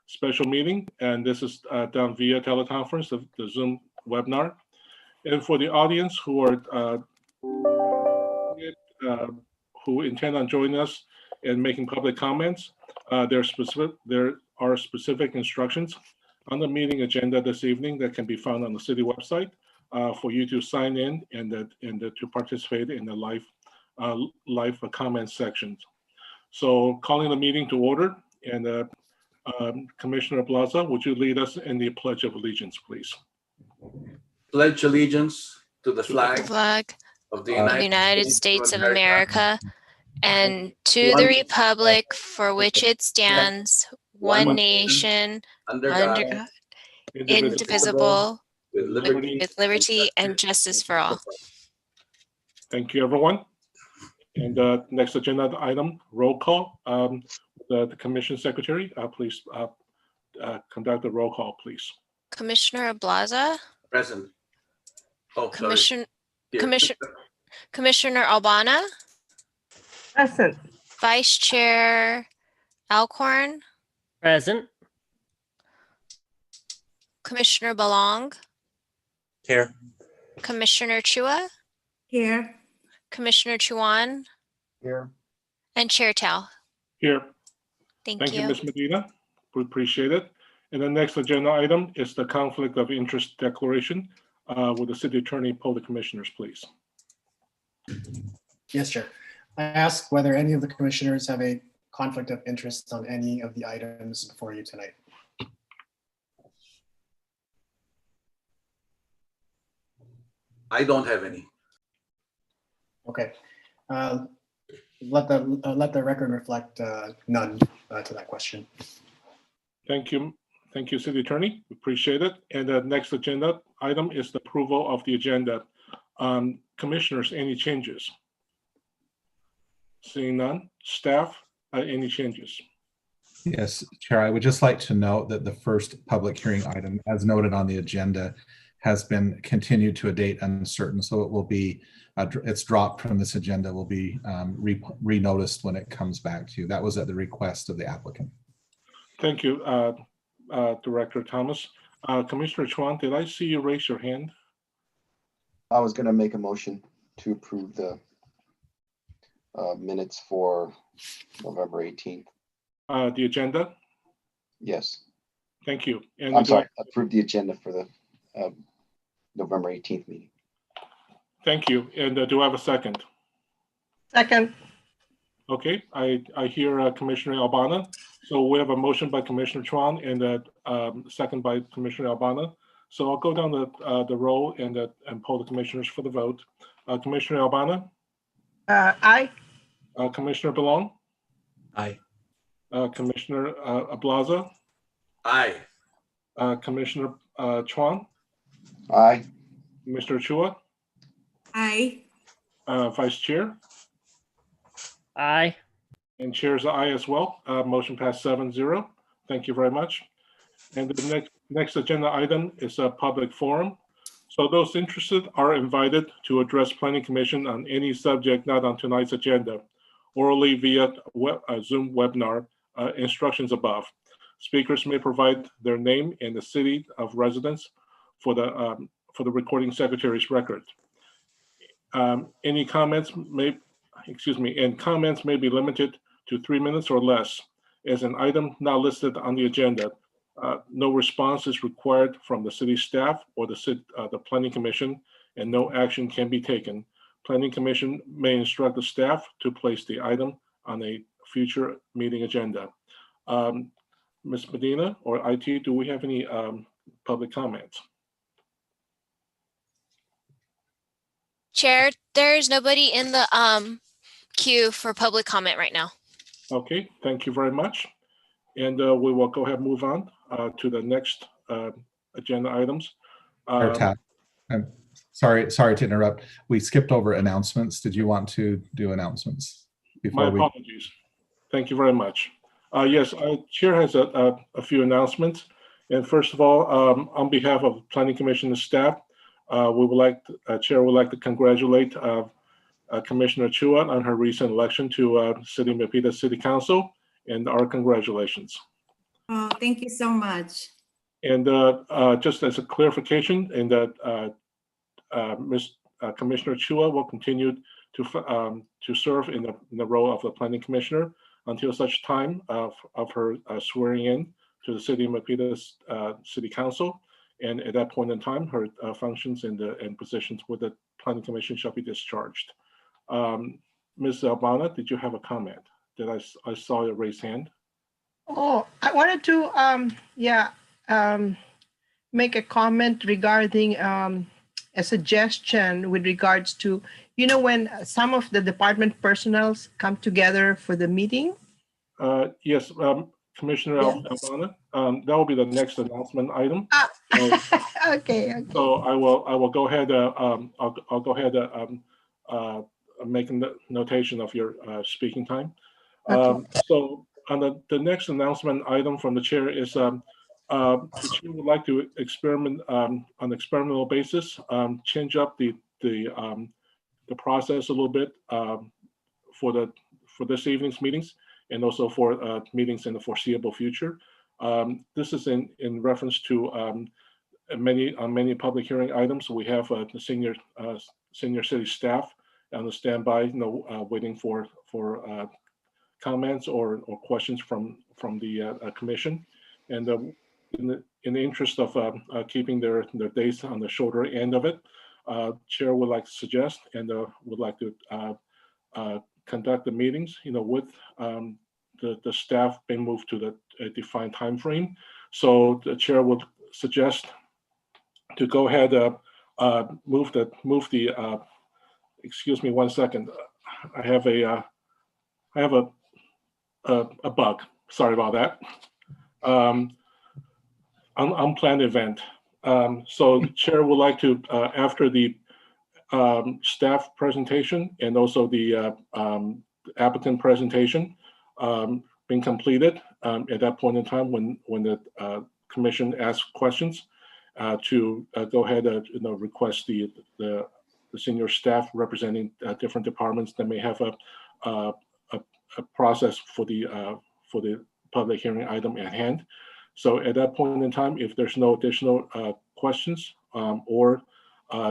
special meeting, and this is done via teleconference, the Zoom webinar. And for the audience who are who intend on joining us and making public comments, there are specific instructions on the meeting agenda this evening that can be found on the city website for you to sign in and to participate in the live comment sections. So calling the meeting to order, and Commissioner Plaza, would you lead us in the Pledge of Allegiance, please? Pledge allegiance to the flag of the United States of America and to the republic for which it stands, one nation, under God, indivisible, with with liberty and justice for all. Thank you, everyone. And next agenda item, roll call. The Commission Secretary, please conduct the roll call, please. Commissioner Ablaza. Present. Oh, Commissioner Albana. Present. Vice Chair Alcorn. Present. Commissioner Belong. Here. Commissioner Chua. Here. Commissioner Chuan. Here. And Chair Tao. Here. Thank you, you. Ms. Medina. We appreciate it. And the next agenda item is the conflict of interest declaration. Will the city attorney poll the commissioners, please? Yes, Chair. I ask whether any of the commissioners have a conflict of interest on any of the items before you tonight. I don't have any. Okay. Let the record reflect none to that question. Thank you. Thank you, City Attorney. We appreciate it. And the next agenda item is the approval of the agenda. Commissioners, any changes? Seeing none. Staff, any changes? Yes, Chair, I would just like to note that the first public hearing item, as noted on the agenda, has been continued to a date uncertain. So it will be, it's dropped from this agenda, will be re-noticed when it comes back to you. That was at the request of the applicant. Thank you, Director Thomas. Commissioner Chuan, did I see you raise your hand? I was going to make a motion to approve the minutes for November 18th. The agenda? Yes. Thank you. And I'm sorry, approve the agenda for the November 18th meeting. Thank you. And do I have a second? Second. Okay, I hear Commissioner Albana. So we have a motion by Commissioner Chuan and a second by Commissioner Albana. So I'll go down the roll and poll the commissioners for the vote. Commissioner Albana? Aye. Commissioner Belong? Aye. Commissioner Ablaza? Aye. Commissioner Chuan? Aye. Commissioner Chua? Aye. Vice Chair? Aye. And Chair's aye as well. Motion passed 7-0. Thank you very much. And the next agenda item is a public forum. So those interested are invited to address Planning Commission on any subject not on tonight's agenda, orally via Zoom webinar, instructions above. Speakers may provide their name and the city of residence for the recording secretary's record. Any comments may be limited to 3 minutes or less. As an item not listed on the agenda, no response is required from the city staff or the Planning Commission, and no action can be taken. Planning Commission may instruct the staff to place the item on a future meeting agenda. Ms. Medina or IT, do we have any public comments? Chair, there's nobody in the queue for public comment right now. Okay, thank you very much. And we will go ahead and move on to the next agenda items. I'm sorry to interrupt. We skipped over announcements. Did you want to do announcements before? My apologies. Thank you very much. Yes, Chair has a few announcements. And first of all, on behalf of Planning Commission and staff, Chair would like to congratulate Commissioner Chua on her recent election to City Milpitas City Council, and our congratulations. Oh, thank you so much. And just as a clarification, and that Commissioner Chua will continue to serve in the role of the planning commissioner until such time of her swearing in to the City of Milpitas City Council. And at that point in time, her functions and positions with the planning commission shall be discharged. Ms. Albana, did you have a comment? I saw a raised hand. Oh, I wanted to, make a comment regarding a suggestion with regards to, when some of the department personnel come together for the meeting. Yes, Commissioner Albana, that will be the next announcement item. Okay. So I will go ahead. I'll go ahead. Make a notation of your speaking time. Okay. So on the next announcement item from the chair is the chair would like to experiment on an experimental basis, change up the process a little bit for this evening's meetings and also for meetings in the foreseeable future. This is in reference to many public hearing items. We have the senior city staff on the standby, waiting for comments or questions from the commission. And in the interest of keeping their days on the shorter end of it, chair would like to suggest and would like to conduct the meetings, with the staff being moved to the defined time frame. So the chair would suggest to go ahead, move the. Excuse me 1 second. I have a bug. Sorry about that. Unplanned event. So the chair would like to, after the staff presentation and also the applicant presentation being completed, at that point in time when the commission asks questions, to go ahead and request the senior staff representing different departments that may have a process for the public hearing item at hand. So at that point in time, if there's no additional questions or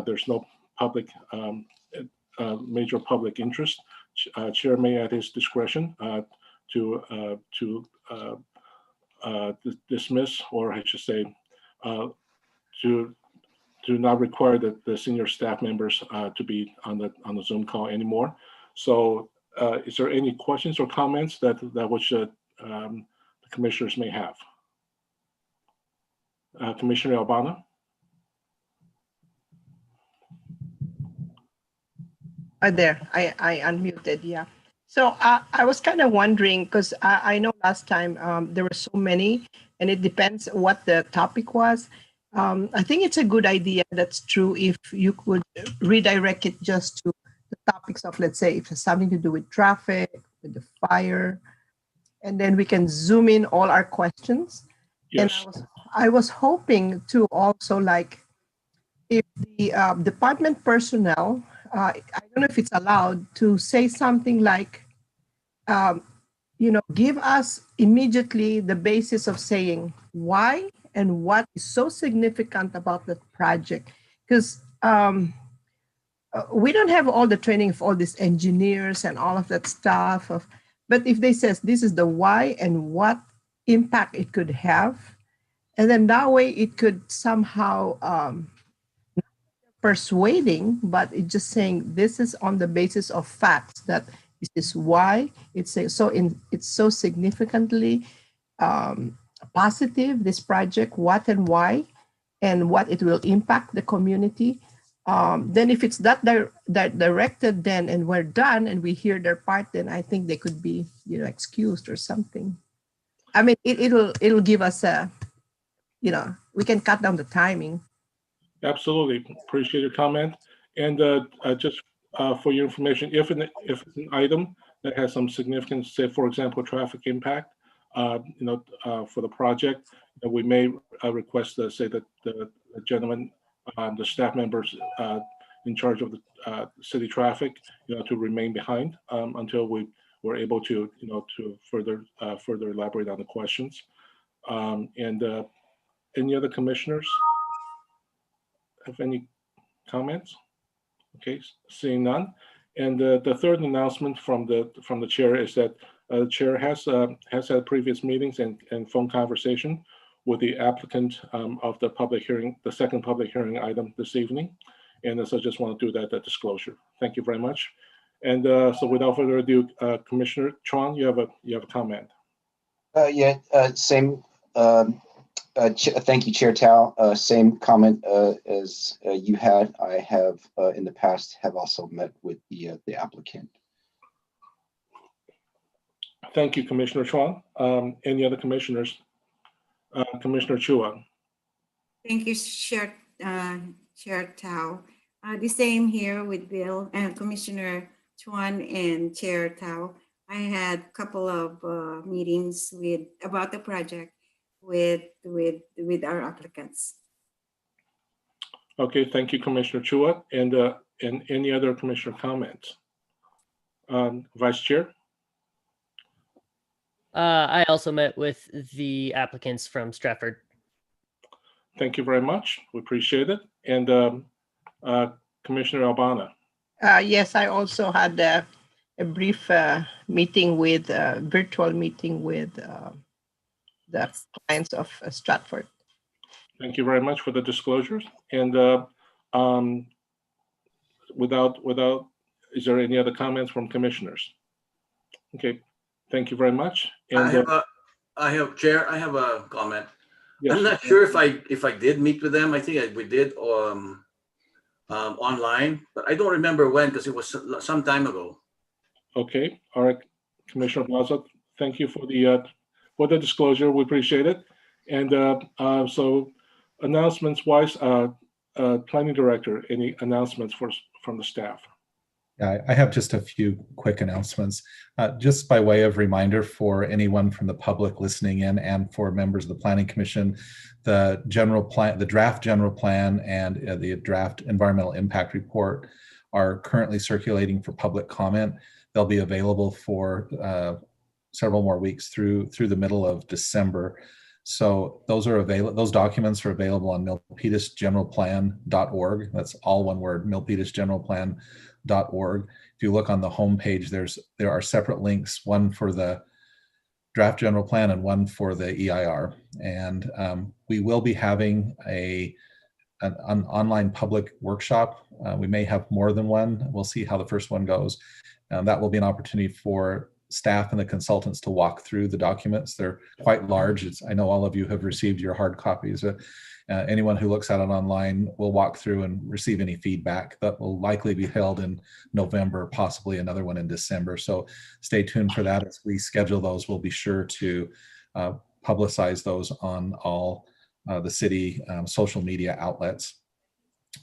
there's no public major public interest, chair may at his discretion to dismiss, or I should say to not require the senior staff members to be on the Zoom call anymore. So is there any questions or comments that which the commissioners may have? Commissioner Albana? There, I unmuted, yeah. So I was kind of wondering, because I know last time there were so many, and it depends what the topic was. I think it's a good idea, that's true, if you could redirect it just to the topics of, let's say, if it's something to do with traffic, with the fire, and then we can zoom in all our questions. Yes. And I was hoping to also, like, if the department personnel, I don't know if it's allowed to say something like, give us immediately the basis of saying why and what is so significant about the project. Because we don't have all the training of all these engineers and all of that stuff. But if they says this is the why and what impact it could have, and then that way it could somehow persuading, but it's just saying this is on the basis of facts, that this is why it's so significantly positive, this project, what and why, and what it will impact the community. Then if it's that directed, then, and we're done and we hear their part, then I think they could be, excused or something. I mean, it'll give us we can cut down the timing. Absolutely, appreciate your comment. And just for your information, if it's an item that has some significance, say for example, traffic impact, for the project, we may request, say that the gentleman, the staff members in charge of the city traffic, to remain behind until we were able to, to further elaborate on the questions. And any other commissioners have any comments? Okay, seeing none. And the third announcement from the chair is that the chair has had previous meetings and phone conversation with the applicant of the public hearing, the second public hearing item this evening. And so I just want to do that disclosure. Thank you very much. And so without further ado, Commissioner Chuan, you have a comment. Same. Thank you, Chair Tao. Same comment as you had. I have in the past have also met with the applicant. Thank you, Commissioner Chuan. Any other commissioners? Commissioner Chua. Thank you, Chair Tao. The same here with Bill and Commissioner Chuan and Chair Tao. I had a couple of meetings about the project with our applicants. Okay, thank you, Commissioner Chua. And any other commissioner comments? Vice Chair? I also met with the applicants from Stratford. Thank you very much. We appreciate it. And Commissioner Albana? Yes, I also had a brief meeting with virtual meeting with the clients of Stratford. Thank you very much for the disclosures. And is there any other comments from commissioners? Okay, thank you very much. And I have Chair. I have a comment. yes. I'm not sure if I did meet with them. I think we did online, but I don't remember when because it was some time ago. Okay, all right, Commissioner Plaza, thank you for the disclosure. We appreciate it. And so announcements wise, Planning Director, any announcements from the staff? Yeah, I have just a few quick announcements. Just by way of reminder for anyone from the public listening in and for members of the Planning Commission, the draft general plan and the draft environmental impact report are currently circulating for public comment. They'll be available for several more weeks through the middle of December. So those documents are available on milpitasgeneralplan.org. That's all one word, milpitasgeneralplan.org. If you look on the homepage, there are separate links, one for the draft general plan and one for the EIR. And we will be having an online public workshop. We may have more than one. We'll see how the first one goes. That will be an opportunity for staff and the consultants to walk through the documents. They're quite large. I know all of you have received your hard copies. Anyone who looks at it online will walk through and receive any feedback. That will likely be held in November, possibly another one in December. So stay tuned for that. As we schedule those, we'll be sure to publicize those on all the city social media outlets.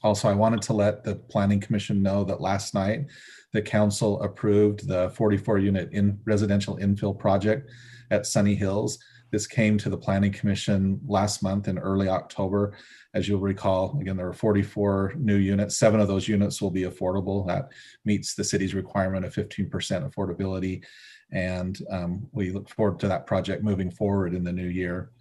Also, I wanted to let the Planning Commission know that last night, the council approved the 44-unit residential infill project at Sunny Hills. This came to the Planning Commission last month in early October. As you'll recall, again, there were 44 new units. 7 of those units will be affordable. That meets the city's requirement of 15% affordability. And we look forward to that project moving forward in the new year.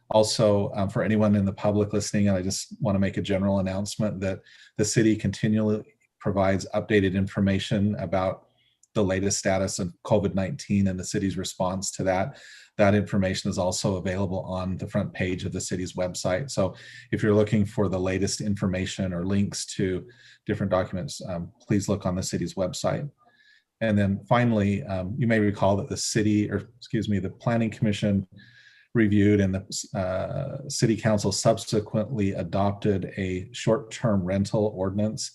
Also, for anyone in the public listening, I just want to make a general announcement that the city continually provides updated information about the latest status of COVID-19 and the city's response to that. That information is also available on the front page of the city's website. So if you're looking for the latest information or links to different documents, please look on the city's website. And then finally, you may recall that the Planning Commission reviewed and the City Council subsequently adopted a short-term rental ordinance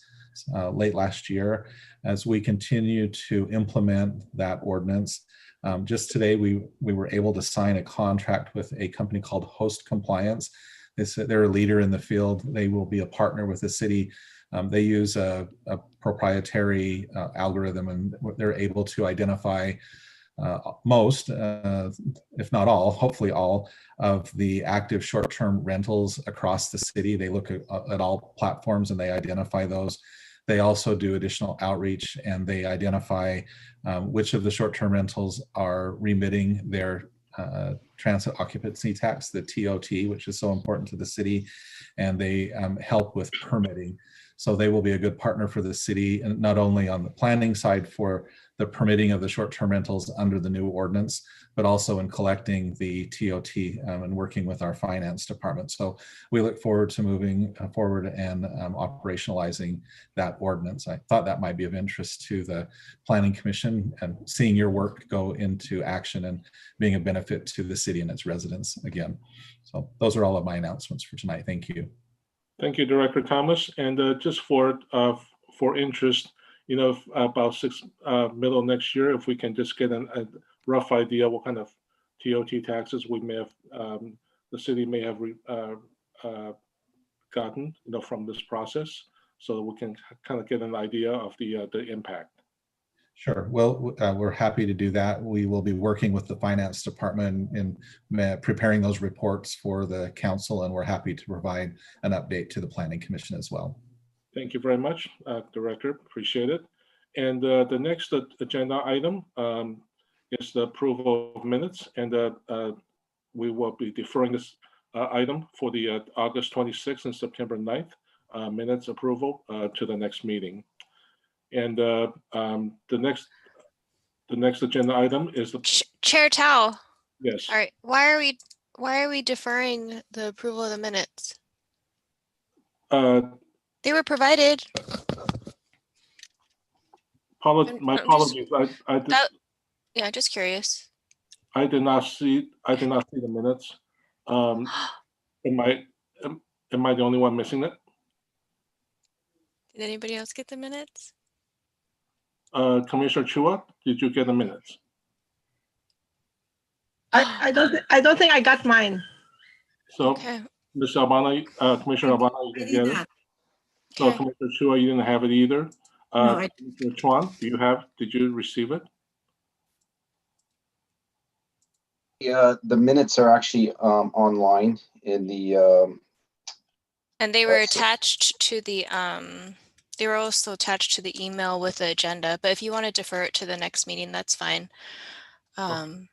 late last year. As we continue to implement that ordinance, just today we were able to sign a contract with a company called Host Compliance. They're a leader in the field. They will be a partner with the city. They use a proprietary algorithm, and they're able to identify most, if not all, hopefully all, of the active short-term rentals across the city. They look at all platforms and they identify those. They also do additional outreach, and they identify which of the short-term rentals are remitting their transit occupancy tax, the TOT, which is so important to the city, and they help with permitting. So they will be a good partner for the city, and not only on the planning side for the permitting of the short-term rentals under the new ordinance, but also in collecting the TOT and working with our finance department. So we look forward to moving forward and operationalizing that ordinance. I thought that might be of interest to the Planning Commission, and seeing your work go into action and being a benefit to the city and its residents again. So those are all of my announcements for tonight. Thank you. Thank you, Director Thomas. And just for interest, you know, about middle of next year, if we can just get a rough idea what kind of TOT taxes we may have, the city may have gotten, you know, from this process, so that we can kind of get an idea of the impact. Sure. Well, we're happy to do that. We will be working with the finance department in preparing those reports for the council, and we're happy to provide an update to the Planning Commission as well. Thank you very much, Director. Appreciate it. And the next agenda item is the approval of minutes, and we will be deferring this item for the August 26th and September 9th minutes approval to the next meeting. And the next agenda item is the Chair Tao. Yes. All right. Why are we deferring the approval of the minutes? They were provided. My apologies. Yeah, just curious. I did not see the minutes. Am I the only one missing it? Did anybody else get the minutes? Commissioner Chua, did you get the minutes? I don't think I got mine. So, Okay. Ms. Albana, Commissioner Albana, you didn't get it. So, Okay. Commissioner Chua, you didn't have it either. No, Commissioner Chuan, did you receive it? Yeah, the minutes are actually online in the. And they were attached to the they were also attached to the email with the agenda, but if you want to defer it to the next meeting, that's fine. So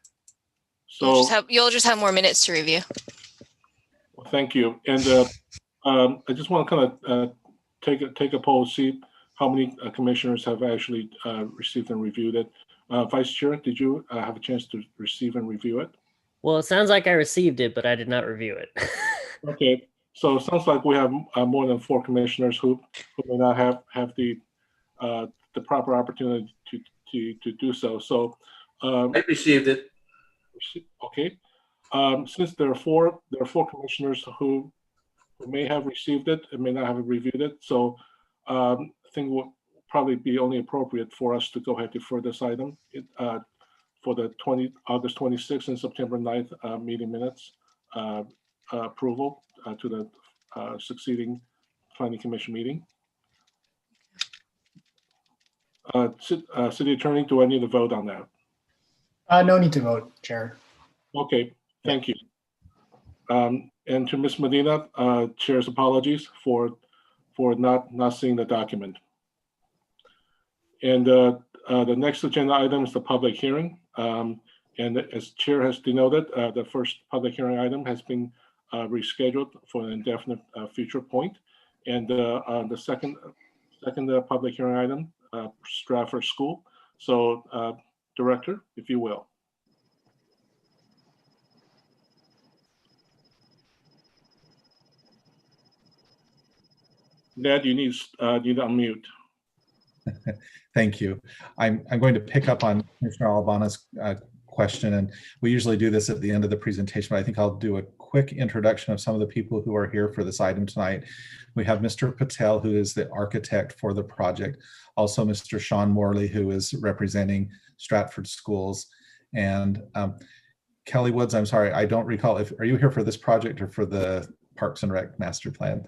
you'll just have more minutes to review. well, thank you. And I just want to kind of take a poll, see how many commissioners have actually received and reviewed it. Vice Chair, did you have a chance to receive and review it? Well, it sounds like I received it, but I did not review it. Okay, so it sounds like we have more than 4 commissioners who may not have the proper opportunity to do so. So I received it. okay, since there are four commissioners who may have received it and may not have reviewed it, so I think it will probably be only appropriate for us to go ahead and defer this item for the August 26th and September 9th meeting minutes approval to the succeeding Planning Commission meeting. City Attorney, do I need to vote on that? No need to vote, Chair. Okay, thank you. And to Ms. Medina, Chair's apologies for not seeing the document. And the next agenda item is the public hearing. And as Chair has denoted, the first public hearing item has been rescheduled for an indefinite future point. And the second public hearing item, Stratford School. So, Director, if you will. Ned, you need to unmute. Thank you. I'm going to pick up on Commissioner Albana's question, and we usually do this at the end of the presentation, but I think I'll do a quick introduction of some of the people who are here for this item tonight. We have Mr. Patel, who is the architect for the project. Also, Mr. Sean Morley, who is representing Stratford Schools. And Kelly Woods, I'm sorry, I don't recall, are you here for this project or for the Parks and Rec Master Plan?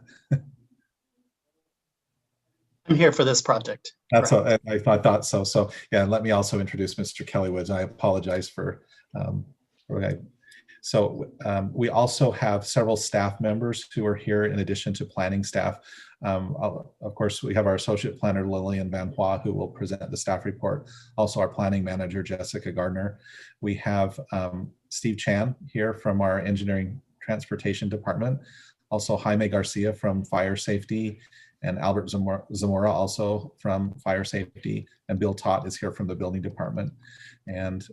I'm here for this project. That's what I thought so. So yeah, let me also introduce Mr. Kelly Woods. I apologize for so we also have several staff members who are here in addition to planning staff. Of course, we have our associate planner, Lillian Van Hoa, who will present the staff report. Also our planning manager, Jessica Gardner. We have Steve Chan here from our Engineering Transportation Department. Also Jaime Garcia from Fire Safety, and Albert Zamora also from Fire Safety, and Bill Tott is here from the Building Department. And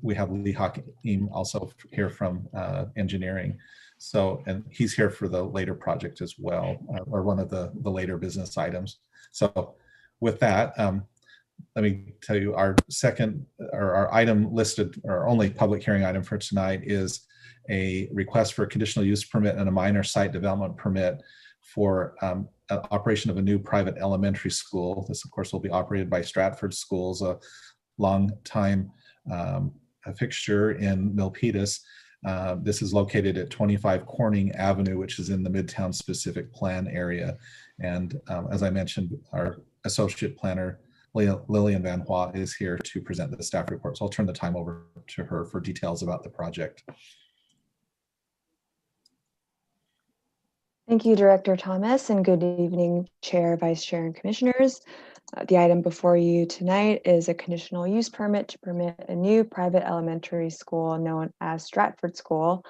we have Lee Hakim also here from Engineering. So, and he's here for the later project as well, or one of the later business items. So with that, let me tell you our item listed, our only public hearing item for tonight is a request for a conditional use permit and a minor site development permit for operation of a new private elementary school. This of course will be operated by Stratford Schools, a long time fixture in Milpitas. This is located at 25 Corning Avenue, which is in the Midtown specific plan area. And as I mentioned, our associate planner, Lillian Van Hoa, is here to present the staff report. So I'll turn the time over to her for details about the project. Thank you, Director Thomas, and good evening, Chair, Vice Chair, and Commissioners. The item before you tonight is a conditional use permit to permit a new private elementary school known as Stratford School,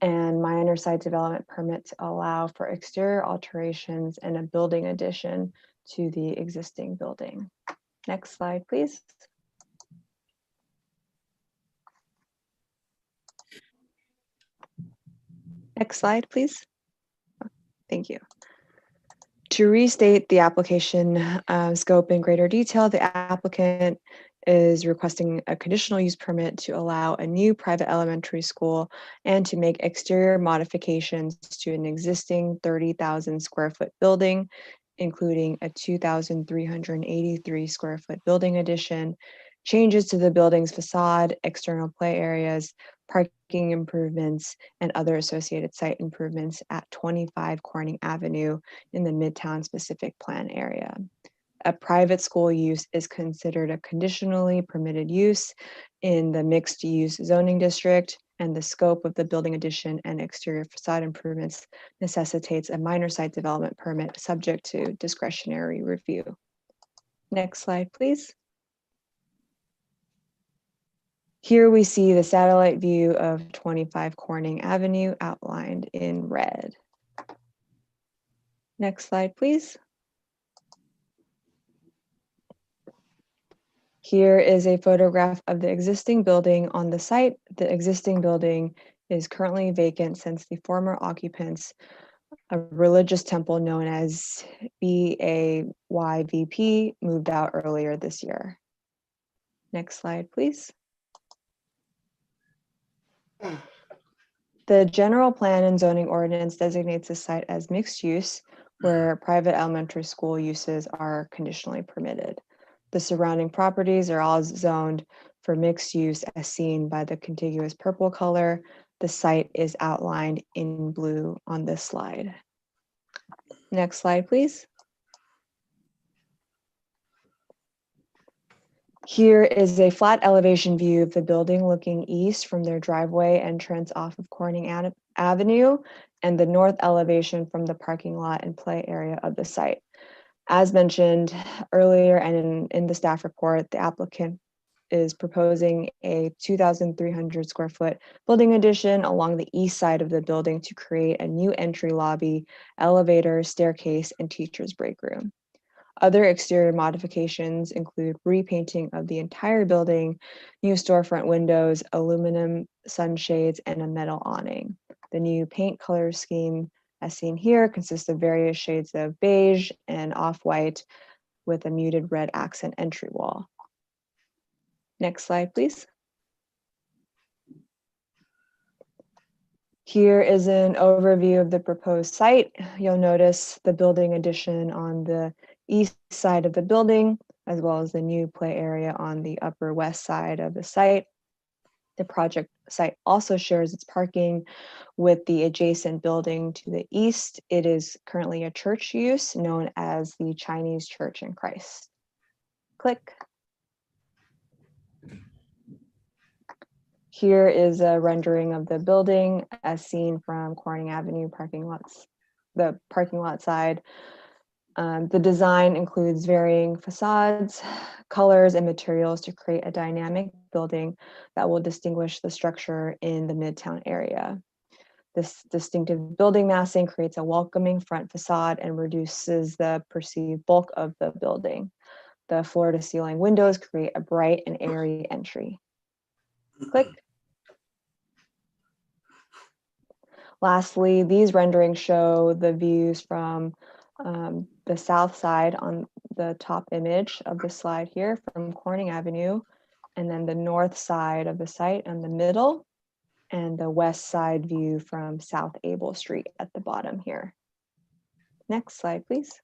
and minor site development permit to allow for exterior alterations and a building addition to the existing building. Next slide, please. Next slide, please. Thank you. To restate the application scope in greater detail, the applicant is requesting a conditional use permit to allow a new private elementary school and to make exterior modifications to an existing 30,000 square foot building, including a 2,383 square foot building addition, changes to the building's facade, external play areas, parking improvements, and other associated site improvements at 25 Corning Avenue in the Midtown specific plan area. A private school use is considered a conditionally permitted use in the mixed use zoning district, and the scope of the building addition and exterior facade improvements necessitates a minor site development permit subject to discretionary review. Next slide, please. Here we see the satellite view of 25 Corning Avenue outlined in red. Next slide, please. Here is a photograph of the existing building on the site. The existing building is currently vacant since the former occupants, a religious temple known as BAYVP, moved out earlier this year. Next slide, please. The general plan and zoning ordinance designates the site as mixed use, where private elementary school uses are conditionally permitted. The surrounding properties are all zoned for mixed use as seen by the contiguous purple color. The site is outlined in blue on this slide. Next slide, please. Here is a flat elevation view of the building looking east from their driveway entrance off of Corning Avenue, and the north elevation from the parking lot and play area of the site. As mentioned earlier and in the staff report, the applicant is proposing a 2,300 square foot building addition along the east side of the building to create a new entry lobby, elevator, staircase, and teacher's break room. Other exterior modifications include repainting of the entire building, new storefront windows, aluminum sunshades, and a metal awning. The new paint color scheme, as seen here, consists of various shades of beige and off-white with a muted red accent entry wall. Next slide, please. Here is an overview of the proposed site. You'll notice the building addition on the east side of the building, as well as the new play area on the upper west side of the site. The project site also shares its parking with the adjacent building to the east. It is currently a church use known as the Chinese Church in Christ. Click. Here is a rendering of the building as seen from Corning Avenue parking lots, the parking lot side. The design includes varying facades, colors, and materials to create a dynamic building that will distinguish the structure in the Midtown area. This distinctive building massing creates a welcoming front facade and reduces the perceived bulk of the building. The floor-to-ceiling windows create a bright and airy entry. Click. Lastly, these renderings show the views from the south side on the top image of the slide here from Corning Avenue, and then the north side of the site in the middle, and the west side view from South Able Street at the bottom here. Next slide, please.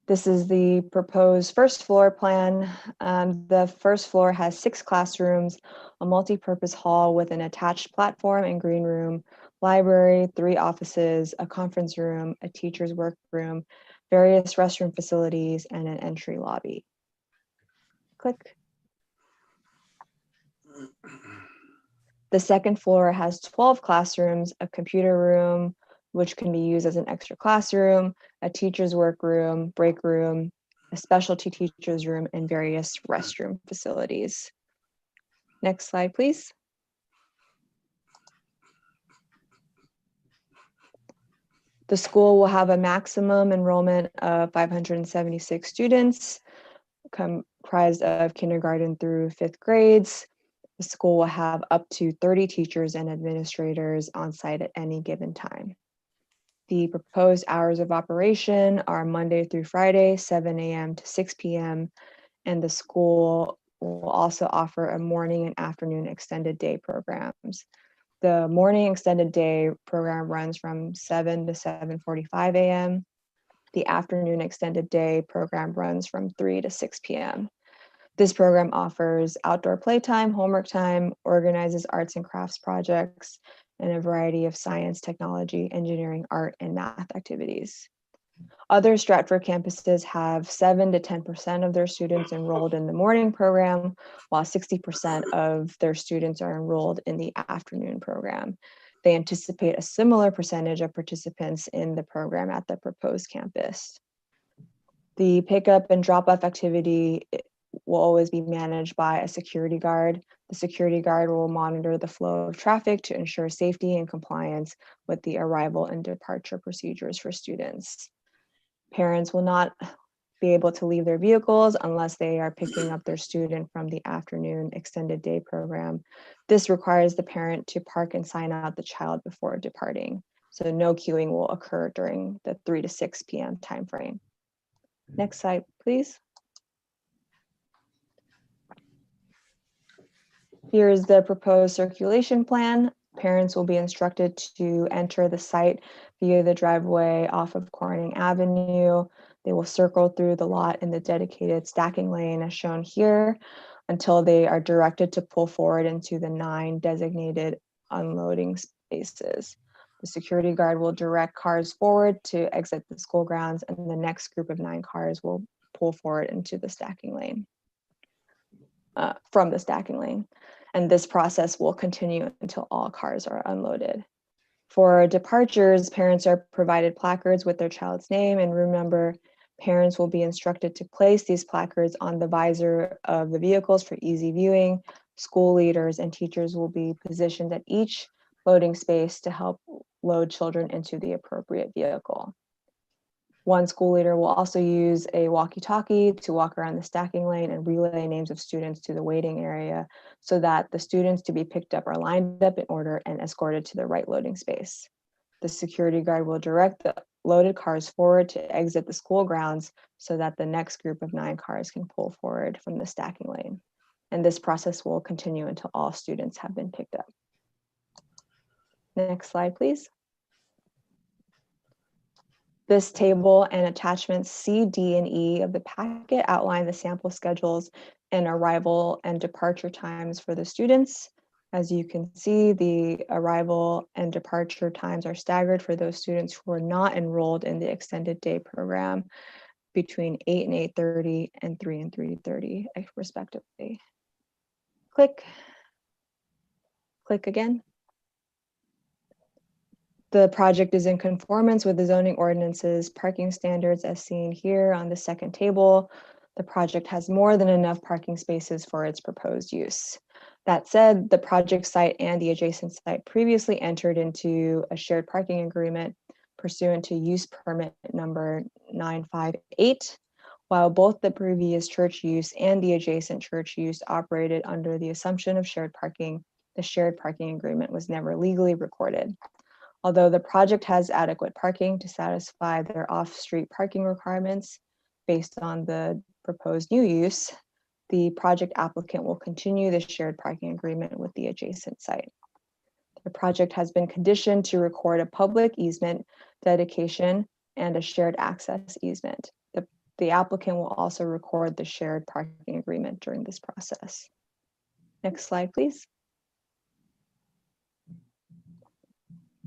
This is the proposed first floor plan. The first floor has 6 classrooms, a multi-purpose hall with an attached platform and green room, library, 3 offices, a conference room, a teacher's workroom, various restroom facilities, and an entry lobby. Click. The second floor has 12 classrooms, a computer room, which can be used as an extra classroom, a teacher's workroom, break room, a specialty teacher's room, and various restroom facilities. Next slide, please. The school will have a maximum enrollment of 576 students, comprised of kindergarten through 5th grades. The school will have up to 30 teachers and administrators on site at any given time. The proposed hours of operation are Monday through Friday, 7 a.m. to 6 p.m. And the school will also offer a morning and afternoon extended day programs. The morning extended day program runs from 7 to 7:45 a.m. The afternoon extended day program runs from 3 to 6 p.m. This program offers outdoor playtime, homework time, organizes arts and crafts projects, and a variety of science, technology, engineering, art, and math activities. Other Stratford campuses have 7 to 10% of their students enrolled in the morning program, while 60% of their students are enrolled in the afternoon program. They anticipate a similar percentage of participants in the program at the proposed campus. The pickup and drop-off activity will always be managed by a security guard. The security guard will monitor the flow of traffic to ensure safety and compliance with the arrival and departure procedures for students. Parents will not be able to leave their vehicles unless they are picking up their student from the afternoon extended day program. This requires the parent to park and sign out the child before departing. So no queuing will occur during the 3 to 6 p.m. timeframe. Next slide, please. Here's the proposed circulation plan. Parents will be instructed to enter the site via the driveway off of Corning Avenue. They will circle through the lot in the dedicated stacking lane as shown here until they are directed to pull forward into the 9 designated unloading spaces. The security guard will direct cars forward to exit the school grounds, and the next group of 9 cars will pull forward into the stacking lane, from the stacking lane. And this process will continue until all cars are unloaded. For departures, parents are provided placards with their child's name and room number. Parents will be instructed to place these placards on the visor of the vehicles for easy viewing. School leaders and teachers will be positioned at each loading space to help load children into the appropriate vehicle. One school leader will also use a walkie-talkie to walk around the stacking lane and relay names of students to the waiting area so that the students to be picked up are lined up in order and escorted to the right loading space. The security guard will direct the loaded cars forward to exit the school grounds so that the next group of 9 cars can pull forward from the stacking lane. And this process will continue until all students have been picked up. Next slide, please. This table and attachments C, D, and E of the packet outline the sample schedules and arrival and departure times for the students. As you can see, the arrival and departure times are staggered for those students who are not enrolled in the extended day program between 8 and 8:30 and 3 and 3:30 respectively. Click. Click again. The project is in conformance with the zoning ordinance's parking standards as seen here on the second table. The project has more than enough parking spaces for its proposed use. That said, the project site and the adjacent site previously entered into a shared parking agreement pursuant to use permit number 958, while both the previous church use and the adjacent church use operated under the assumption of shared parking. The shared parking agreement was never legally recorded. Although the project has adequate parking to satisfy their off-street parking requirements based on the proposed new use, the project applicant will continue the shared parking agreement with the adjacent site. The project has been conditioned to record a public easement dedication and a shared access easement. The applicant will also record the shared parking agreement during this process. Next slide, please.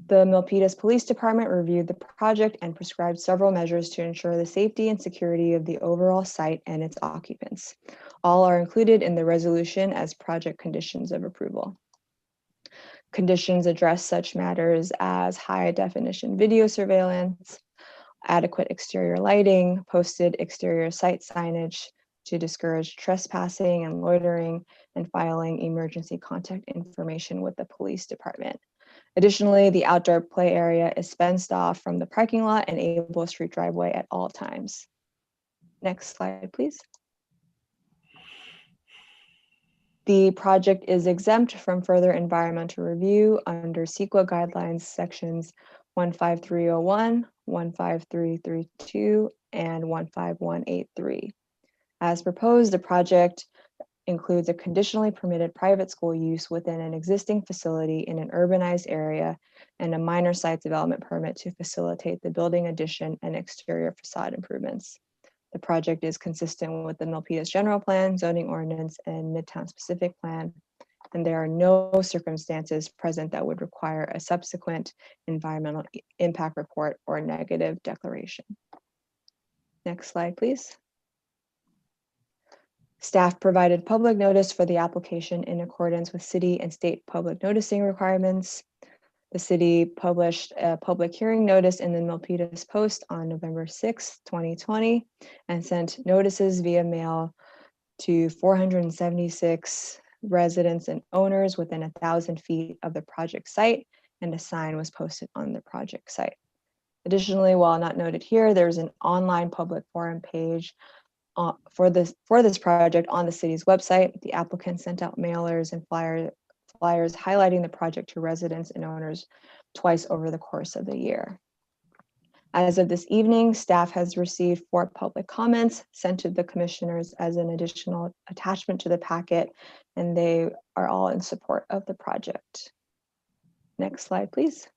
The Milpitas Police Department reviewed the project and prescribed several measures to ensure the safety and security of the overall site and its occupants. All are included in the resolution as project conditions of approval. Conditions address such matters as high definition video surveillance, adequate exterior lighting, posted exterior site signage to discourage trespassing and loitering, and filing emergency contact information with the police department. Additionally, the outdoor play area is fenced off from the parking lot and able street driveway at all times. Next slide, please. The project is exempt from further environmental review under CEQA guidelines sections 15301, 15332, and 15183. As proposed, the project includes a conditionally permitted private school use within an existing facility in an urbanized area and a minor site development permit to facilitate the building addition and exterior facade improvements. The project is consistent with the Milpitas General Plan, Zoning Ordinance, and Midtown Specific Plan, and there are no circumstances present that would require a subsequent environmental impact report or negative declaration. Next slide, please. Staff provided public notice for the application in accordance with city and state public noticing requirements. The city published a public hearing notice in the Milpitas Post on November 6, 2020, and sent notices via mail to 476 residents and owners within 1,000 feet of the project site, and a sign was posted on the project site. Additionally, while not noted here, there's an online public forum page for this project on the city's website. The applicant sent out mailers and flyers highlighting the project to residents and owners twice over the course of the year. As of this evening, staff has received 4 public comments sent to the commissioners as an additional attachment to the packet, and they are all in support of the project. Next slide, please.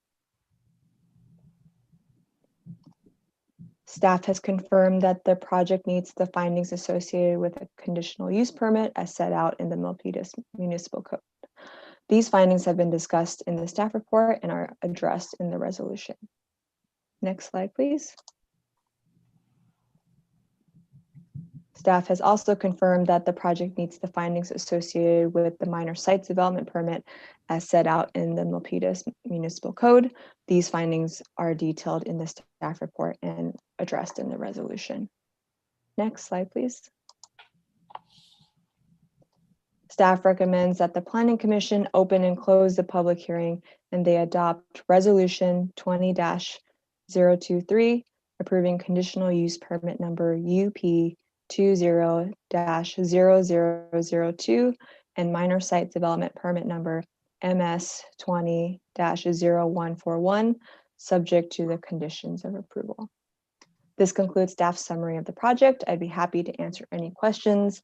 Staff has confirmed that the project meets the findings associated with a conditional use permit as set out in the Milpitas Municipal Code. These findings have been discussed in the staff report and are addressed in the resolution. Next slide, please. Staff has also confirmed that the project meets the findings associated with the minor site development permit as set out in the Milpitas Municipal Code. These findings are detailed in the staff report and addressed in the resolution. Next slide, please. Staff recommends that the Planning Commission open and close the public hearing and they adopt Resolution 20-023, approving conditional use permit number UP 20-0002 and minor site development permit number MS 20-0141, subject to the conditions of approval. This concludes staff's summary of the project. I'd be happy to answer any questions.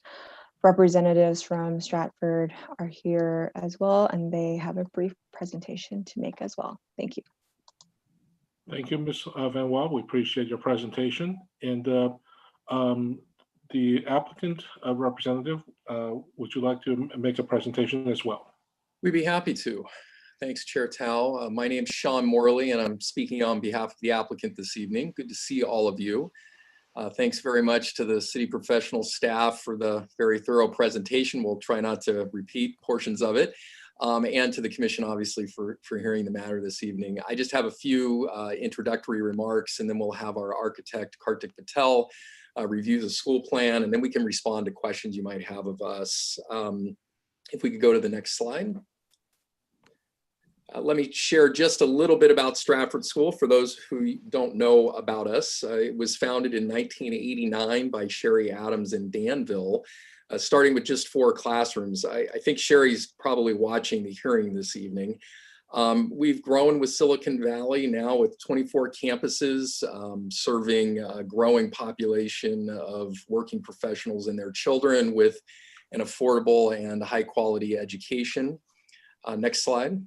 Representatives from Stratford are here as well, and they have a brief presentation to make as well. Thank you. Thank you, Ms. Van Waal. We appreciate your presentation. And the applicant representative, would you like to make a presentation as well? We'd be happy to. Thanks, Chair Tao. My name is Sean Morley, and I'm speaking on behalf of the applicant this evening. Good to see all of you. Thanks very much to the city professional staff for the very thorough presentation. We'll try not to repeat portions of it. and to the commission, obviously, for hearing the matter this evening. I just have a few introductory remarks, and then we'll have our architect, Kartik Patel, review the school plan, and then we can respond to questions you might have of us. If we could go to the next slide. Let me share just a little bit about Stratford School for those who don't know about us. It was founded in 1989 by Sherry Adams in Danville, starting with just 4 classrooms. I think Sherry's probably watching the hearing this evening. We've grown with Silicon Valley now with 24 campuses, serving a growing population of working professionals and their children with an affordable and high quality education. Next slide.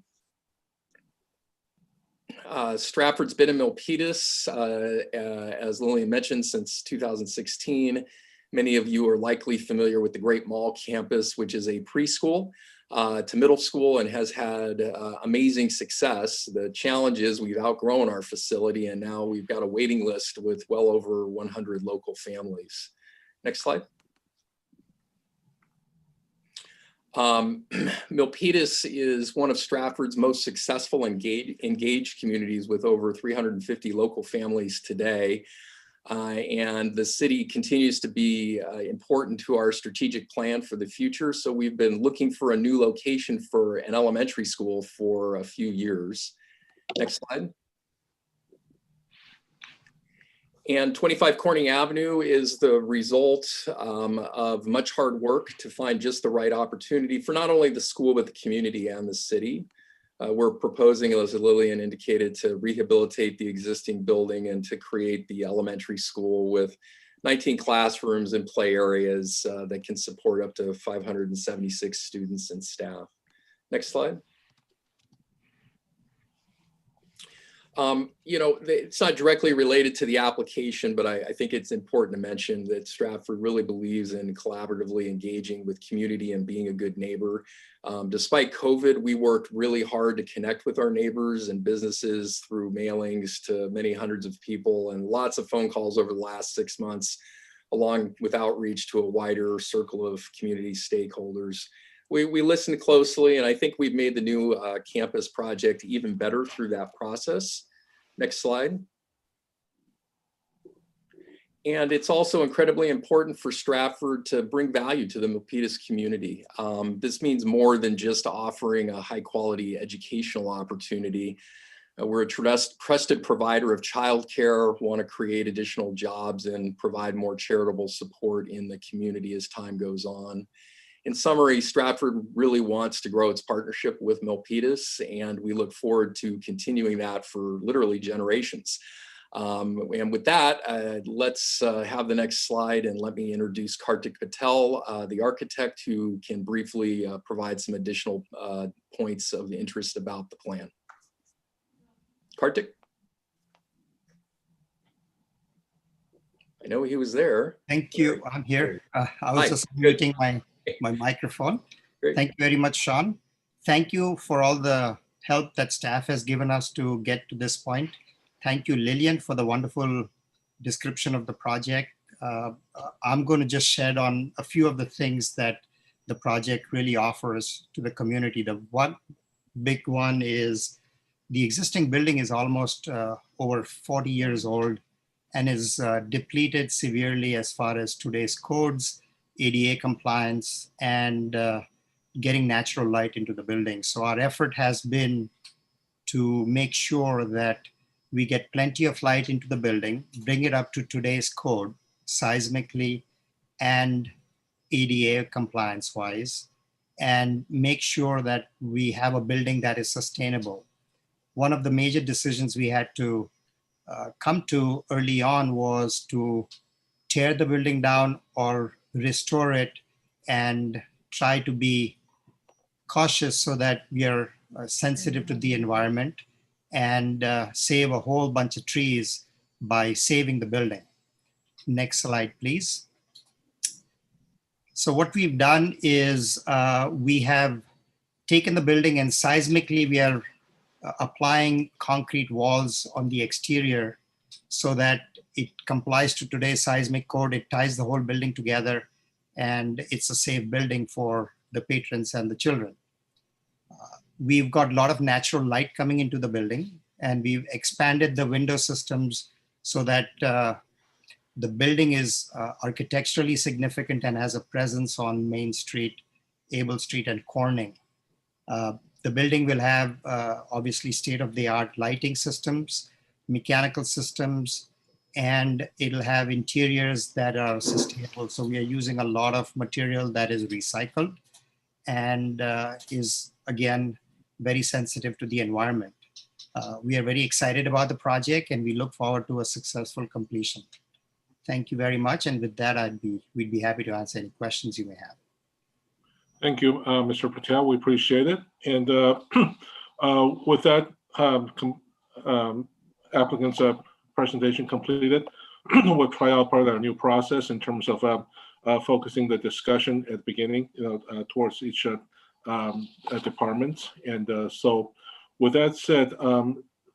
Stratford's been in Milpitas, as Lillian mentioned, since 2016. Many of you are likely familiar with the Great Mall campus, which is a preschool to middle school and has had amazing success. The challenge is we've outgrown our facility and now we've got a waiting list with well over 100 local families. Next slide. Milpitas is one of Stratford's most successful engaged communities with over 350 local families today. And the city continues to be important to our strategic plan for the future. So we've been looking for a new location for an elementary school for a few years. Next slide. And 25 Corning Avenue is the result of much hard work to find just the right opportunity for not only the school, but the community and the city. We're proposing, as Lillian indicated, to rehabilitate the existing building and to create the elementary school with 19 classrooms and play areas that can support up to 576 students and staff. Next slide. You know, it's not directly related to the application, but I think it's important to mention that Stratford really believes in collaboratively engaging with community and being a good neighbor. Despite COVID, we worked really hard to connect with our neighbors and businesses through mailings to many hundreds of people and lots of phone calls over the last 6 months, along with outreach to a wider circle of community stakeholders. We listened closely, and I think we've made the new campus project even better through that process. Next slide. And it's also incredibly important for Stratford to bring value to the Milpitas community. This means more than just offering a high quality educational opportunity. We're a trusted provider of childcare, want to create additional jobs and provide more charitable support in the community as time goes on. In summary, Stratford really wants to grow its partnership with Milpitas, and we look forward to continuing that for literally generations. And with that, let's have the next slide, and let me introduce Kartik Patel, the architect, who can briefly provide some additional points of interest about the plan. Kartik? I know he was there. Thank you. I'm here. I was just muting my microphone. Great. Thank you very much, Sean. Thank you for all the help that staff has given us to get to this point. Thank you, Lillian, for the wonderful description of the project. I'm going to just shed on a few of the things that the project really offers to the community. The one big one is the existing building is almost over 40 years old and is depleted severely as far as today's codes, ADA compliance, and getting natural light into the building. So our effort has been to make sure that we get plenty of light into the building, bring it up to today's code, seismically and ADA compliance wise, and make sure that we have a building that is sustainable. One of the major decisions we had to come to early on was to tear the building down or restore it and try to be cautious so that we are sensitive to the environment and save a whole bunch of trees by saving the building. Next slide, please. So what we've done is we have taken the building and seismically we are applying concrete walls on the exterior so that it complies to today's seismic code. It ties the whole building together and it's a safe building for the patrons and the children. We've got a lot of natural light coming into the building, and we've expanded the window systems so that the building is architecturally significant and has a presence on Main Street, Able Street, and Corning. The building will have obviously state-of-the-art lighting systems, mechanical systems, and it'll have interiors that are sustainable. So we are using a lot of material that is recycled and is, again, very sensitive to the environment. We are very excited about the project, and we look forward to a successful completion. Thank you very much. And with that, we'd be happy to answer any questions you may have. Thank you, Mr. Patel. We appreciate it. And with that applicant's presentation completed, we'll try out part of our new process in terms of focusing the discussion at the beginning, towards each department. And so with that said,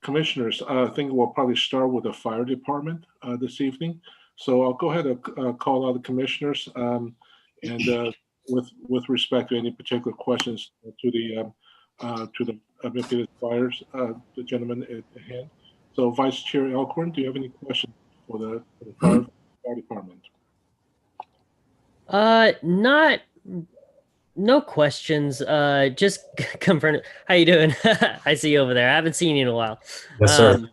commissioners, I think we'll probably start with the fire department this evening. So I'll go ahead and call out the commissioners, and with respect to any particular questions to the Milpitas fires, the gentleman at hand. So Vice Chair Alcorn, do you have any questions for the fire department? No questions. Just confirm. How you doing? I see you over there. I haven't seen you in a while. Yes, sir.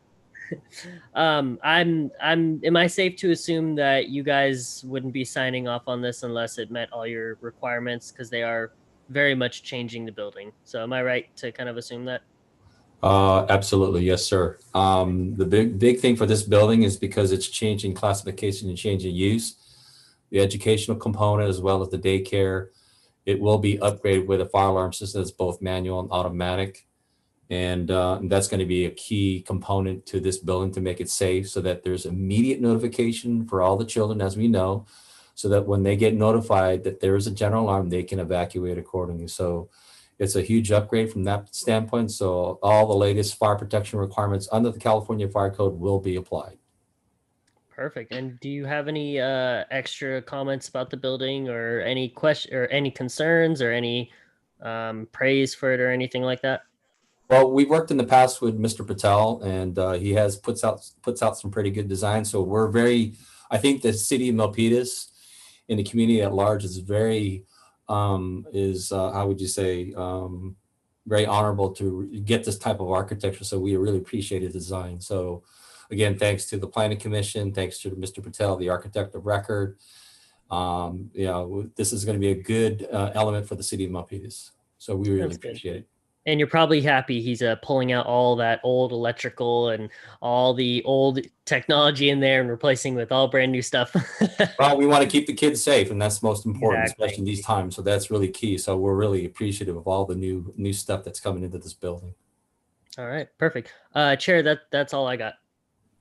Am I safe to assume that you guys wouldn't be signing off on this unless it met all your requirements, because they are very much changing the building? So am I right to kind of assume that? Absolutely, yes, sir. The big thing for this building is because it's changing classification and changing use, the educational component as well as the daycare. It will be upgraded with a fire alarm system that's both manual and automatic. And that's going to be a key component to this building to make it safe, so that there's immediate notification for all the children, as we know, so that when they get notified that there is a general alarm, they can evacuate accordingly. So it's a huge upgrade from that standpoint. So all the latest fire protection requirements under the California Fire Code will be applied. Perfect. And do you have any extra comments about the building, or any question or any concerns, or any praise for it or anything like that? Well, we've worked in the past with Mr. Patel, and he has puts out some pretty good design. So we're I think the city of Milpitas and the community at large is very, how would you say, very honorable to get this type of architecture. So we really appreciate his design. So again, thanks to the Planning Commission, thanks to Mr. Patel, the architect of record. This is going to be a good element for the city of Milpitas. So we really appreciate it. And you're probably happy he's pulling out all that old electrical and all the old technology in there and replacing with all brand new stuff. Well, we want to keep the kids safe, and that's most important, especially in these times. So that's really key. So we're really appreciative of all the new stuff that's coming into this building. All right, perfect. Chair, that's all I got.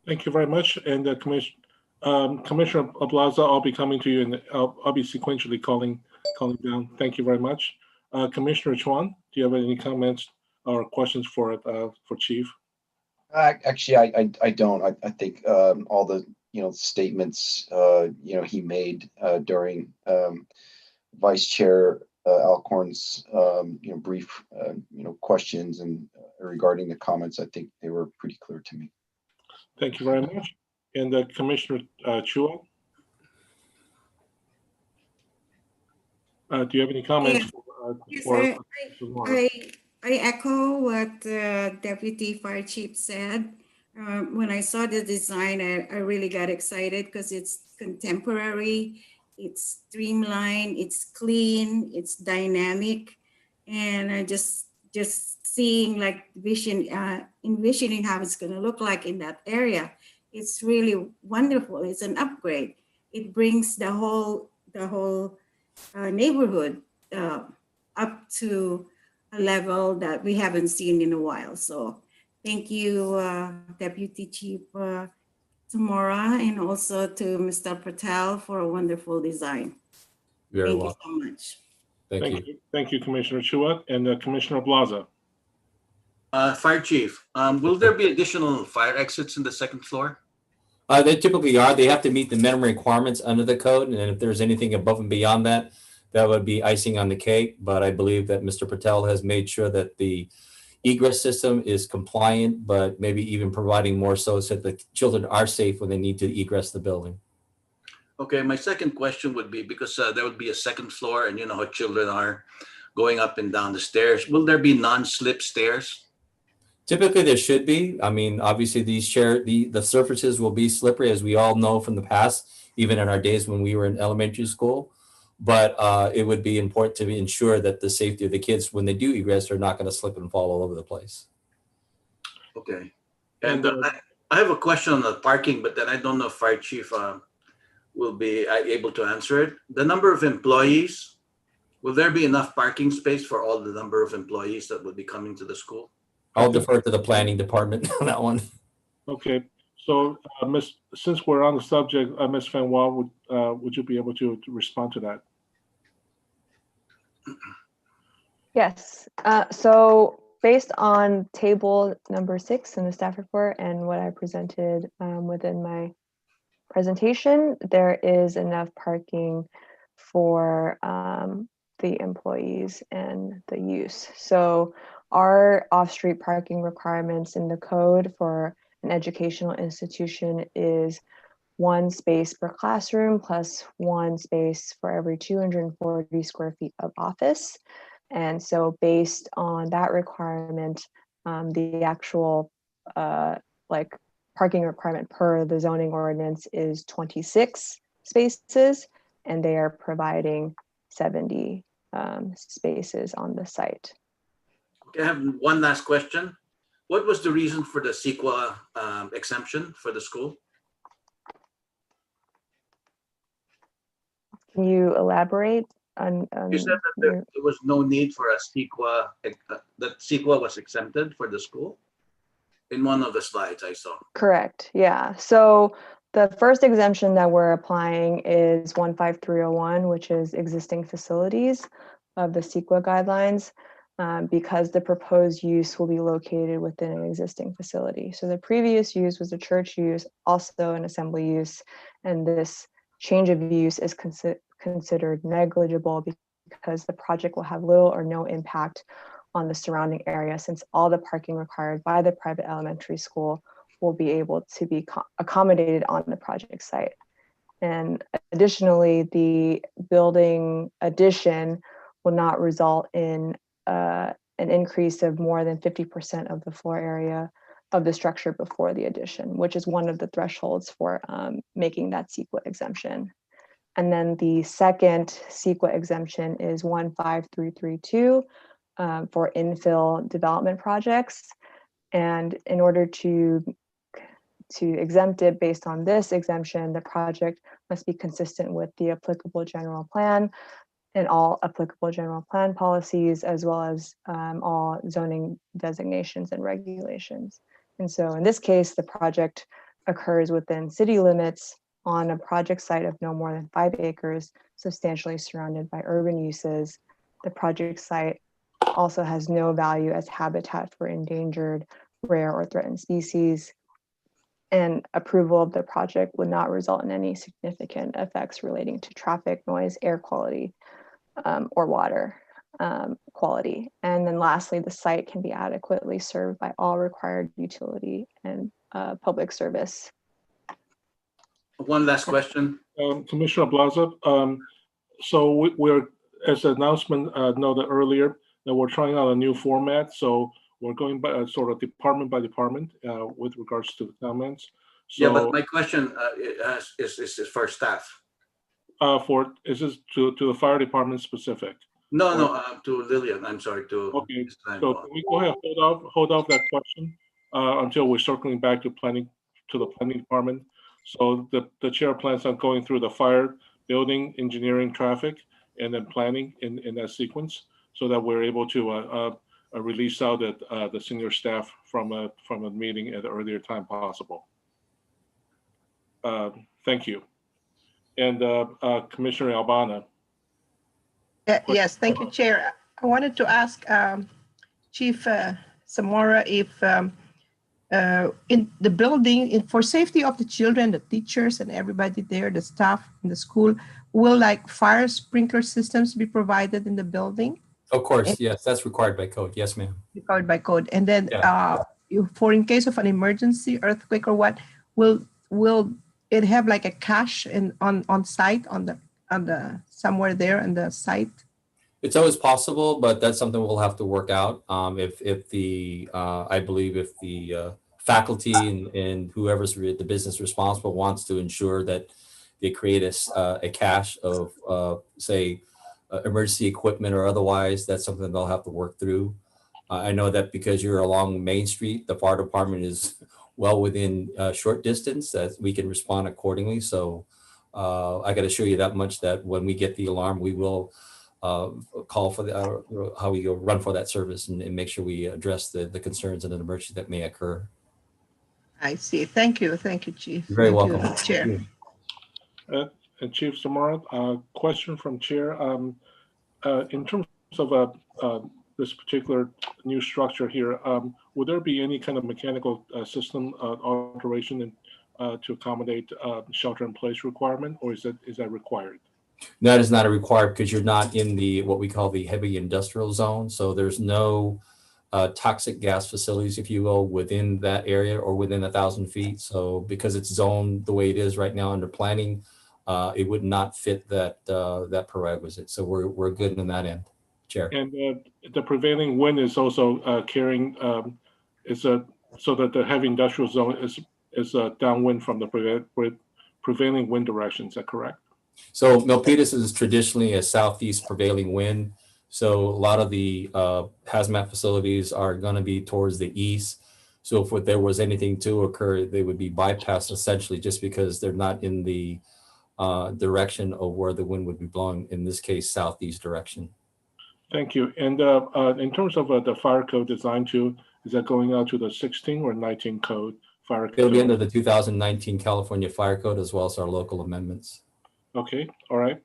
Thank you very much. And Commissioner Ablaza, I'll be coming to you, and I'll be sequentially calling down. Thank you very much. Commissioner Chuan, do you have any comments or questions for Chief? Actually, I don't. I think all the statements he made during Vice Chair Alcorn's brief questions and regarding the comments, I think they were pretty clear to me. Thank you very much. And Commissioner Chua, do you have any comments? Yes, I echo what Deputy Fire Chief said. When I saw the design, I really got excited because it's contemporary, it's streamlined, it's clean, it's dynamic, and I just seeing like envisioning how it's going to look like in that area. It's really wonderful. It's an upgrade. It brings the whole neighborhood up to a level that we haven't seen in a while. So thank you, Deputy Chief Tamora, and also to Mr. Patel for a wonderful design. Very well. Thank you so much. Thank you. Thank you, Commissioner Chua. And Commissioner Blaza. Fire Chief, will there be additional fire exits in the second floor? They typically are. They have to meet the minimum requirements under the code, and if there's anything above and beyond that, that would be icing on the cake. But I believe that Mr. Patel has made sure that the egress system is compliant, but maybe even providing more so that the children are safe when they need to egress the building. Okay, my second question would be, because there would be a second floor and you know how children are going up and down the stairs. Will there be non-slip stairs? Typically there should be. I mean, obviously the surfaces will be slippery, as we all know from the past, even in our days when we were in elementary school. But it would be important to ensure that the safety of the kids when they do egress are not going to slip and fall all over the place. Okay. And I have a question on the parking, but then I don't know if Fire Chief will be able to answer it. The number of employees, will there be enough parking space for all the number of employees that will be coming to the school? I'll defer to the planning department on that one. Okay, so since we're on the subject, Ms. Van Wall, would you be able to respond to that? Yes. So based on table number 6 in the staff report and what I presented within my presentation, there is enough parking for the employees and the use. So our off-street parking requirements in the code for an educational institution is 1 space per classroom plus 1 space for every 240 square feet of office. And so based on that requirement, the actual parking requirement per the zoning ordinance is 26 spaces, and they are providing 70 spaces on the site. Okay, I have one last question. What was the reason for the CEQA exemption for the school? Can you elaborate on? You said that there was no need for a CEQA, that CEQA was exempted for the school? In one of the slides I saw. Correct, yeah. So the first exemption that we're applying is 15301, which is existing facilities of the CEQA guidelines, because the proposed use will be located within an existing facility. So the previous use was a church use, also an assembly use, and this change of use is considered negligible because the project will have little or no impact on the surrounding area, since all the parking required by the private elementary school will be able to be accommodated on the project site. And additionally, the building addition will not result in an increase of more than 50% of the floor area of the structure before the addition, which is one of the thresholds for making that CEQA exemption. And then the second CEQA exemption is 15332 for infill development projects. And in order to exempt it based on this exemption, the project must be consistent with the applicable general plan and all applicable general plan policies, as well as all zoning designations and regulations. And so in this case, the project occurs within city limits on a project site of no more than 5 acres, substantially surrounded by urban uses. The project site also has no value as habitat for endangered, rare, or threatened species. And approval of the project would not result in any significant effects relating to traffic, noise, air quality, or water quality. And then lastly, the site can be adequately served by all required utility and public service. One last question. Commissioner Blaza, so we're, as an announcement noted earlier, that we're trying out a new format. So we're going by sort of department by department with regards to the comments. So, yeah, but my question is for staff. Is this to the fire department specific? No, to Lillian. I'm sorry. Okay. So can we go ahead, hold off that question until we're circling back to the planning department. So the chair plans on going through the fire, building, engineering, traffic, and then planning in that sequence, so that we're able to release out the senior staff from a meeting at an earlier time possible. Thank you. And Commissioner Albana. Yes, thank you, Chair. I wanted to ask Chief Zamora if in the building, for safety of the children, the teachers and everybody there, the staff in the school, will like fire sprinkler systems be provided in the building? Of course, yes, that's required by code. Yes, ma'am. Required by code. And then Yeah. for in case of an emergency, earthquake or what, will it have like a cache on site on the somewhere there on the site? It's always possible, but that's something we'll have to work out. If the I believe if the faculty and whoever's the business responsible wants to ensure that they create a cache of say emergency equipment or otherwise, that's something they'll have to work through. I know that because you're along Main Street, the fire department is well within short distance that we can respond accordingly. So I got to assure you that much that when we get the alarm, we will call for how we go run for that service and make sure we address the concerns and an emergency that may occur. I see. Thank you, Chief. You're very Thank welcome. you, Chair. And Chief Zamora, question from Chair. In terms of this particular new structure here, would there be any kind of mechanical system alteration to accommodate shelter-in-place requirement, or is that required? That is not a required because you're not in the what we call the heavy industrial zone. So there's no toxic gas facilities, if you will, within that area or within 1,000 feet. So because it's zoned the way it is right now under planning, it would not fit that prerequisite. So we're good in that end, Chair. And the prevailing wind is also carrying so that the heavy industrial zone is downwind from the prevailing wind direction. Is that correct? So Milpitas is traditionally a southeast prevailing wind. So a lot of the hazmat facilities are going to be towards the east. So if there was anything to occur, they would be bypassed essentially just because they're not in the direction of where the wind would be blowing, in this case, southeast direction. Thank you. And in terms of the fire code design tool, is that going out to the 16 or 19 code fire code? It'll be under the 2019 California Fire Code as well as our local amendments. Okay, all right.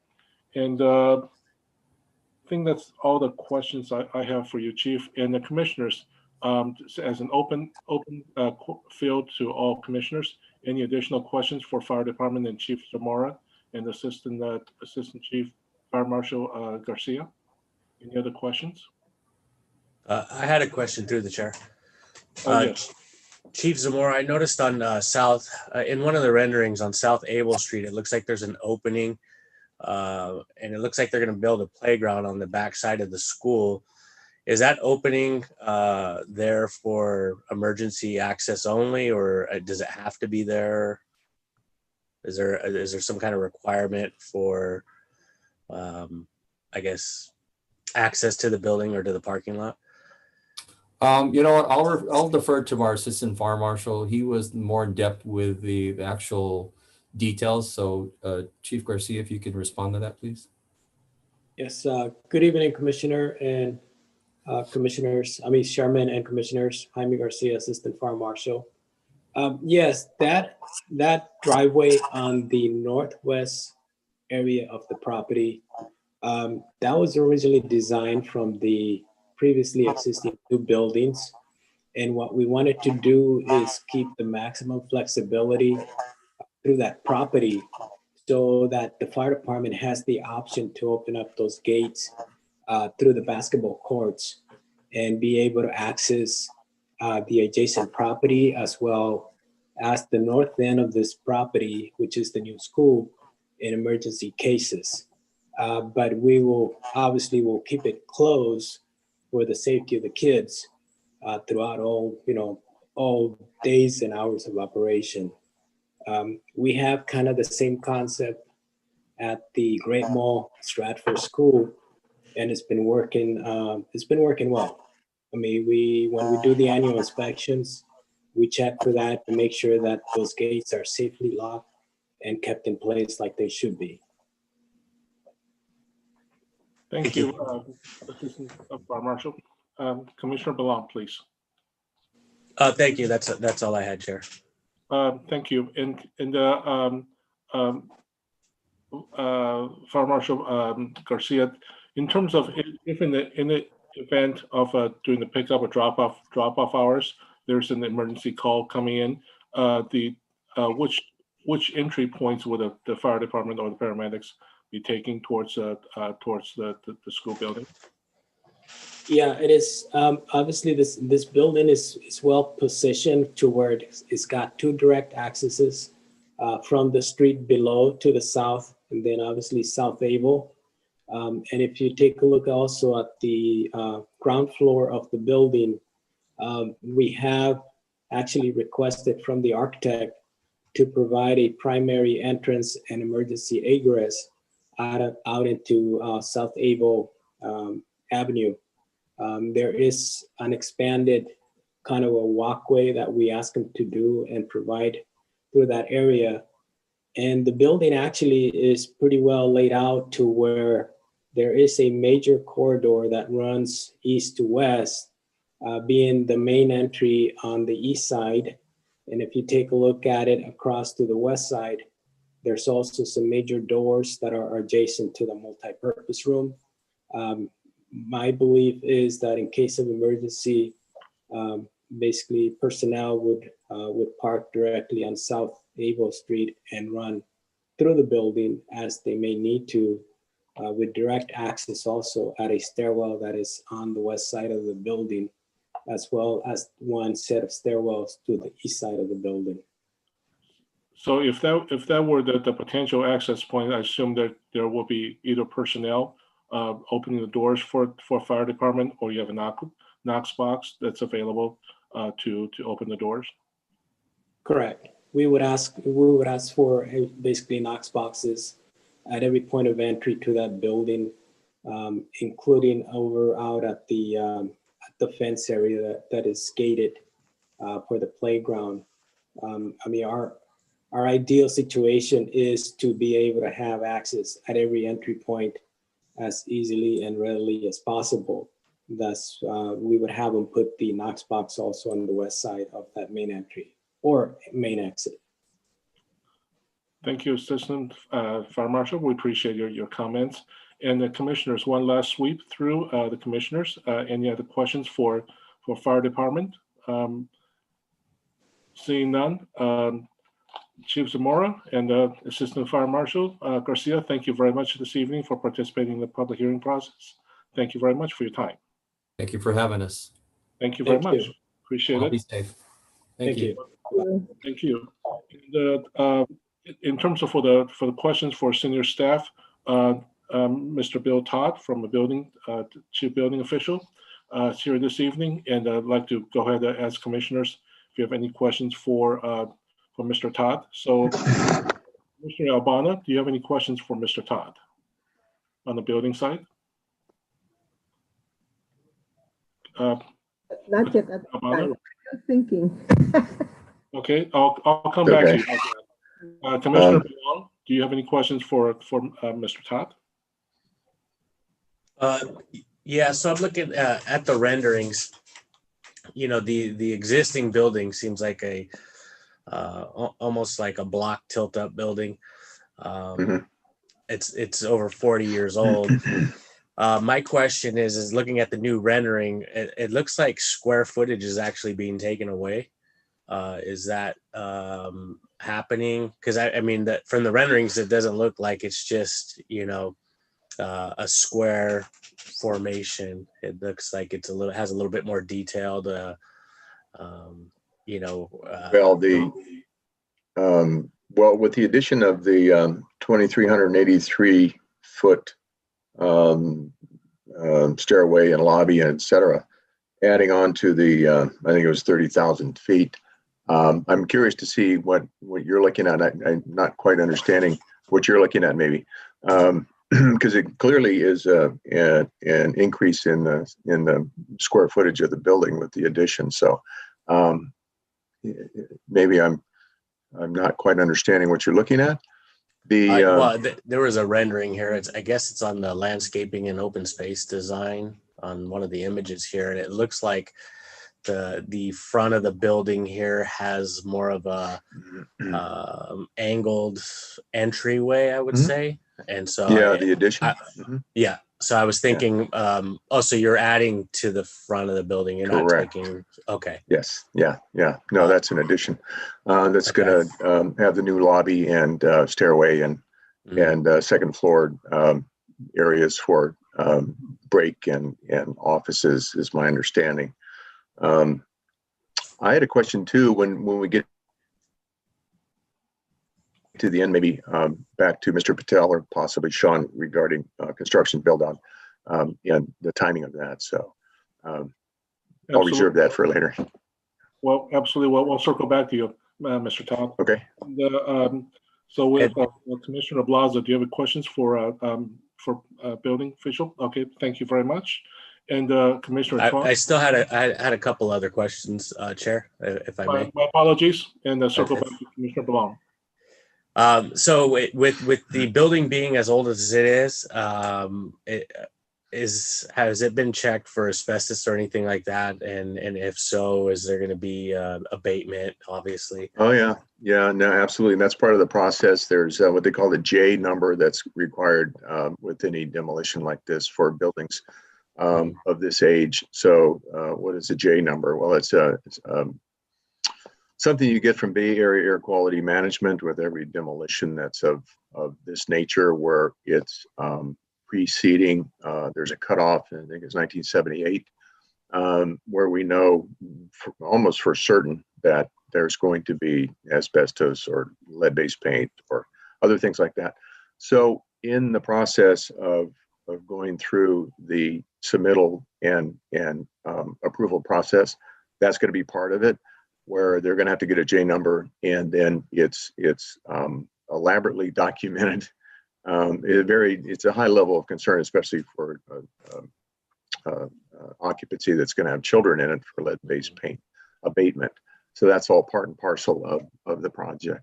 And I think that's all the questions I have for you, Chief. And the commissioners, as an open field to all commissioners, any additional questions for Fire Department and Chief Zamora and Assistant Chief Fire Marshal Garcia? Any other questions? I had a question through the chair. Yes. Chief Zamora, I noticed on in one of the renderings on South Able Street, it looks like there's an opening and it looks like they're going to build a playground on the back side of the school. Is that opening there for emergency access only, or does it have to be there? Is there some kind of requirement for, I guess, access to the building or to the parking lot? You know what, I'll defer to our Assistant Fire Marshal. He was more in depth with the actual details. So Chief Garcia, if you could respond to that, please. Yes, good evening, Commissioner and Commissioners. I mean, Chairman and Commissioners. Jaime Garcia, Assistant Fire Marshal. Yes, that driveway on the northwest area of the property, that was originally designed from the previously existing two buildings. And what we wanted to do is keep the maximum flexibility through that property so that the fire department has the option to open up those gates through the basketball courts and be able to access the adjacent property as well as the north end of this property, which is the new school, in emergency cases. But we will keep it closed for the safety of the kids throughout all days and hours of operation. We have kind of the same concept at the Great Mall Stratford School, and it's been working well. I mean, when we do the annual inspections, we check for that to make sure that those gates are safely locked and kept in place like they should be. Thank you, Assistant Fire Marshal. Commissioner Balam, please. Thank you. That's all I had, Chair. Thank you. And Fire Marshal Garcia, in terms of if in the event of doing the pickup or drop off hours, there's an emergency call coming in, which entry points would the fire department or the paramedics be taking towards the school building? Yeah, it is. Obviously, this building is well positioned to where it's got two direct accesses from the street below to the south, and then obviously South Able. And if you take a look also at the ground floor of the building, we have actually requested from the architect to provide a primary entrance and emergency egress out into South Able Avenue. There is an expanded kind of a walkway that we ask them to do and provide through that area. And the building actually is pretty well laid out to where there is a major corridor that runs east to west, being the main entry on the east side. And if you take a look at it across to the west side, there's also some major doors that are adjacent to the multi-purpose room. My belief is that in case of emergency, basically personnel would park directly on South Able Street and run through the building as they may need to, with direct access also at a stairwell that is on the west side of the building, as well as one set of stairwells to the east side of the building. So if that were the potential access point, I assume that there will be either personnel opening the doors for fire department, or you have a Knox box that's available to open the doors. Correct. We would ask for basically Knox boxes at every point of entry to that building, including out at the fence area that is gated for the playground. I mean, our ideal situation is to be able to have access at every entry point as easily and readily as possible. Thus, we would have them put the Knox box also on the west side of that main entry or main exit. Thank you, Assistant Fire Marshal. We appreciate your comments. And the commissioners, one last sweep through the commissioners. Any other questions for fire department? Seeing none. Chief Zamora and Assistant Fire Marshal Garcia, thank you very much this evening for participating in the public hearing process. Thank you very much for your time. Thank you for having us. Thank you very much. Appreciate it. Be safe. Thank you. Thank you. And, in terms of for the questions for senior staff, Mr. Bill Todd from the building, Chief Building Official, is here this evening, and I'd like to go ahead and ask commissioners if you have any questions for Mr. Todd. So, Commissioner Albana, do you have any questions for Mr. Todd on the building side? Not yet. I'm thinking. Okay, I'll come back to you. Commissioner Belong, do you have any questions for Mr. Todd? Yeah, so I'm looking at the renderings. You know, the existing building seems like a almost like a block tilt-up building. It's over 40 years old. My question is looking at the new rendering, it looks like square footage is actually being taken away. Is that happening? Because I mean that from the renderings, it doesn't look like it's just, you know, a square formation. It looks like it's has a little bit more detailed, you know. Well, with the addition of the 2,383 foot stairway and lobby, and et cetera, adding on to the, I think it was 30,000 feet. I'm curious to see what you're looking at. I'm not quite understanding what you're looking at, maybe, because it clearly is an increase in the square footage of the building with the addition. So maybe I'm not quite understanding what you're looking at. There was a rendering here. I guess it's on the landscaping and open space design on one of the images here, and it looks like the front of the building here has more of a angled entryway, I would say. And so the addition. Yeah, So I was thinking, oh, so you're adding to the front of the building. You're Correct. not taking, okay. Yes, yeah. No, that's an addition. That's gonna have the new lobby and stairway and second floor areas for break and offices, is my understanding. I had a question too, when we get to the end, maybe back to Mr. Patel or possibly Sean regarding construction build out and the timing of that. So I'll reserve that for later. Well, absolutely. Well, we'll circle back to you, Mr. Todd. Okay. So with Commissioner Blaza, do you have questions for building official? Okay, thank you very much. And Commissioner Twan? I still had a couple other questions, Chair, if I may. My apologies, and circle back to Commissioner Blanc. So with the building being as old as it is, has it been checked for asbestos or anything like that? And if so, is there going to be abatement, obviously? Oh yeah, no, absolutely. And that's part of the process. There's what they call the J number that's required with any demolition like this for buildings of this age. So what is the J number? Well, it's something you get from Bay Area Air Quality Management with every demolition that's of this nature, where it's preceding, there's a cutoff, I think it's 1978, where we know almost for certain that there's going to be asbestos or lead-based paint or other things like that. So in the process of going through the submittal and approval process, that's going to be part of it, where they're going to have to get a J number, and then it's elaborately documented. It's a high level of concern, especially for occupancy that's going to have children in it for lead-based paint abatement. So that's all part and parcel of the project.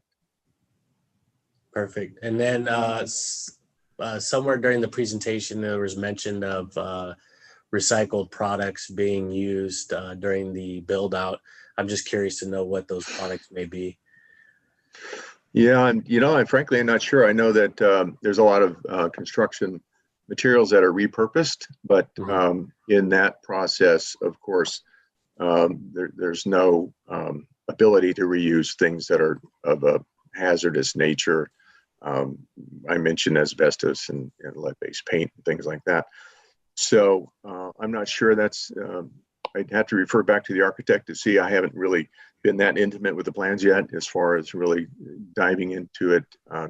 Perfect. And then somewhere during the presentation, there was mention of recycled products being used during the build out. I'm just curious to know what those products may be. Yeah, and I'm frankly, I'm not sure. I know that there's a lot of construction materials that are repurposed, but in that process, of course, there's no ability to reuse things that are of a hazardous nature. I mentioned asbestos and lead-based paint and things like that. So I'm not sure. That's I'd have to refer back to the architect to see. I haven't really been that intimate with the plans yet, as far as really diving into it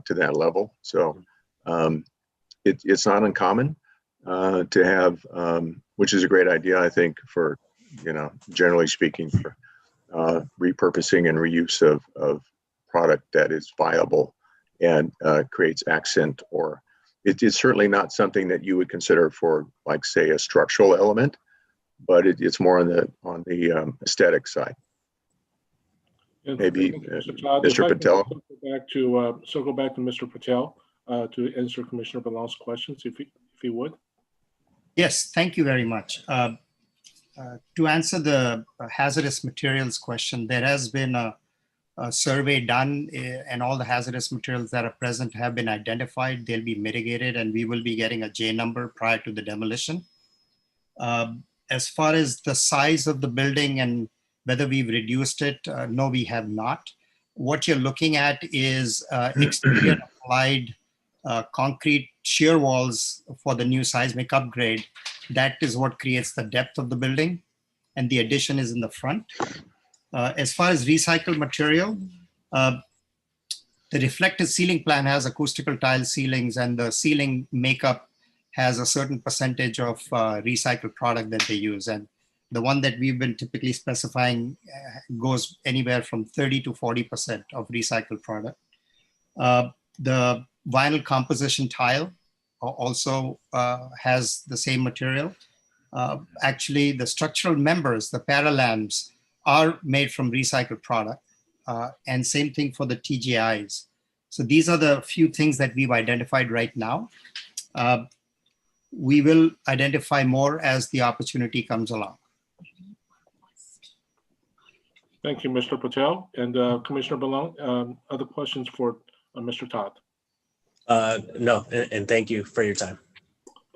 to that level. So it's not uncommon to have, which is a great idea, I think, for, generally speaking, for repurposing and reuse of product that is viable and creates accent, or it's certainly not something that you would consider for, like, say, a structural element, but it's more on the aesthetic side. Maybe Mr. Patel. Circle back to Mr. Patel to answer Commissioner Ballon's questions, if he would. Yes, thank you very much. To answer the hazardous materials question, there has been a survey done, and all the hazardous materials that are present have been identified. They'll be mitigated, and we will be getting a J number prior to the demolition. As far as the size of the building and whether we've reduced it, no, we have not. What you're looking at is exterior applied concrete shear walls for the new seismic upgrade. That is what creates the depth of the building, and the addition is in the front. As far as recycled material, the reflective ceiling plan has acoustical tile ceilings, and the ceiling makeup has a certain percentage of recycled product that they use. And the one that we've been typically specifying goes anywhere from 30 to 40% of recycled product. The vinyl composition tile also has the same material. Actually, the structural members, the paralams, are made from recycled product, and same thing for the TGIs. So these are the few things that we've identified right now. We will identify more as the opportunity comes along. Thank you, Mr. Patel. And Commissioner Ballon, other questions for Mr. Todd? No, and thank you for your time.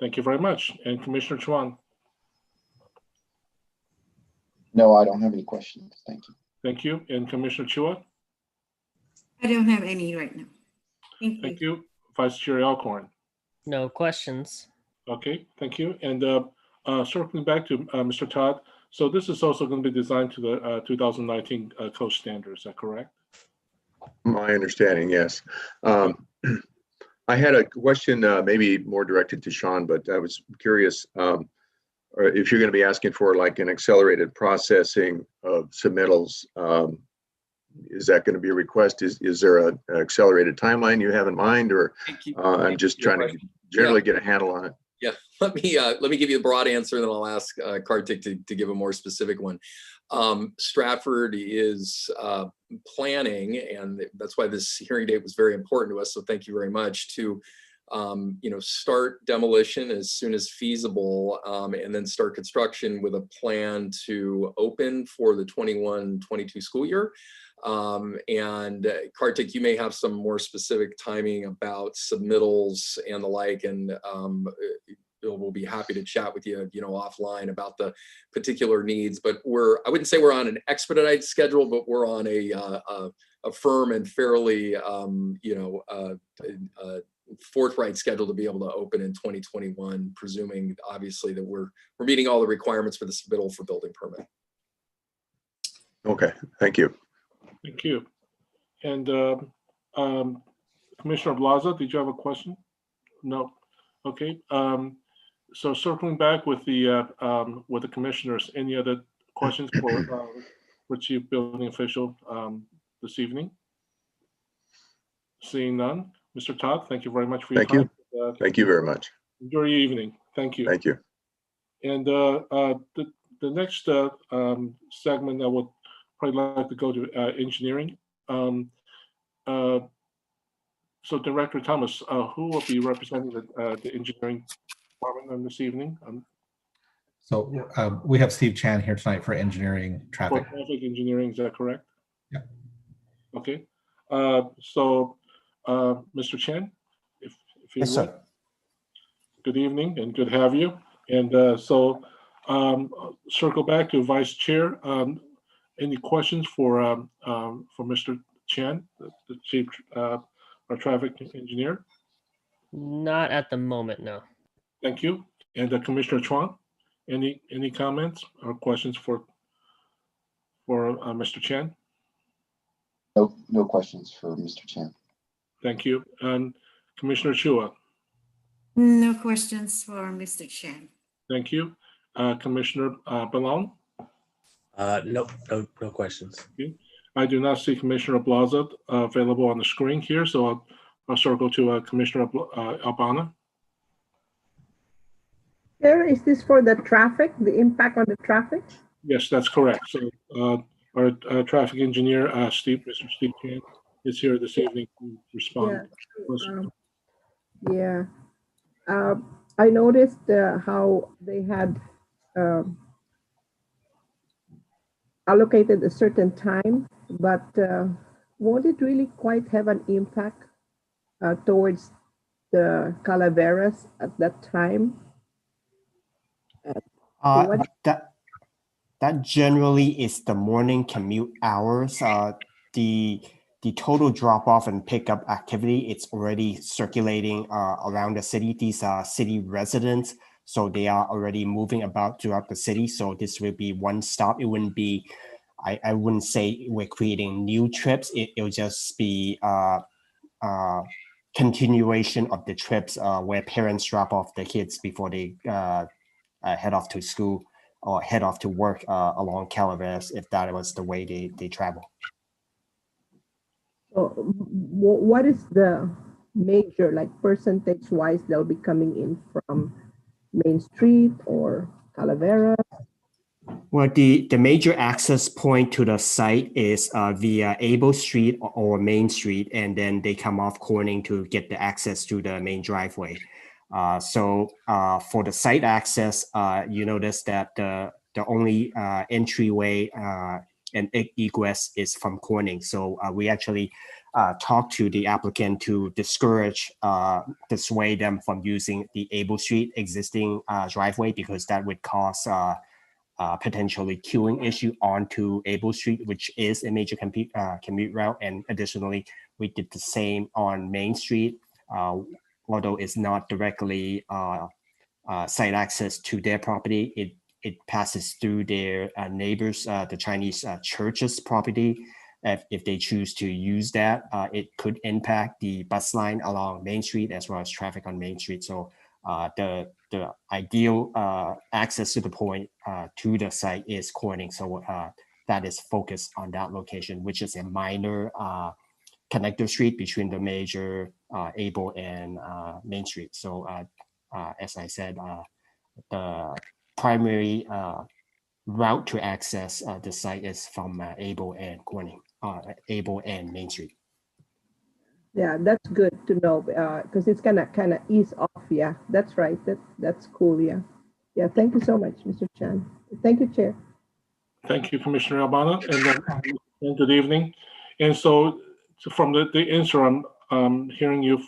Thank you very much. And Commissioner Chuan? No, I don't have any questions. Thank you. Thank you. And Commissioner Chua? I don't have any right now. Thank you. Vice Chair Alcorn? No questions. Okay, thank you. And circling back to Mr. Todd, so this is also going to be designed to the 2019 code standards, is that correct? My understanding, yes. I had a question maybe more directed to Sean, but I was curious if you're going to be asking for like an accelerated processing of submittals. Is that going to be a request? Is there an accelerated timeline you have in mind, or I'm just trying to generally get a handle on it? Yeah, let me give you a broad answer, and then I'll ask Kartik to give a more specific one. Stratford is planning, and that's why this hearing date was very important to us. So thank you very much to start demolition as soon as feasible, and then start construction with a plan to open for the 21-22 school year. And Kartik, you may have some more specific timing about submittals and the like, and we'll be happy to chat with you, offline about the particular needs. But I wouldn't say we're on an expedited schedule, but we're on a firm and fairly, forthright schedule to be able to open in 2021, presuming obviously that we're meeting all the requirements for the submittal for building permit. Okay, thank you. Thank you. And Commissioner Blaza, did you have a question? No. Okay. So circling back with the commissioners, any other questions for Chief Building Official this evening? Seeing none, Mr. Todd, thank you very much for your time. Thank you very much. Enjoy your evening. Thank you. Thank you. And the next segment, I would probably like to go to engineering. So Director Thomas, who will be representing the engineering department on this evening? So we have Steve Chan here tonight for engineering traffic. For traffic engineering, is that correct? Yeah. Okay. So Mr. Chan, if you yes, would. sir. Good evening and good to have you. And so circle back to Vice Chair. Any questions for Mr. Chan, the Chief our traffic engineer? Not at the moment, no. Thank you. And Commissioner Chuan, any comments or questions for Mr. Chan? No questions for Mr. Chan. Thank you. And Commissioner Chua? No questions for Mr. Chan. Thank you. Commissioner Balon? No questions. Okay. I do not see Commissioner Blaza available on the screen here, so I'll circle to Commissioner Albana. Chair, is this for the traffic, the impact on the traffic? Yes, that's correct. So our traffic engineer, Mr. Steve Chan, is here this evening to respond. Yeah. I noticed how they had allocated a certain time, but won't it really quite have an impact towards the Calaveras at that time? That generally is the morning commute hours. The total drop-off and pickup activity, it's already circulating around the city. These are city residents, so they are already moving about throughout the city. So this will be one stop. It wouldn't be, I wouldn't say we're creating new trips. It'll just be continuation of the trips where parents drop off their kids before they head off to school or head off to work along Calaveras, if that was the way they travel. So what is the major, like percentage wise, they'll be coming in from Main Street or Calaveras? Well, the major access point to the site is via Able Street or Main Street, and then they come off Corning to get the access to the main driveway. So for the site access, you notice that the only entryway and egress is from Corning. So we actually talked to the applicant to dissuade them from using the Able Street existing driveway, because that would cause potentially queuing issue onto Able Street, which is a major commute route. And additionally, we did the same on Main Street, although it's not directly site access to their property. It passes through their neighbors, the Chinese church's property. If they choose to use that, it could impact the bus line along Main Street as well as traffic on Main Street. So the ideal access to the point to the site is Corning. So that is focused on that location, which is a minor connector street between the major Able and Main Street. So as I said, the primary route to access the site is from Able and Corning, Able and Main Street. Yeah, that's good to know because it's kind of ease off. Yeah, that's right. That's cool. Yeah. Yeah. Thank you so much, Mr. Chan. Thank you, Chair. Thank you, Commissioner Albana, and good evening. And so from the answer I'm hearing you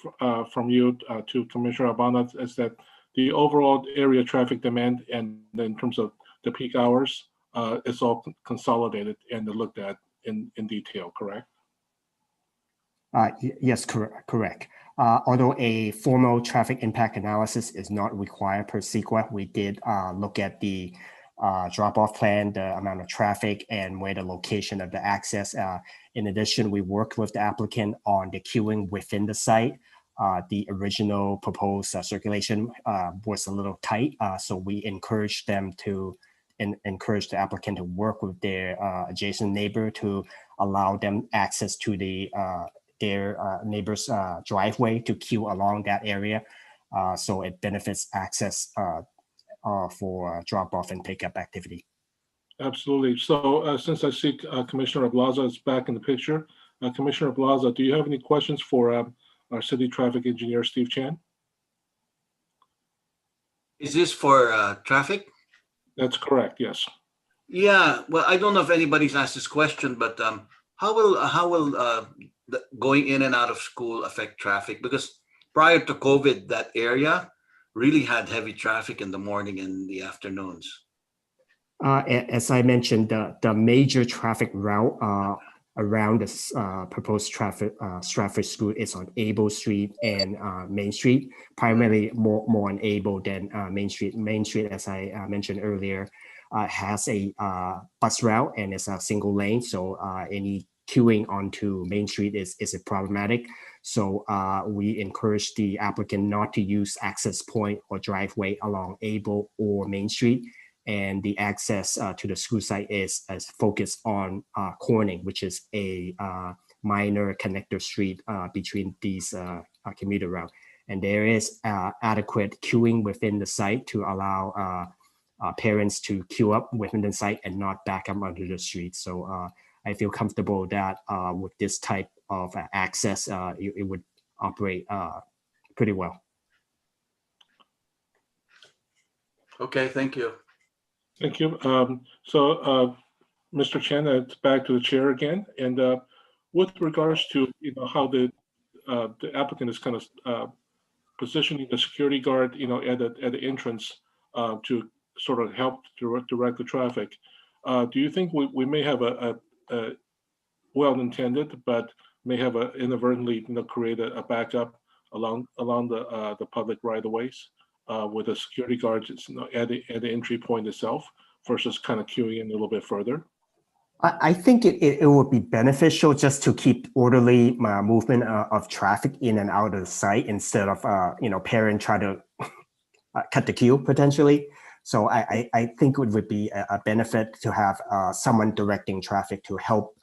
from you to Commissioner Albana is that the overall area traffic demand and in terms of the peak hours, it's all consolidated and looked at in detail, correct? Yes, correct. Although a formal traffic impact analysis is not required per CEQA, we did look at the drop-off plan, the amount of traffic, and where the location of the access. In addition, we worked with the applicant on the queuing within the site. The original proposed circulation was a little tight, so we encouraged them to encourage the applicant to work with their adjacent neighbor to allow them access to their neighbor's driveway to queue along that area. So it benefits access for drop-off and pickup activity. Absolutely. So since I see Commissioner Blaza is back in the picture, Commissioner Blaza, do you have any questions for our city traffic engineer, Steve Chan? Is this for traffic? That's correct, yes. Yeah, well, I don't know if anybody's asked this question, but how will going in and out of school affect traffic? Because prior to COVID, that area really had heavy traffic in the morning and the afternoons. As I mentioned, the major traffic route around the proposed Stratford School is on Able Street and Main Street, primarily more on Able than Main Street. Main Street, as I mentioned earlier, has a bus route and it's a single lane, so any queuing onto Main Street is problematic. So we encourage the applicant not to use access point or driveway along Able or Main Street. And the access to the school site is focused on Corning, which is a minor connector street between these commuter routes. And there is adequate queuing within the site to allow parents to queue up within the site and not back up onto the street. So I feel comfortable that with this type of access, it would operate pretty well. Okay, thank you. Thank you. Mr. Chen, it's back to the chair again. And with regards to how the applicant is kind of positioning the security guard, at the entrance to sort of help direct the traffic, do you think we may have a well-intended, but may have inadvertently create a backup along the public right-of-ways? With the security guards at the entry point itself versus kind of queuing in a little bit further? I think it would be beneficial just to keep orderly movement of traffic in and out of the site instead of parent try to cut the queue potentially. So I think it would be a benefit to have someone directing traffic to help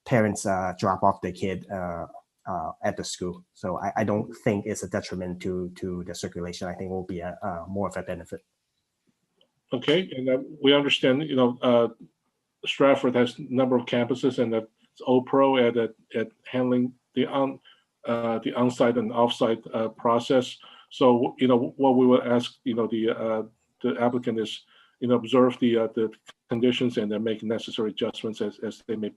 parents drop off their kid at the school. So I don't think it's a detriment to the circulation. I think it will be more of a benefit. Okay, and we understand, Stratford has a number of campuses and it's OPRO at handling the on-site and off-site process. So, what we would ask, the applicant is observe the conditions and then make necessary adjustments as they may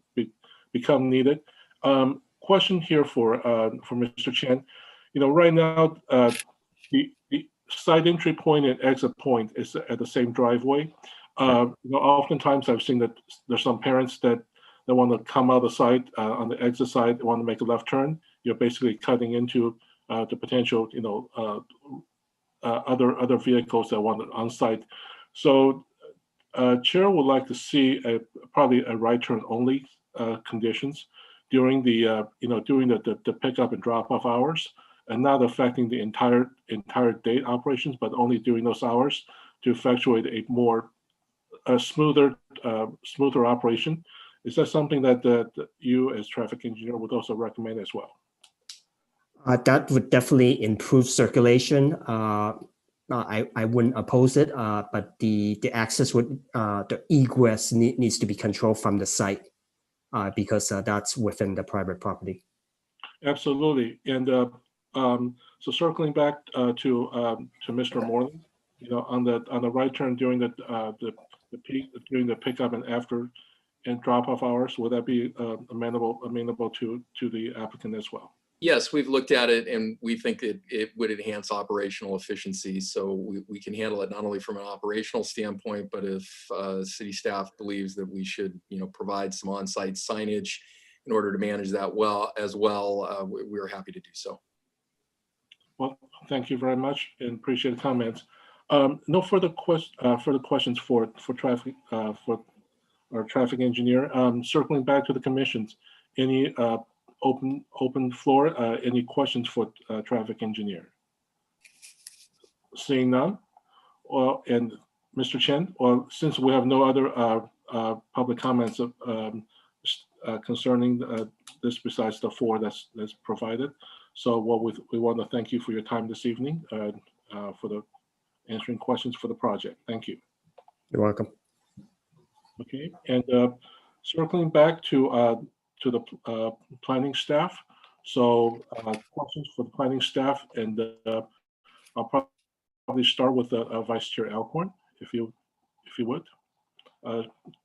become needed. Question here for Mr. Chen. Right now, the side entry point and exit point is at the same driveway. Oftentimes I've seen that there's some parents that want to come out the side on the exit side, want to make a left turn. You're basically cutting into the potential, other vehicles that want on site. So, Chair would like to see probably a right turn only conditions during the pickup and drop off hours, and not affecting the entire day operations, but only during those hours to effectuate a smoother operation. Is that something that you as traffic engineer would also recommend as well? That would definitely improve circulation. I wouldn't oppose it, but the access the egress needs to be controlled from the site because that's within the private property. Absolutely, and so circling back to Mr. Moreland, on the right turn during the peak, during the pickup and after and drop off hours, would that be amenable to the applicant as well? Yes, we've looked at it and we think it would enhance operational efficiency. So we can handle it not only from an operational standpoint, but if city staff believes that we should, provide some on-site signage in order to manage that we're happy to do so. Well, thank you very much and appreciate the comments. No further questions for traffic for our traffic engineer. Circling back to the commissions, any open floor, any questions for traffic engineer? Seeing none, well, and Mr. Chen, well, since we have no other public comments concerning this besides the four that's provided, so we want to thank you for your time this evening for the answering questions for the project. Thank you. You're welcome. Okay, and circling back to the planning staff. So questions for the planning staff, and I'll probably start with Vice Chair Alcorn, if you would.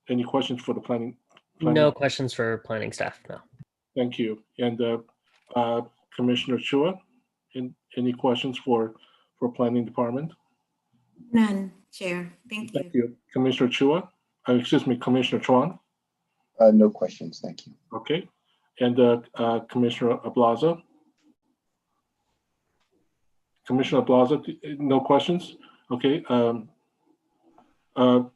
Any questions for the planning? No questions for planning staff, no. Thank you. And Commissioner Chua, any questions for planning department? None, Chair. Thank you. Thank you. Commissioner Chua, excuse me, Commissioner Chuan? No questions, thank you. Okay, and Commissioner Ablaza? Commissioner Ablaza, no questions? Okay. So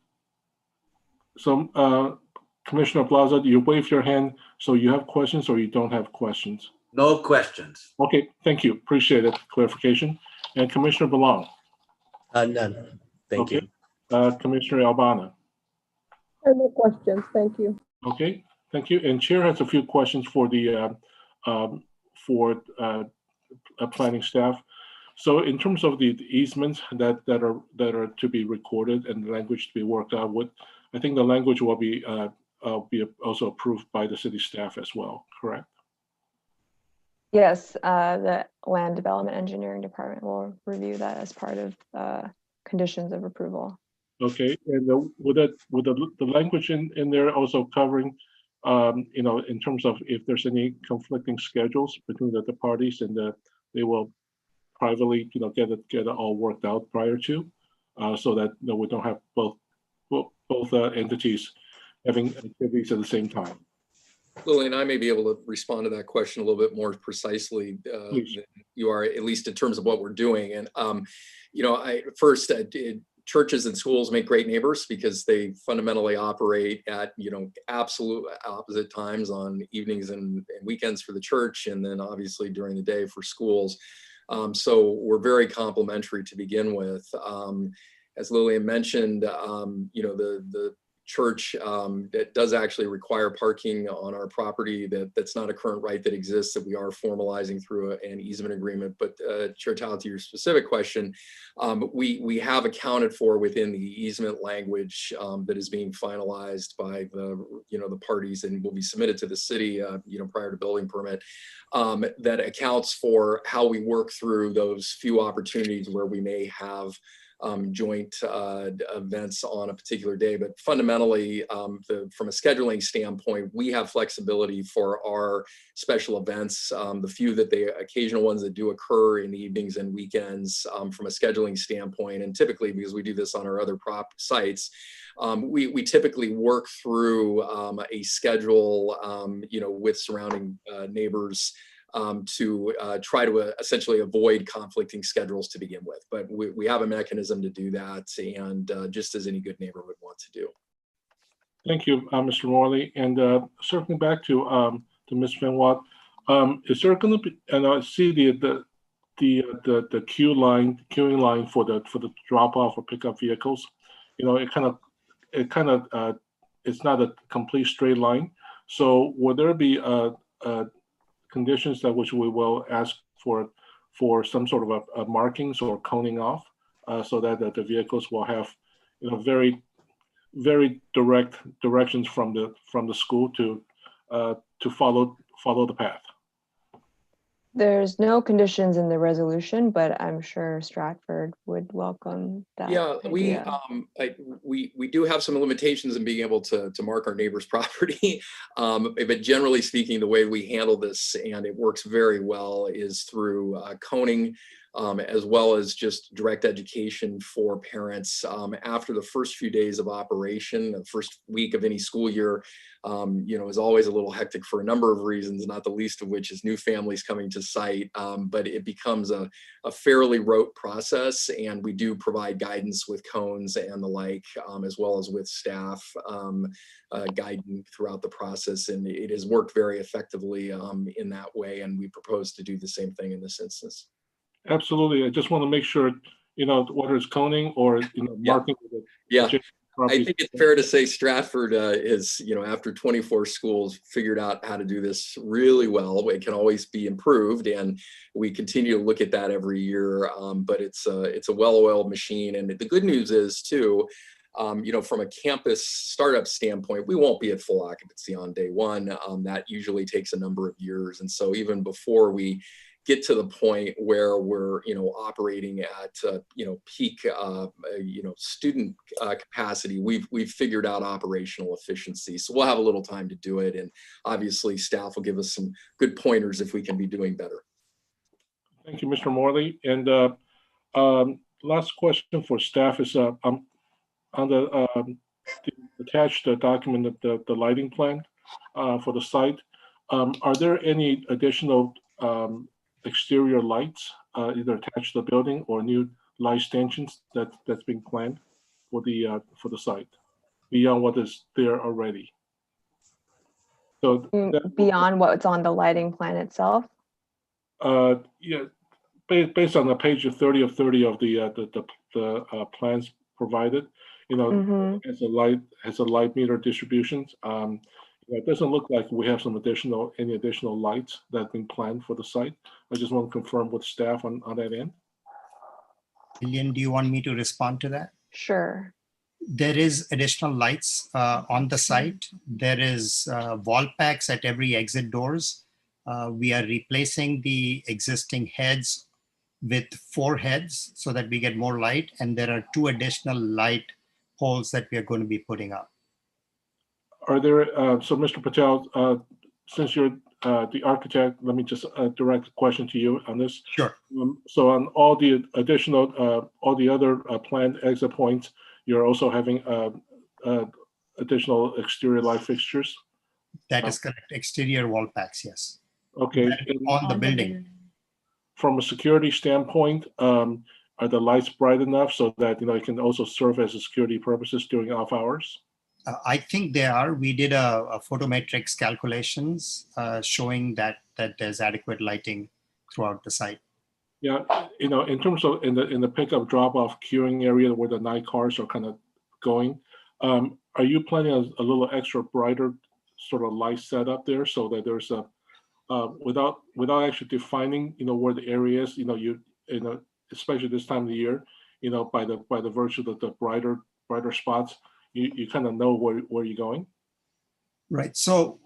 Commissioner Ablaza, you wave your hand, so you have questions or you don't have questions? No questions. Okay, thank you. Appreciate it. Clarification. And Commissioner Belong? None. Thank you. Commissioner Albana? No questions. Thank you. Okay, thank you. And Chair has a few questions for the planning staff. So in terms of the easements that are to be recorded and the language to be worked out with, I think the language will be also approved by the city staff as well, correct? Yes, the Land Development Engineering Department will review that as part of conditions of approval. Okay, and would the language in there also covering, in terms of if there's any conflicting schedules between the parties, and they will privately, get it all worked out prior to, so that we don't have both entities having activities at the same time. Lillian, I may be able to respond to that question a little bit more precisely than you are, at least in terms of what we're doing. And, churches and schools make great neighbors because they fundamentally operate at, absolute opposite times on evenings and weekends for the church, and then obviously during the day for schools. So we're very complementary to begin with. As Lillian mentioned, the church that does actually require parking on our property. That's not a current right that exists, that we are formalizing through an easement agreement. But Chair Tao, to your specific question, we have accounted for within the easement language that is being finalized by the parties and will be submitted to the city prior to building permit, that accounts for how we work through those few opportunities where we may have joint events on a particular day. But fundamentally, from a scheduling standpoint, we have flexibility for our special events, the occasional ones that do occur in the evenings and weekends from a scheduling standpoint. And typically, because we do this on our other prop sites, we typically work through a schedule, with surrounding neighbors to try to essentially avoid conflicting schedules to begin with. But we have a mechanism to do that, and just as any good neighbor would want to do. Thank you, Mr. Morley. And circling back to Ms. Van Watt, is there going to be? And I see the queuing line for the drop off or pickup vehicles. It's not a complete straight line. So will there be conditions that which we will ask for some sort of a markings or coning off, so that the vehicles will have very direct directions from the school to follow the path? There's no conditions in the resolution, but I'm sure Stratford would welcome that. Yeah, idea. we do have some limitations in being able to mark our neighbor's property, but generally speaking, the way we handle this, and it works very well, is through coning, as well as just direct education for parents. After the first few days of operation, the first week of any school year, is always a little hectic for a number of reasons, not the least of which is new families coming to site. But it becomes a fairly rote process, and we do provide guidance with cones and the like, as well as with staff guiding throughout the process. And it has worked very effectively in that way, and we propose to do the same thing in this instance. Absolutely. I just want to make sure, whether it's coning or, marking. Yeah. I think it's fair to say Stratford is, after 24 schools, figured out how to do this really well. It can always be improved, and we continue to look at that every year. But it's a well-oiled machine. And the good news is too, from a campus startup standpoint, we won't be at full occupancy on day one. That usually takes a number of years. And so even before we get to the point where we're, operating at, peak, student capacity, we've figured out operational efficiency. So we'll have a little time to do it. And obviously staff will give us some good pointers if we can be doing better. Thank you, Mr. Morley. And last question for staff is on the attached document, the lighting plan for the site. Are there any additional exterior lights either attached to the building or new light extensions that's being planned for the site beyond what is there already? So beyond what's on the lighting plan itself? Yeah, based on the page 30 of 30 of the plans provided, has a light meter distributions. It doesn't look like we have any additional lights that have been planned for the site. I just want to confirm with staff on that end. Lillian, do you want me to respond to that? Sure. There is additional lights on the site. There is wall packs at every exit doors. We are replacing the existing heads with 4 heads so that we get more light. And there are 2 additional light poles that we are going to be putting up. Are there, so Mr. Patel, since you're the architect, let me just direct a question to you on this. Sure. So on all the additional, all the other planned exit points, you're also having additional exterior light fixtures? That is correct. Exterior wall packs, yes. Okay. On the building. From a security standpoint, are the lights bright enough so that it can also serve as a security purposes during off hours? I think they are. We did a photometrics calculations showing that there's adequate lighting throughout the site. Yeah, in terms of in the pickup drop-off queuing area where the night cars are kind of going, are you planning a little extra brighter sort of light setup there so that there's a without actually defining where the area is, especially this time of the year, by the virtue of the brighter spots, you kind of know where you're going? Right. So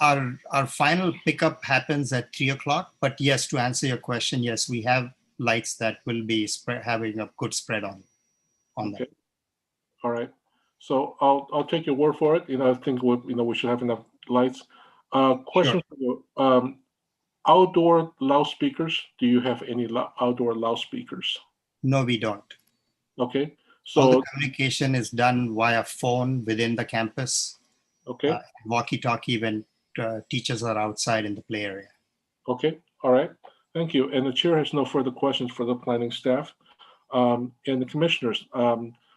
our final pickup happens at 3 o'clock. But yes, to answer your question, yes, we have lights that will be having a good spread on. on that. Okay. All right. So I'll take your word for it. I think we should have enough lights. Question for you. Outdoor loudspeakers. Do you have any outdoor loudspeakers? No, we don't. Okay. All the So communication is done via phone within the campus. okay. Walkie-talkie when teachers are outside in the play area. Okay. All right. Thank you. And the chair has no further questions for the planning staff. And the commissioners,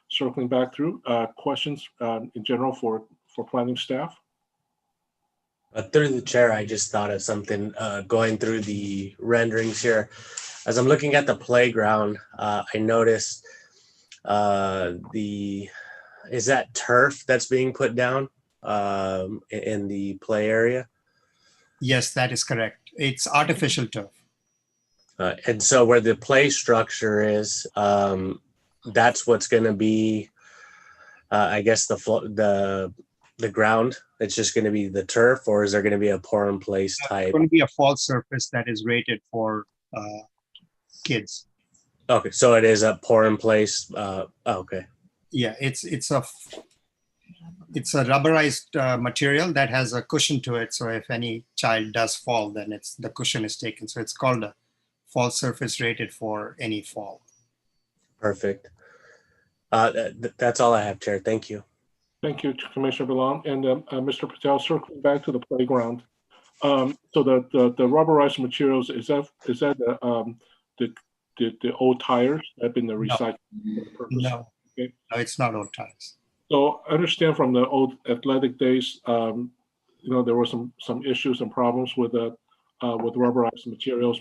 circling back through questions in general for planning staff. Through the chair, I just thought of something going through the renderings here. As I'm looking at the playground, I noticed is that turf that's being put down in the play area? Yes, that is correct. It's artificial turf. And so where the play structure is, that's what's going to be, I guess, the ground. It's just going to be the turf, or is there going to be a pour in place type? It's going to be a fall surface that is rated for kids. Okay, so it is a pour in place. Okay. Yeah, it's a rubberized material that has a cushion to it. So if any child does fall, then the cushion is taken. So it's called a fall surface rated for any fall. Perfect. That's all I have, Chair. Thank you. Thank you, Commissioner Balan. And Mr. Patel, circling back to the playground. So the rubberized materials, is that the old tires that have been recycled? No. Okay. No, it's not old tires. So I understand from the old athletic days, there were some issues and problems with rubberized materials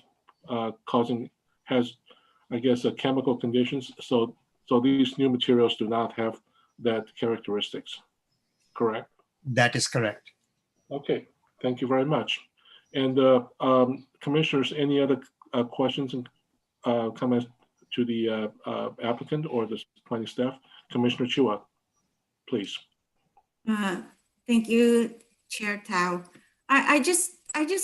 causing, I guess, chemical conditions. So these new materials do not have that characteristics, correct? That is correct. Okay, thank you very much. And commissioners, any other questions and comments to the applicant or the planning staff? Commissioner Chua, please. Thank you, Chair Tao. I just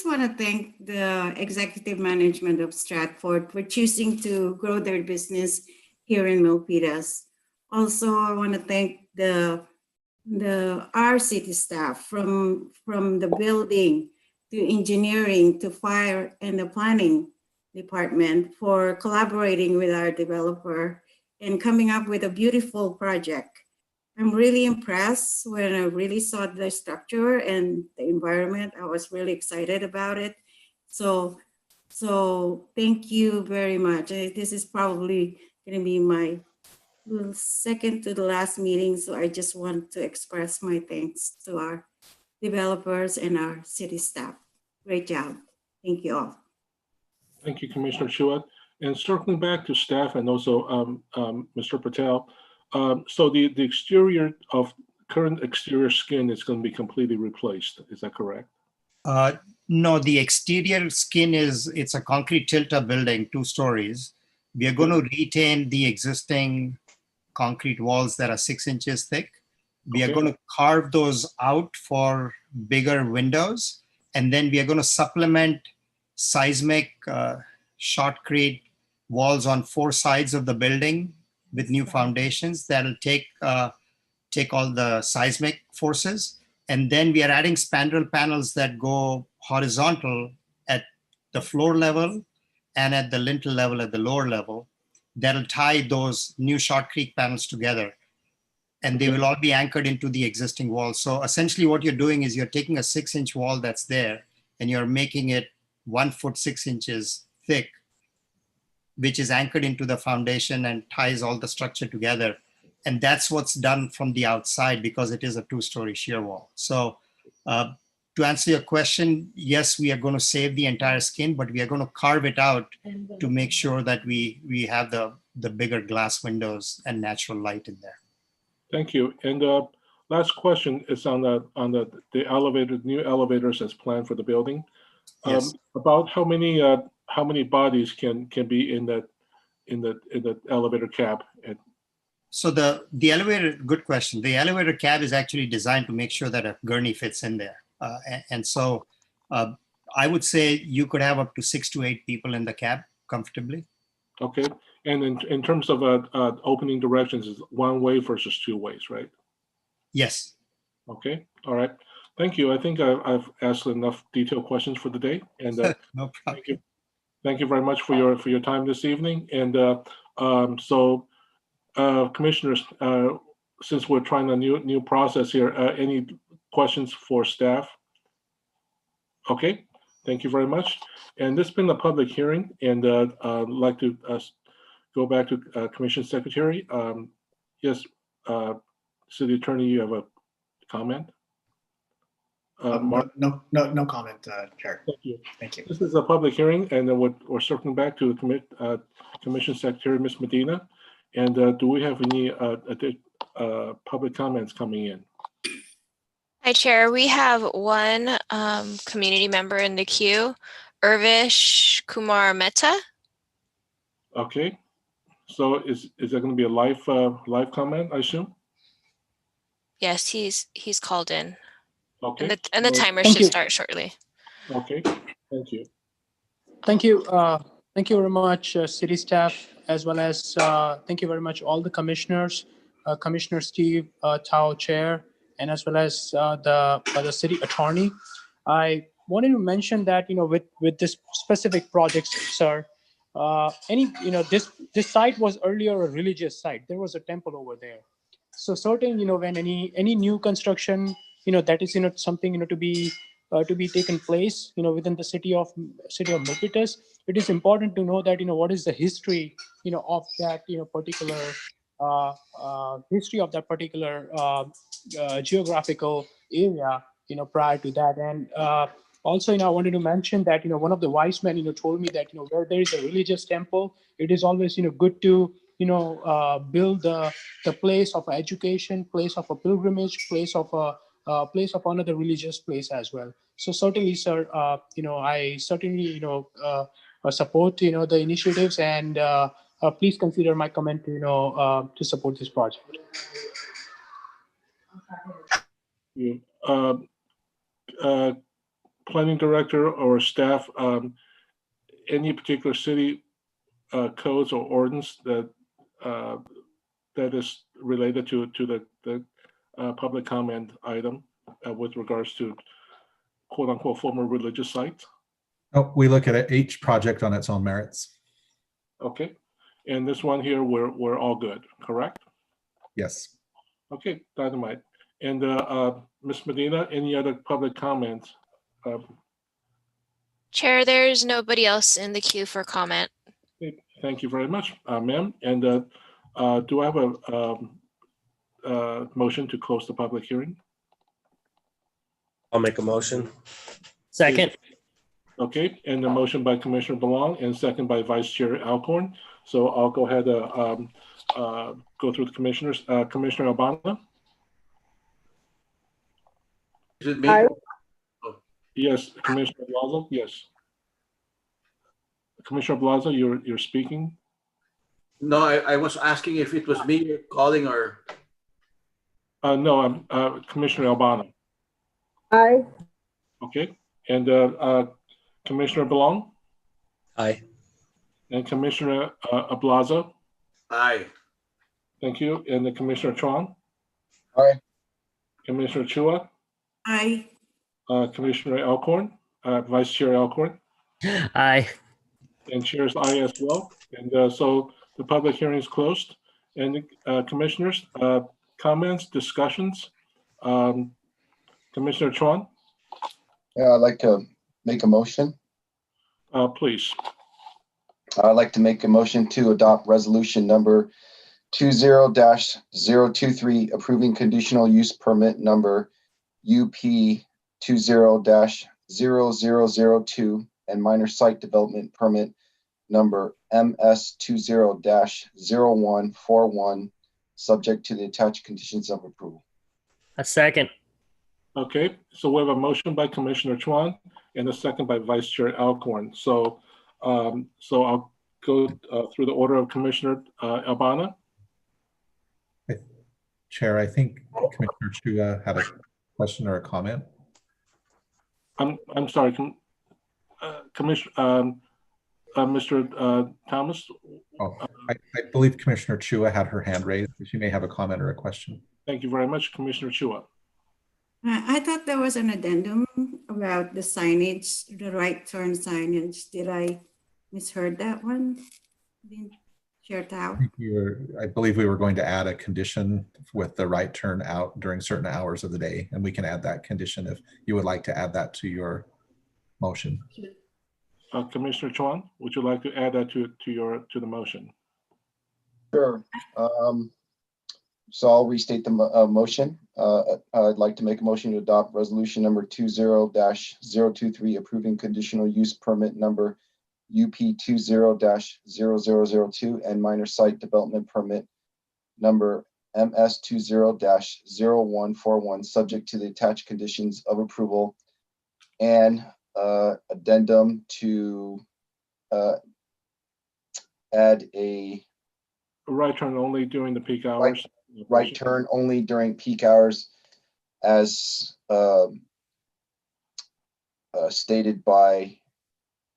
want to thank the executive management of Stratford for choosing to grow their business here in Milpitas. Also, I want to thank our city staff from the building to engineering to fire and the planning department for collaborating with our developer and coming up with a beautiful project. I'm really impressed when I really saw the structure and the environment. I was really excited about it. So thank you very much. This is probably going to be my second to the last meeting. So I just want to express my thanks to our developers and our city staff. Great job. Thank you all. Thank you, Commissioner Chua. And circling back to staff and also Mr. Patel, so the exterior of current exterior skin is going to be completely replaced. Is that correct? No, the exterior skin it's a concrete tilt-up building, 2 stories. We are going to retain the existing concrete walls that are 6 inches thick. We are going to carve those out for bigger windows. And then we are going to supplement seismic shotcrete walls on 4 sides of the building with new foundations that'll take all the seismic forces. And then we are adding spandrel panels that go horizontal at the floor level and at the lintel level at the lower level that'll tie those new shotcrete panels together. And they will all be anchored into the existing wall. So essentially what you're doing is you're taking a 6-inch wall that's there and you're making it 1 foot 6 inches thick, which is anchored into the foundation and ties all the structure together. And that's what's done from the outside because it is a 2-story shear wall. So to answer your question, yes, we are going to save the entire skin, but we are going to carve it out to make sure that we have the bigger glass windows and natural light in there. Thank you. And last question is on the new elevators as planned for the building. Yes. About how many bodies can be in the elevator cab? So the elevator, good question. The elevator cab is actually designed to make sure that a gurney fits in there. And so I would say you could have up to 6 to 8 people in the cab comfortably. Okay. And in terms of opening directions, is one way versus two ways, right? Yes. Okay. All right. Thank you. I think I've asked enough detailed questions for the day, and No problem. thank you. Thank you very much for your time this evening. And commissioners, since we're trying a new process here, any questions for staff? Okay. Thank you very much. And this has been a public hearing, and I'd like to go back to Commission Secretary. Yes, City Attorney, you have a comment? No comment, Chair. Thank you. Thank you. This is a public hearing, and then we're circling back to the Commission Secretary, Ms. Medina. And do we have any public comments coming in? Hi, Chair. We have one community member in the queue, Urvish Kumar Mehta. Okay. So is there going to be a live comment, I assume? Yes, he's called in. Okay. And the timer Thank should you. start shortly. Okay. Thank you. Thank you. Thank you very much, city staff, as well as thank you very much all the commissioners, Commissioner Steve Tao, Chair, and as well as the city attorney. I wanted to mention that with this specific project, sir, this site was earlier a religious site. There was a temple over there. So certain when any new construction that is something to be taken place within the city of Milpitas, it is important to know that what is the history of that particular history of that particular geographical area prior to that. And also I wanted to mention that one of the wise men told me that where there is a religious temple, it is always good to build the place of education, place of a pilgrimage, place of another religious place as well. So certainly, sir, I certainly support the initiatives, and please consider my comment to support this project. Planning director or staff, any particular city codes or ordinance that is related to the public comment item with regards to quote unquote former religious sites? Oh, we look at each project on its own merits. Okay. And this one here, we're all good, correct? Yes. Okay, dynamite. And Ms. Medina, any other public comments? Chair, there's nobody else in the queue for comment. Thank you very much, ma'am. And do I have a motion to close the public hearing? I'll make a motion. Second. Okay, and the motion by Commissioner Belong and second by Vice Chair Alcorn. So I'll go ahead and go through the commissioners. Commissioner Albana? Is it me? Yes, Commissioner Blazo, yes. Commissioner Blazo, you're speaking? No, I was asking if it was me calling or... No, I'm Commissioner Albana. Aye. Okay, and Commissioner Belong? Aye. And Commissioner Ablaza? Aye. Thank you. And the Commissioner Chuan? Aye. Commissioner Chua? Aye. Commissioner Alcorn? Vice Chair Alcorn? Aye. And Chair's aye as well. And so the public hearing is closed. And commissioners, comments, discussions? Commissioner Chuan? Yeah, I'd like to make a motion. Please. I'd like to make a motion to adopt resolution number 20-023, approving conditional use permit number UP 20-0002 and minor site development permit number MS 20-0141, subject to the attached conditions of approval. A second. Okay, so we have a motion by Commissioner Chuan and a second by Vice Chair Alcorn. So I'll go through the order of Commissioner Albana. Chair, I think Commissioner Chua had a question or a comment. I'm sorry, Commissioner Mr. Thomas. Oh, I believe Commissioner Chua had her hand raised. She may have a comment or a question. Thank you very much, Commissioner Chua. I thought there was an addendum about the signage, the right turn signage. Did I misheard that one? Chair Tao? I believe we were going to add a condition with the right turn out during certain hours of the day, and we can add that condition if you would like to add that to your motion. Commissioner Chuan, would you like to add that to the motion? Sure. So I'll restate the motion. I'd like to make a motion to adopt resolution number 20-023 approving conditional use permit number UP 20-0002 and minor site development permit number MS 20-0141 subject to the attached conditions of approval and addendum to add a right turn only during the peak hours. Right turn only during peak hours as stated by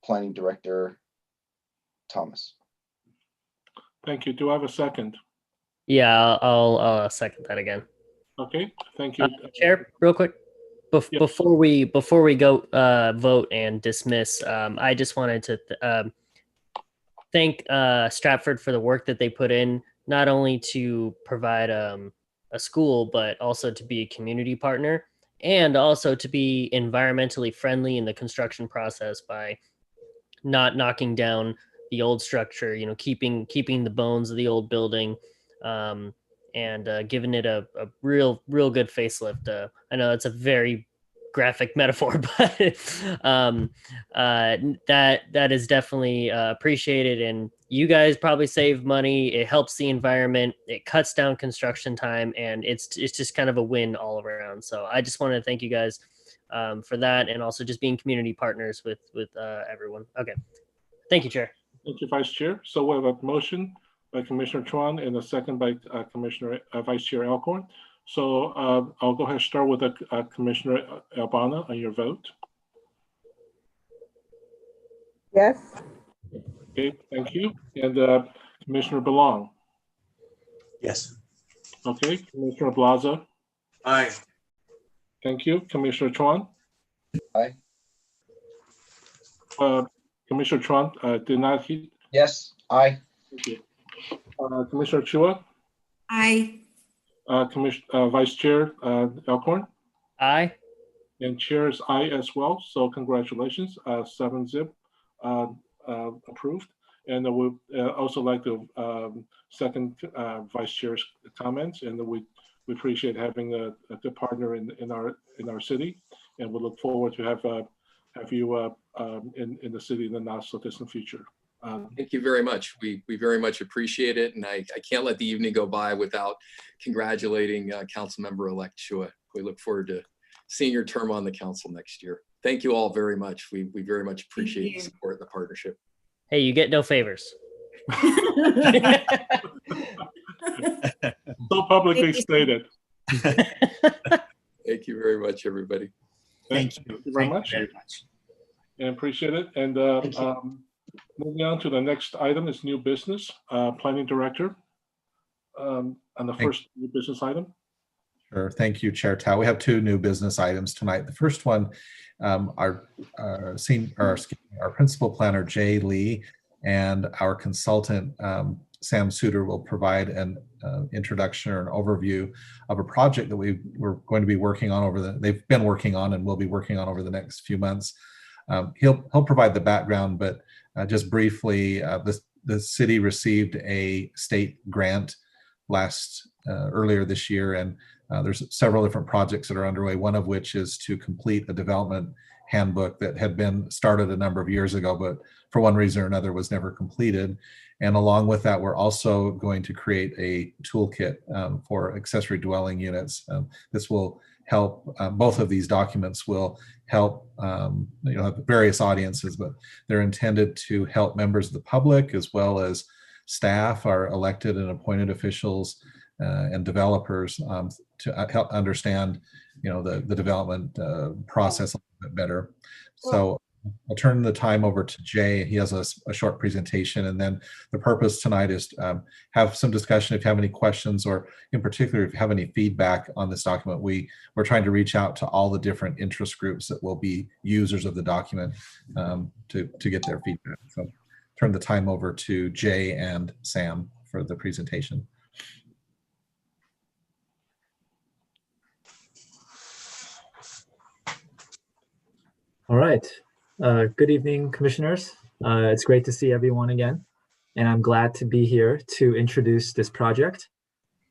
Planning Director Thomas. Thank you. Do I have a second? Yeah, I'll second that again. Okay, thank you. Chair, real quick, before we go vote and dismiss, I just wanted to thank Stratford for the work that they put in, not only to provide a school, but also to be a community partner and also to be environmentally friendly in the construction process by not knocking down the old structure, you know, keeping the bones of the old building, and giving it a real good facelift. I know that's a very graphic metaphor, but that is definitely appreciated. And you guys probably save money. It helps the environment. It cuts down construction time, and it's just kind of a win all around. So I just want to thank you guys for that, and also just being community partners with everyone. Okay, thank you, Chair. Thank you, Vice Chair. So we have a motion by Commissioner Chuan and a second by Vice Chair Alcorn. So I'll go ahead and start with Commissioner Albana on your vote. Yes. Okay, thank you. And Commissioner Belong. Yes. Okay, Commissioner Blaza. Aye. Thank you. Commissioner Chuan. Aye. Commissioner Chuan did not heat. Yes, aye. Thank you. Commissioner Chua. Aye. Vice Chair Alcorn. Aye. And Chair is aye as well. So congratulations, 7-0 approved. And we'd also like to second Vice Chair's comments, and we appreciate having a good partner in our city, and we look forward to have you in the city in the not so distant future. Thank you very much. We very much appreciate it, and I can't let the evening go by without congratulating Councilmember-elect Chua. We look forward to seeing your term on the council next year. Thank you all very much. We very much appreciate the support and the partnership. Hey, you get no favors. So publicly stated. Thank you very much, everybody. Thank you very much. And appreciate it. And moving on to the next item is new business. Planning Director on the first new business item. Sure. Thank you, Chair Tao. We have two new business items tonight. The first one, our principal planner, Jay Lee, and our consultant, Sam Suter, will provide an introduction or an overview of a project that we're going to be working on they've been working on and will be working on over the next few months. He'll provide the background, but just briefly, the city received a state grant earlier this year, and there's several different projects that are underway, one of which is to complete a development handbook that had been started a number of years ago, but for one reason or another was never completed. And along with that, we're also going to create a toolkit for accessory dwelling units. This will help, both of these documents will help various audiences, but they're intended to help members of the public as well as staff, our elected and appointed officials, and developers to help understand, the development process a little bit better. So I'll turn the time over to Jay. He has a short presentation, and then the purpose tonight is have some discussion if you have any questions, or in particular, if you have any feedback on this document. We're trying to reach out to all the different interest groups that will be users of the document to get their feedback. So turn the time over to Jay and Sam for the presentation. All right. Good evening, commissioners. It's great to see everyone again, and I'm glad to be here to introduce this project,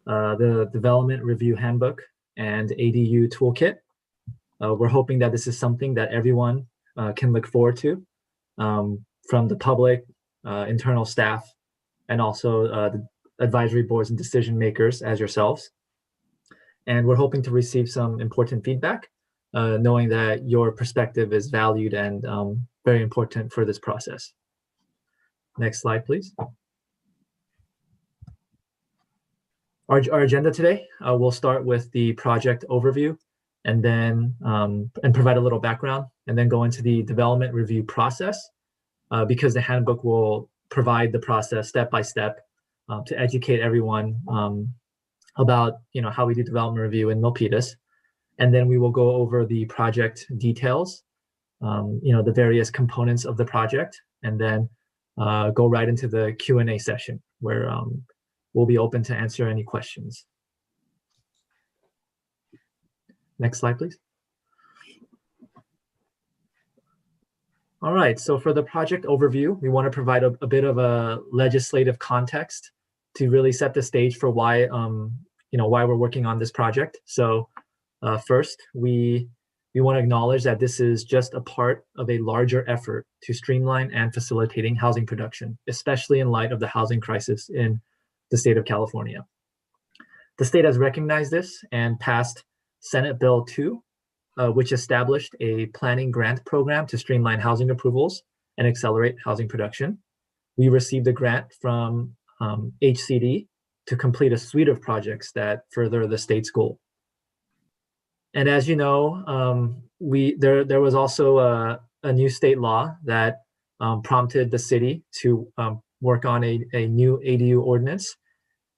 the Development Review Handbook and ADU Toolkit. We're hoping that this is something that everyone can look forward to, from the public, internal staff, and also the advisory boards and decision makers as yourselves. And we're hoping to receive some important feedback, knowing that your perspective is valued and very important for this process. Next slide, please. Our agenda today, we'll start with the project overview, and then and provide a little background, and then go into the development review process, because the handbook will provide the process step by step to educate everyone about how we do development review in Milpitas. And then we will go over the project details, the various components of the project, and then go right into the Q&A session where we'll be open to answer any questions. Next slide, please. All right, so for the project overview, we want to provide a bit of a legislative context to really set the stage for why, why we're working on this project. So first, we want to acknowledge that this is just a part of a larger effort to streamline and facilitating housing production, especially in light of the housing crisis in the state of California. The state has recognized this and passed Senate Bill 2, which established a planning grant program to streamline housing approvals and accelerate housing production. We received a grant from HCD to complete a suite of projects that further the state's goal. And as you know, there was also a new state law that prompted the city to work on a new ADU ordinance.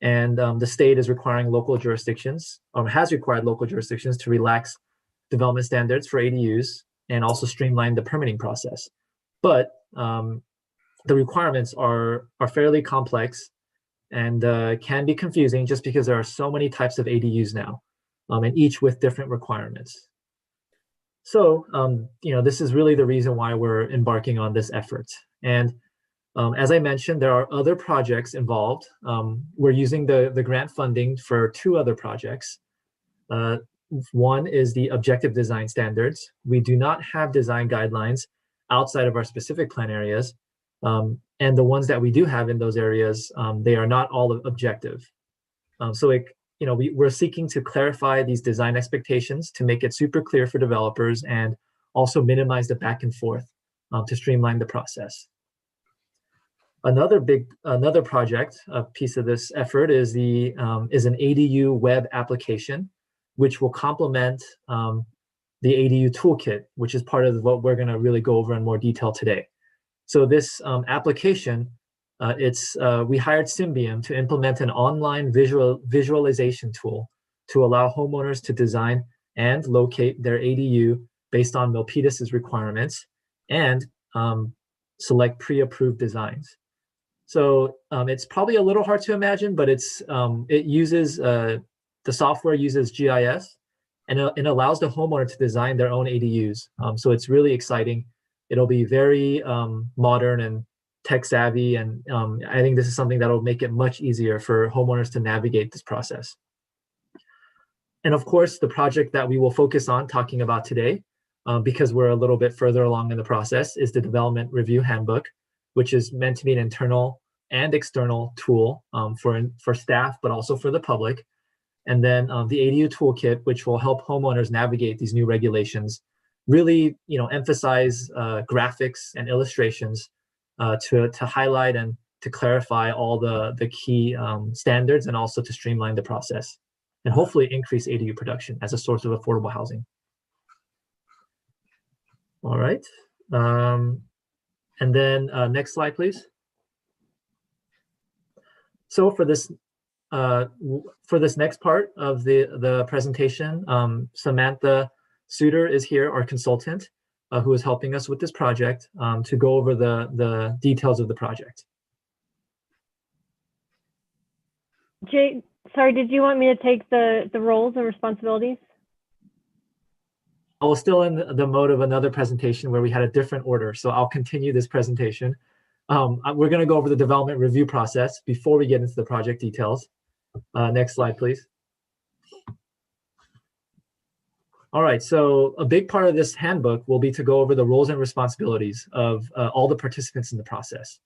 And the state is requiring local jurisdictions, has required local jurisdictions to relax development standards for ADUs and also streamline the permitting process. But the requirements are fairly complex and can be confusing just because there are so many types of ADUs now. And each with different requirements. So, this is really the reason why we're embarking on this effort. And as I mentioned, there are other projects involved. We're using the grant funding for 2 other projects. One is the objective design standards. We do not have design guidelines outside of our specific plan areas. And the ones that we do have in those areas, they are not all objective. We're seeking to clarify these design expectations to make it super clear for developers and also minimize the back and forth to streamline the process. Another project, a piece of this effort is an ADU web application, which will complement the ADU toolkit, which is part of what we're going to really go over in more detail today. So this application, we hired Symbian to implement an online visualization tool to allow homeowners to design and locate their ADU based on Milpitas' requirements and select pre-approved designs. So it's probably a little hard to imagine, but it uses the software uses GIS, and it allows the homeowner to design their own ADUs. So it's really exciting. It'll be very modern and tech savvy, and I think this is something that will make it much easier for homeowners to navigate this process. And of course, the project that we will focus on talking about today, because we're a little bit further along in the process, is the Development Review Handbook, which is meant to be an internal and external tool for staff, but also for the public. And then the ADU Toolkit, which will help homeowners navigate these new regulations, really emphasize graphics and illustrations to highlight and to clarify all the key standards, and also to streamline the process and hopefully increase ADU production as a source of affordable housing. All right. And then next slide, please. So for this next part of the presentation, Samantha Suter is here, our consultant, who is helping us with this project to go over the details of the project. Jay, sorry, did you want me to take the roles and responsibilities? I was still in the mode of another presentation where we had a different order, so I'll continue this presentation. We're going to go over the development review process before we get into the project details. Next slide, please. All right, so a big part of this handbook will be to go over the roles and responsibilities of all the participants in the process.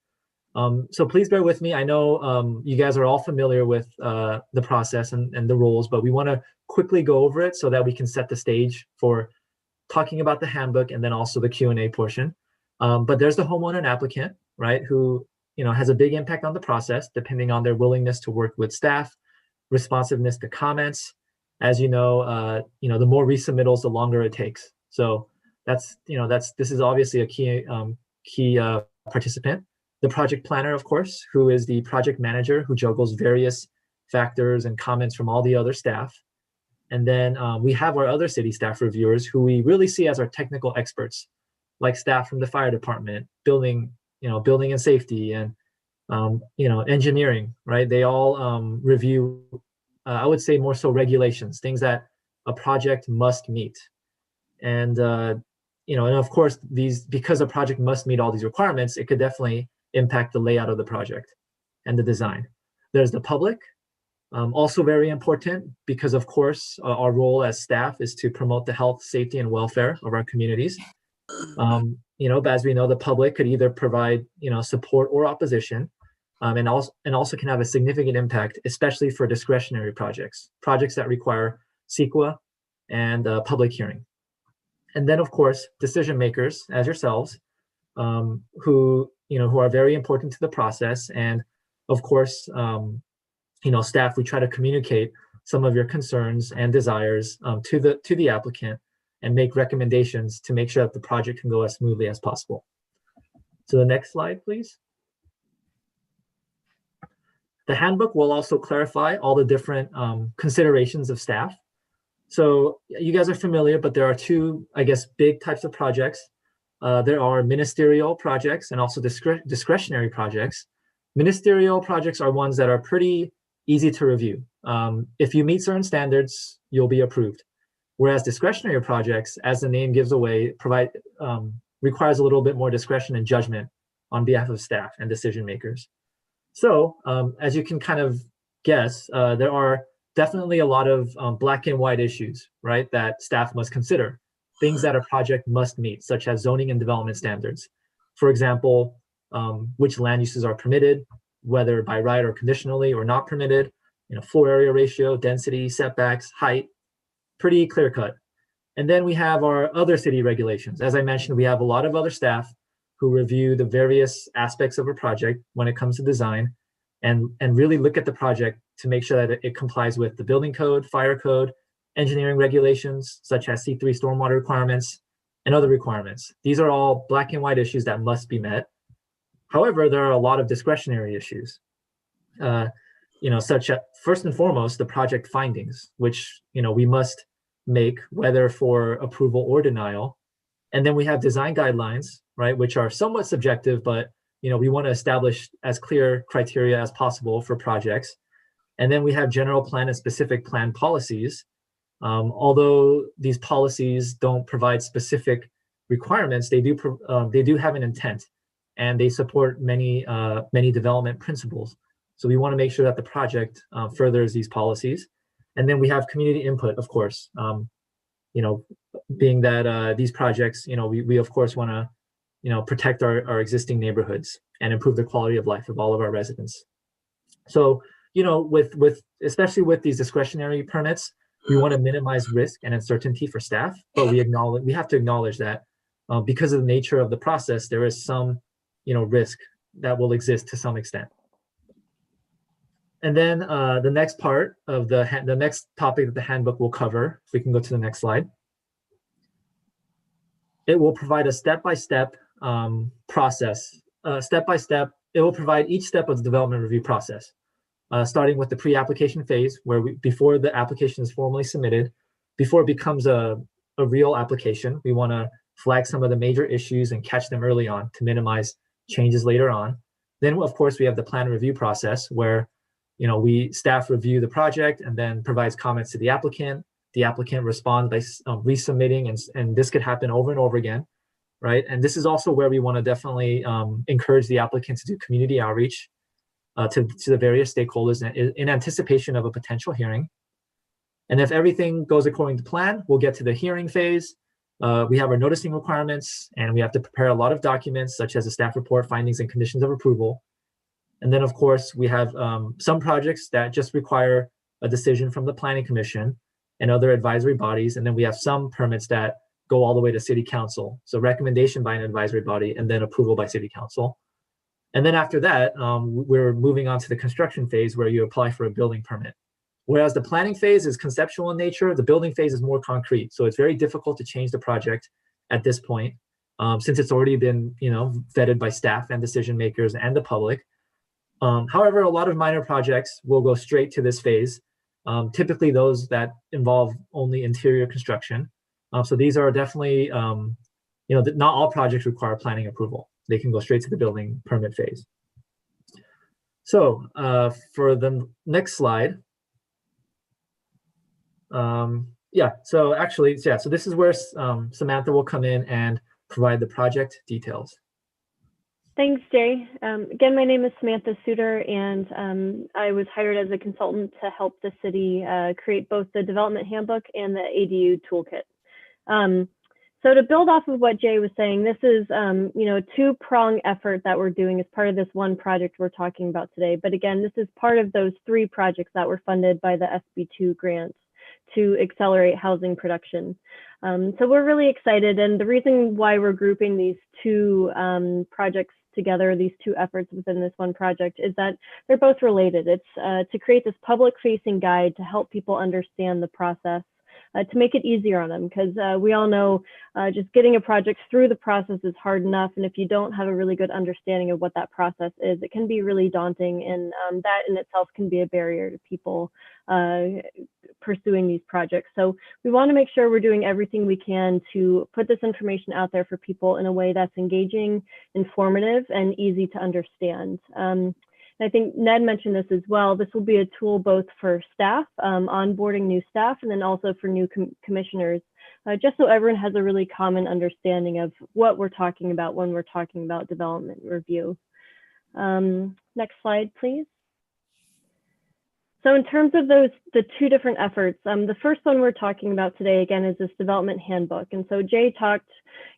So please bear with me. I know you guys are all familiar with the process and the roles, but we want to quickly go over it so that we can set the stage for talking about the handbook and then also the Q&A portion. But there's the homeowner and applicant, right, who has a big impact on the process depending on their willingness to work with staff, responsiveness to comments. As you know, the more resubmittals, the longer it takes. So this is obviously a key participant. The project planner, of course, who is the project manager who juggles various factors and comments from all the other staff. And then we have our other city staff reviewers who we really see as our technical experts, like staff from the fire department, building and safety, and engineering, right? They all review, I would say more so regulations, things that a project must meet. And and of course, because a project must meet all these requirements, it could definitely impact the layout of the project and the design. There's the public, also very important because of course our role as staff is to promote the health, safety, and welfare of our communities. But as we know, the public could either provide support or opposition, and also can have a significant impact, especially for discretionary projects that require CEQA and public hearing. And then of course decision makers as yourselves, who are very important to the process. And of course, staff, we try to communicate some of your concerns and desires to the applicant and make recommendations to make sure that the project can go as smoothly as possible. So the next slide, please. The handbook will also clarify all the different considerations of staff. So you guys are familiar, but there are two, I guess, big types of projects. There are ministerial projects and also discretionary projects. Ministerial projects are ones that are pretty easy to review. If you meet certain standards, you'll be approved. Whereas discretionary projects, as the name gives away, requires a little bit more discretion and judgment on behalf of staff and decision makers. So as you can kind of guess, there are definitely a lot of black and white issues, right, that staff must consider. Things that a project must meet, such as zoning and development standards. For example, which land uses are permitted, whether by right or conditionally or not permitted, floor area ratio, density, setbacks, height, pretty clear cut. And then we have our other city regulations. As I mentioned, we have a lot of other staff who review the various aspects of a project when it comes to design and really look at the project to make sure that it complies with the building code, fire code, engineering regulations, such as C3 stormwater requirements, and other requirements. These are all black and white issues that must be met. However, there are a lot of discretionary issues, such as, first and foremost, the project findings, which we must make whether for approval or denial. And then we have design guidelines, right, which are somewhat subjective, but we want to establish as clear criteria as possible for projects. And then we have general plan and specific plan policies. Although these policies don't provide specific requirements, they do have an intent, and they support many development principles. So we want to make sure that the project furthers these policies. And then we have community input, of course. Being that these projects, we of course want to protect our existing neighborhoods and improve the quality of life of all of our residents. So especially with these discretionary permits, we want to minimize risk and uncertainty for staff, but we have to acknowledge that because of the nature of the process, there is some risk that will exist to some extent. And then the next part of the next topic that the handbook will cover, if we can go to the next slide, it will provide a step-by-step process. Step-by-step, it will provide each step of the development review process, starting with the pre-application phase, where before the application is formally submitted, before it becomes a real application, we want to flag some of the major issues and catch them early on to minimize changes later on. Then, of course, we have the plan review process where, staff review the project and then provides comments to the applicant. The applicant responds by resubmitting, and this could happen over and over again, right? And this is also where we want to definitely encourage the applicant to do community outreach to the various stakeholders in anticipation of a potential hearing. And if everything goes according to plan, we'll get to the hearing phase. We have our noticing requirements, and we have to prepare a lot of documents such as a staff report, findings, and conditions of approval. And then, of course, we have some projects that just require a decision from the Planning Commission and other advisory bodies. And then we have some permits that go all the way to City Council. So recommendation by an advisory body and then approval by City Council. And then after that, we're moving on to the construction phase where you apply for a building permit. Whereas the planning phase is conceptual in nature, the building phase is more concrete. So it's very difficult to change the project at this point, since it's already been, vetted by staff and decision makers and the public. However, a lot of minor projects will go straight to this phase. Typically those that involve only interior construction. So these are definitely, not all projects require planning approval. They can go straight to the building permit phase. So for the next slide, so this is where Samantha will come in and provide the project details. Thanks, Jay. Again, my name is Samantha Suter, and I was hired as a consultant to help the city create both the development handbook and the ADU toolkit. So to build off of what Jay was saying, this is a two-prong effort that we're doing as part of this one project we're talking about today. But again, this is part of those 3 projects that were funded by the SB2 grants to accelerate housing production. So we're really excited, and the reason why we're grouping these 2 projects together, these 2 efforts within this one project, is that they're both related. It's to create this public-facing guide to help people understand the process, to make it easier on them, because we all know just getting a project through the process is hard enough, and if you don't have a really good understanding of what that process is, it can be really daunting, and that in itself can be a barrier to people pursuing these projects. So we want to make sure we're doing everything we can to put this information out there for people in a way that's engaging, informative, and easy to understand. I think Ned mentioned this as well. This will be a tool both for staff, onboarding new staff, and then also for new commissioners, just so everyone has a really common understanding of what we're talking about when we're talking about development review. Next slide, please. So in terms of the 2 different efforts, the first one we're talking about today, again, is this development handbook. And so Jay talked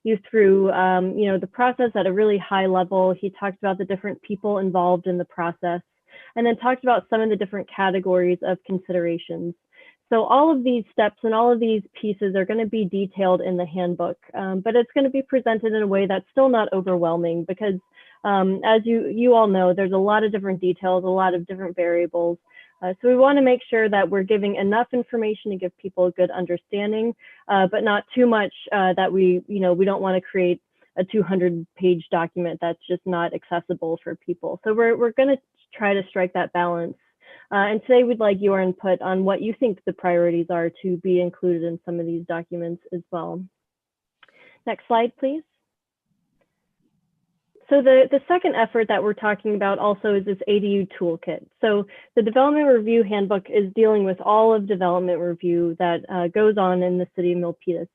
you through, the process at a really high level. He talked about the different people involved in the process, and then talked about some of the different categories of considerations. So all of these steps and all of these pieces are going to be detailed in the handbook, but it's going to be presented in a way that's still not overwhelming because, as you all know, there's a lot of different details, a lot of different variables. So we want to make sure that we're giving enough information to give people a good understanding, but not too much that we don't want to create a 200-page document that's just not accessible for people. So we're going to try to strike that balance. And today we'd like your input on what you think the priorities are to be included in some of these documents as well. Next slide, please. So the second effort that we're talking about also is this ADU toolkit. So the development review handbook is dealing with all of development review that goes on in the city of Milpitas.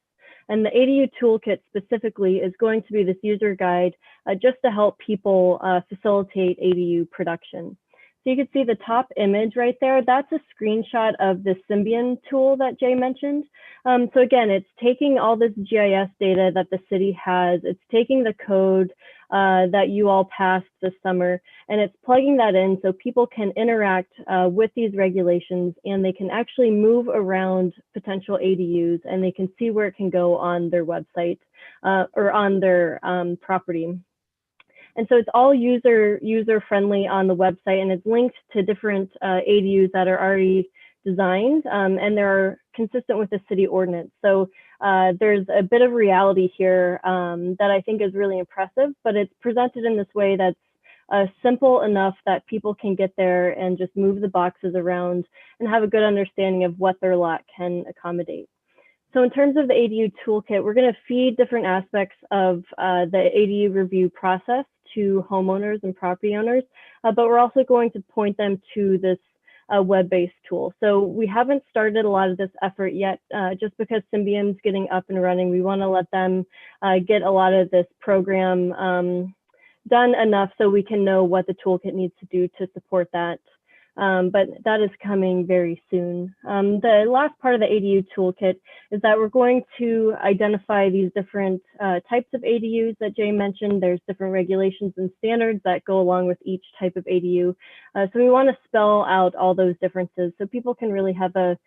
And the ADU toolkit specifically is going to be this user guide just to help people facilitate ADU production. So you can see the top image right there. That's a screenshot of the Symbian tool that Jay mentioned. So again, it's taking all this GIS data that the city has. It's taking the code that you all passed this summer, and it's plugging that in so people can interact with these regulations, and they can actually move around potential ADUs, and they can see where it can go on their website or on their property. And so it's all user friendly on the website, and it's linked to different ADUs that are already designed, and they're consistent with the city ordinance. So there's a bit of reality here that I think is really impressive, but it's presented in this way that's simple enough that people can get there and just move the boxes around and have a good understanding of what their lot can accommodate. So in terms of the ADU toolkit, we're going to feed different aspects of the ADU review process to homeowners and property owners, but we're also going to point them to this web-based tool. So we haven't started a lot of this effort yet, just because Symbion's getting up and running. We want to let them get a lot of this program done enough so we can know what the toolkit needs to do to support that. But that is coming very soon. The last part of the ADU toolkit is that we're going to identify these different types of ADUs that Jay mentioned. There's different regulations and standards that go along with each type of ADU. So we want to spell out all those differences so people can really have a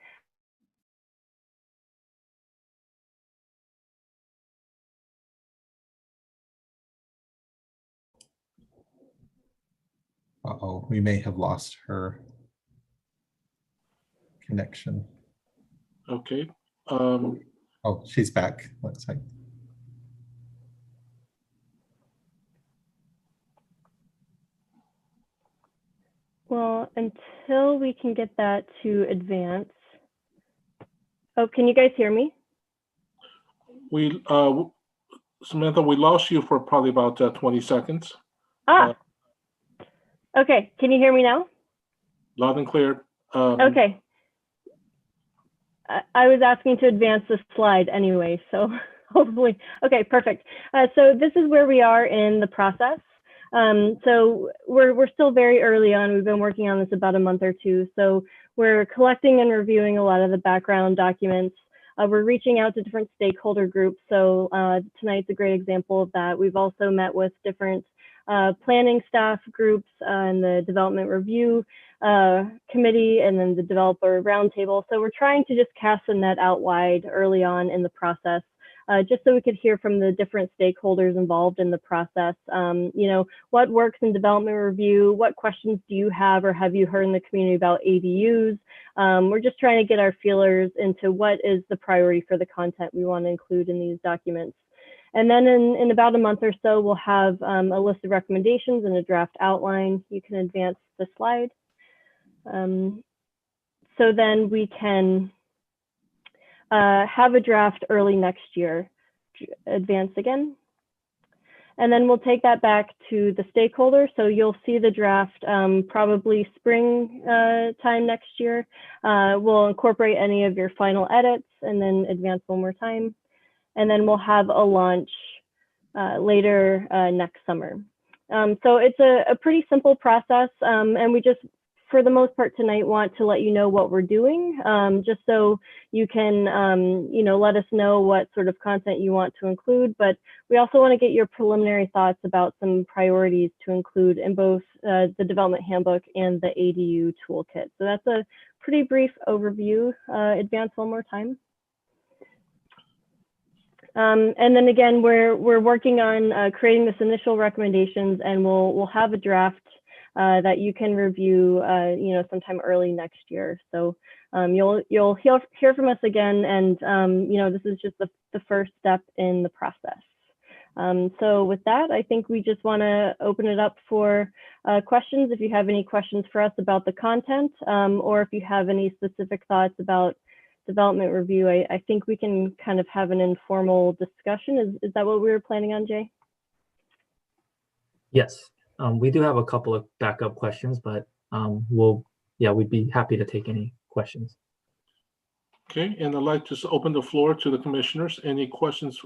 Uh-oh, we may have lost her connection. Okay. Oh, she's back. Looks like. Well, until we can get that to advance. Oh, can you guys hear me? We, Samantha, we lost you for probably about 20 seconds. Okay, can you hear me now? Loud and clear. Okay. I was asking to advance the slide anyway, so hopefully, okay, perfect. So this is where we are in the process. So we're still very early on. We've been working on this about a month or two. So we're collecting and reviewing a lot of the background documents. We're reaching out to different stakeholder groups. So tonight's a great example of that. We've also met with different planning staff groups and the development review committee and then the developer roundtable. So we're trying to just cast the net out wide early on in the process, just so we could hear from the different stakeholders involved in the process. You know, what works in development review? What questions do you have or have you heard in the community about ADUs? We're just trying to get our feelers into what is the priority for the content we want to include in these documents. And then in about a month or so, we'll have a list of recommendations and a draft outline. You can advance the slide. So then we can have a draft early next year. Advance again. And then we'll take that back to the stakeholders. So you'll see the draft probably spring time next year. We'll incorporate any of your final edits and then advance one more time. And then we'll have a launch later next summer. So it's a pretty simple process, and we just, for the most part tonight, want to let you know what we're doing, just so you can, you know, let us know what sort of content you want to include. But we also want to get your preliminary thoughts about some priorities to include in both the development handbook and the ADU toolkit. So that's a pretty brief overview. Advance one more time. And then again, we're working on creating this initial recommendations, and we'll have a draft that you can review, you know, sometime early next year. So you'll hear from us again, and you know, this is just the first step in the process. So with that, I think we just want to open it up for questions. If you have any questions for us about the content, or if you have any specific thoughts about development review, I think we can kind of have an informal discussion. Is that what we were planning on, Jay? Yes, we do have a couple of backup questions, but we'd be happy to take any questions. Okay, and I'd like to just open the floor to the commissioners. Any questions,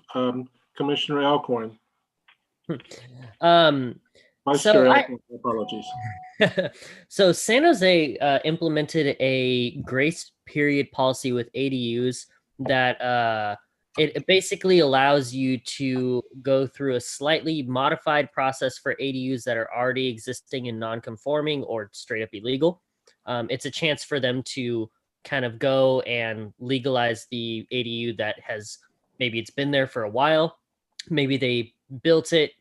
Commissioner Alcorn? Vice Chair Alcorn, apologies. So San Jose implemented a grace period policy with ADUs that it basically allows you to go through a slightly modified process for ADUs that are already existing and non-conforming or straight up illegal. It's a chance for them to kind of go and legalize the ADU that has, maybe it's been there for a while, maybe they built it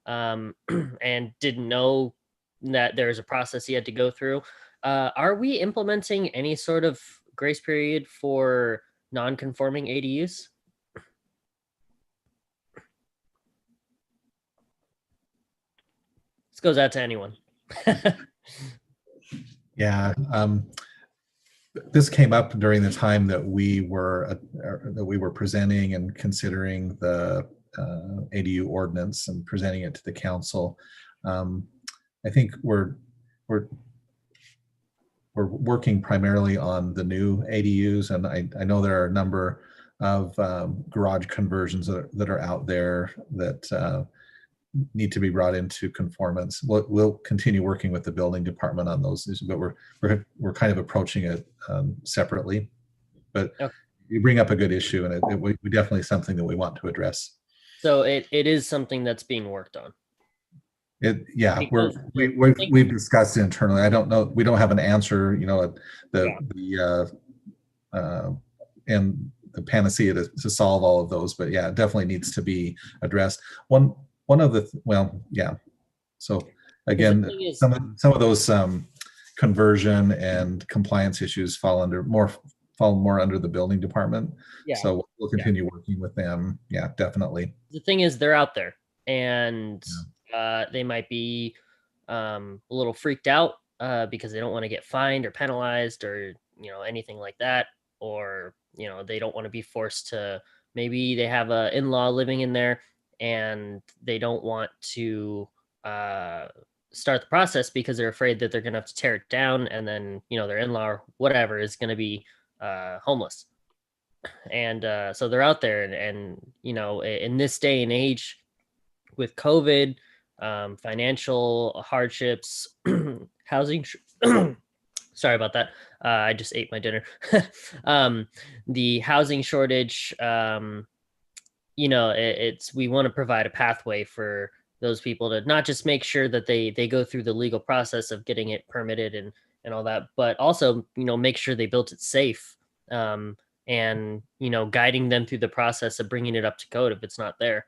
and didn't know that there's a process you had to go through. Are we implementing any sort of grace period for non-conforming ADUs? This goes out to anyone. Yeah. This came up during the time that we were presenting and considering the ADU ordinance and presenting it to the council. I think we're working primarily on the new ADUs, and I know there are a number of garage conversions that are out there that need to be brought into conformance. We'll continue working with the building department on those, but we're kind of approaching it separately. But okay. You bring up a good issue, and we definitely something that we want to address. So it is something that's being worked on. We've discussed it internally. I don't know. We don't have an answer. You know, and the panacea to solve all of those. But yeah, it definitely needs to be addressed. One of the so again, some of those conversion and compliance issues fall more under the building department. Yeah. So we'll continue working with them. Yeah, definitely. The thing is, they're out there, and they might be a little freaked out because they don't want to get fined or penalized or anything like that, or they don't want to be forced to. Maybe they have a in-law living in there, and they don't want to start the process because they're afraid that they're going to have to tear it down, and then their in-law or whatever is going to be homeless. And so they're out there, and in this day and age with COVID, financial hardships, housing sorry about that, I just ate my dinner. The housing shortage, we want to provide a pathway for those people to not just make sure that they go through the legal process of getting it permitted and all that, but also, make sure they built it safe, and, guiding them through the process of bringing it up to code if it's not there.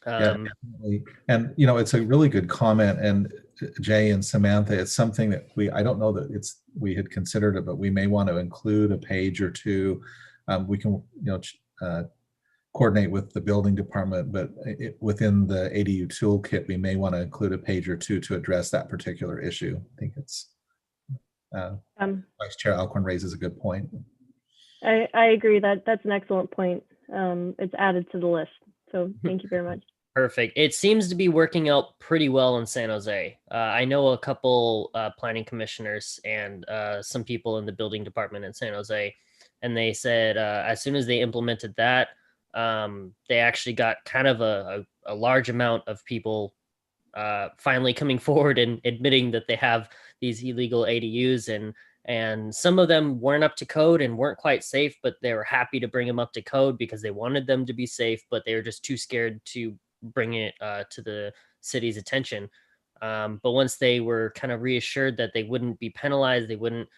Yeah, definitely. And, it's a really good comment. And Jay and Samantha, it's something that I don't know that we had considered it, but we may want to include a page or two. We can, coordinate with the building department, but within the ADU toolkit, we may want to include a page or two to address that particular issue. I think it's Vice Chair Alcorn raises a good point. I agree that's an excellent point. It's added to the list. So thank you very much. Perfect. It seems to be working out pretty well in San Jose. I know a couple planning commissioners and some people in the building department in San Jose, and they said as soon as they implemented that, they actually got kind of a large amount of people finally coming forward and admitting that they have these illegal ADUs, and some of them weren't up to code and weren't quite safe, but they were happy to bring them up to code because they wanted them to be safe, but they were just too scared to bring it to the city's attention. But once they were kind of reassured that they wouldn't be penalized, they wouldn't,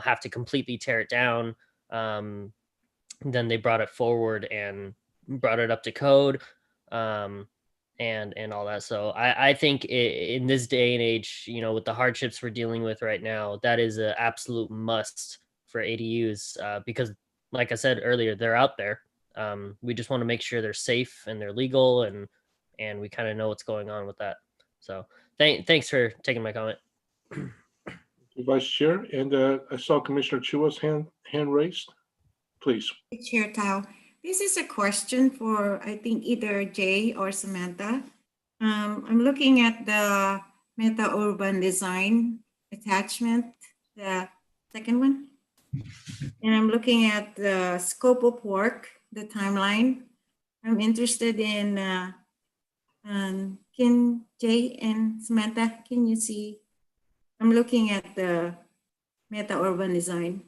have to completely tear it down, then they brought it forward and brought it up to code, and all that. So I think in this day and age, with the hardships we're dealing with right now, that is an absolute must for ADUs, because like I said earlier, they're out there. We just want to make sure they're safe and they're legal, and we kind of know what's going on with that. So thanks for taking my comment. Thank you, Vice Chair. And I saw Commissioner Chua's hand raised. Please. Chair Tao, this is a question for, I think, either Jay or Samantha. I'm looking at the Meta Urban Design attachment, the second one. And I'm looking at the scope of work, the timeline. I'm interested in, can Jay and Samantha, can you see? I'm looking at the Meta Urban Design,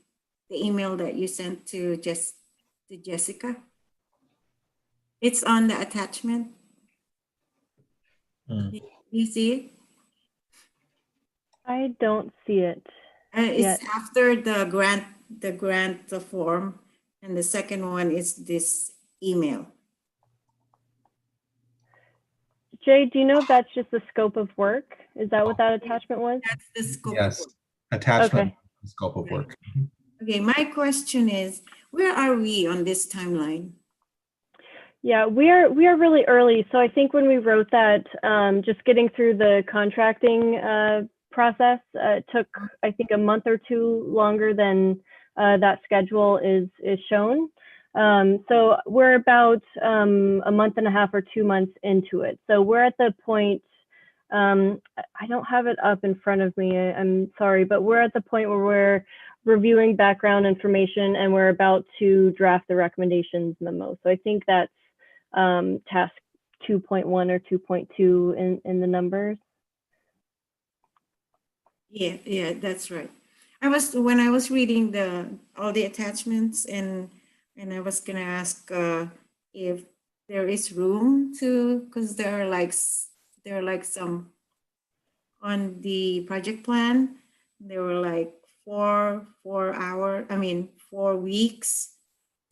the email that you sent to Jessica. It's on the attachment. You see it? I don't see it. It's yet. After the grant form, and the second one is this email. Jay, do you know if that's just the scope of work? Is that what that attachment was? That's the scope Yes. of work. Attachment, Okay. scope of work. Okay, my question is, where are we on this timeline? Yeah, we are really early. So I think when we wrote that, just getting through the contracting process took, I think, a month or two longer than that schedule is shown. So we're about a month and a half or 2 months into it. So we're at the point, I don't have it up in front of me, I'm sorry, but we're at the point where we're reviewing background information and we're about to draft the recommendations memo. So I think that's task 2.1 or 2.2 in the numbers. Yeah, that's right. When I was reading all the attachments, and I was gonna ask if there is room to, because there are like some on the project plan. There were like 4 weeks,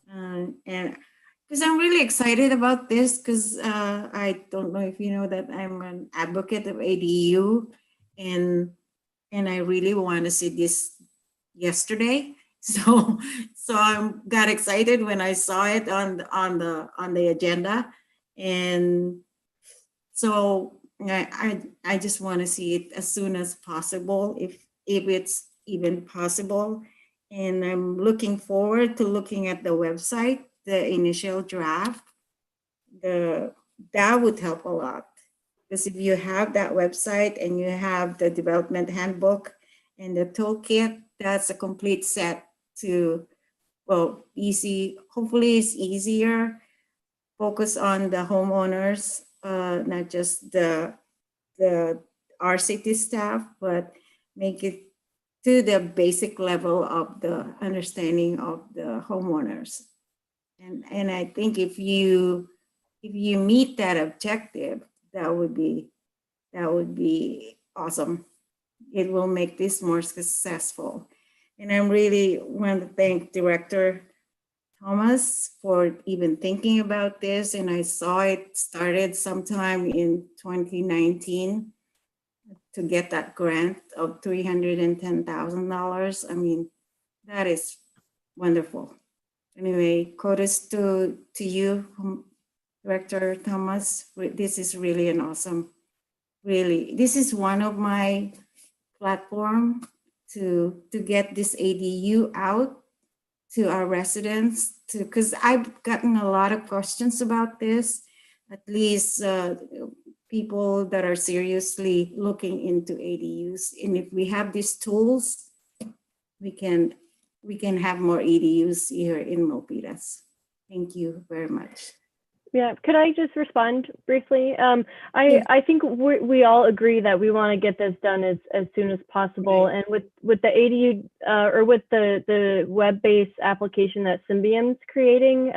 and because I'm really excited about this, because I don't know if you know that I'm an advocate of ADU, and I really want to see this yesterday. So I got excited when I saw it on the agenda, and so I just want to see it as soon as possible, if it's even possible. And I'm looking forward to looking at the website, the initial draft. That would help a lot, because if you have that website and you have the development handbook and the toolkit, that's a complete set to, well, easy. Hopefully it's easier. Focus on the homeowners, not just our city staff, but make it to the basic level of the understanding of the homeowners. And I think if you meet that objective, that would be awesome. It will make this more successful. And I really want to thank Director Thomas for even thinking about this. And I saw it started sometime in 2019 to get that grant of $310,000. I mean, that is wonderful. Anyway, kudos to you, Director Thomas. This is really an awesome, this is one of my platform to get this ADU out to our residents, because I've gotten a lot of questions about this, at least people that are seriously looking into ADUs. And if we have these tools, we can have more ADUs here in Milpitas. Thank you very much. Yeah, could I just respond briefly? I think we all agree that we want to get this done as soon as possible. And with the ADU or with the web-based application that Symbian's creating,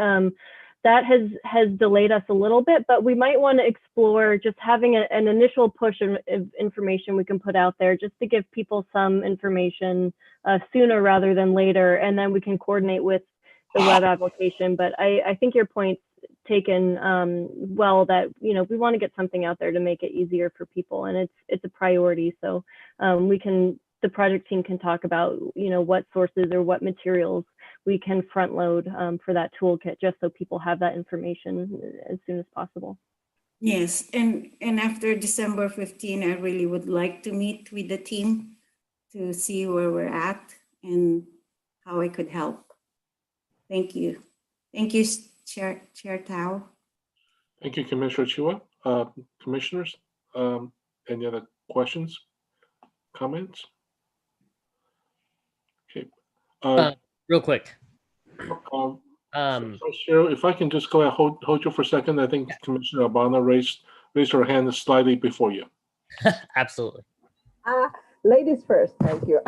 that has delayed us a little bit, but we might want to explore just having an initial push of information we can put out there, just to give people some information sooner rather than later, and then we can coordinate with the web application. But I think your point's taken well, that we want to get something out there to make it easier for people, and it's a priority. So the project team can talk about what sources or what materials we can front load for that toolkit, just so people have that information as soon as possible. Yes, and after December 15, I really would like to meet with the team to see where we're at and how I could help. Thank you. Thank you, Chair Tao. Thank you, Commissioner Chua. Commissioners, any other questions, comments? Okay. Real quick. If I can just go ahead, hold you for a second. I think Commissioner Albana raised her hand slightly before you. Absolutely. Ladies first, thank you.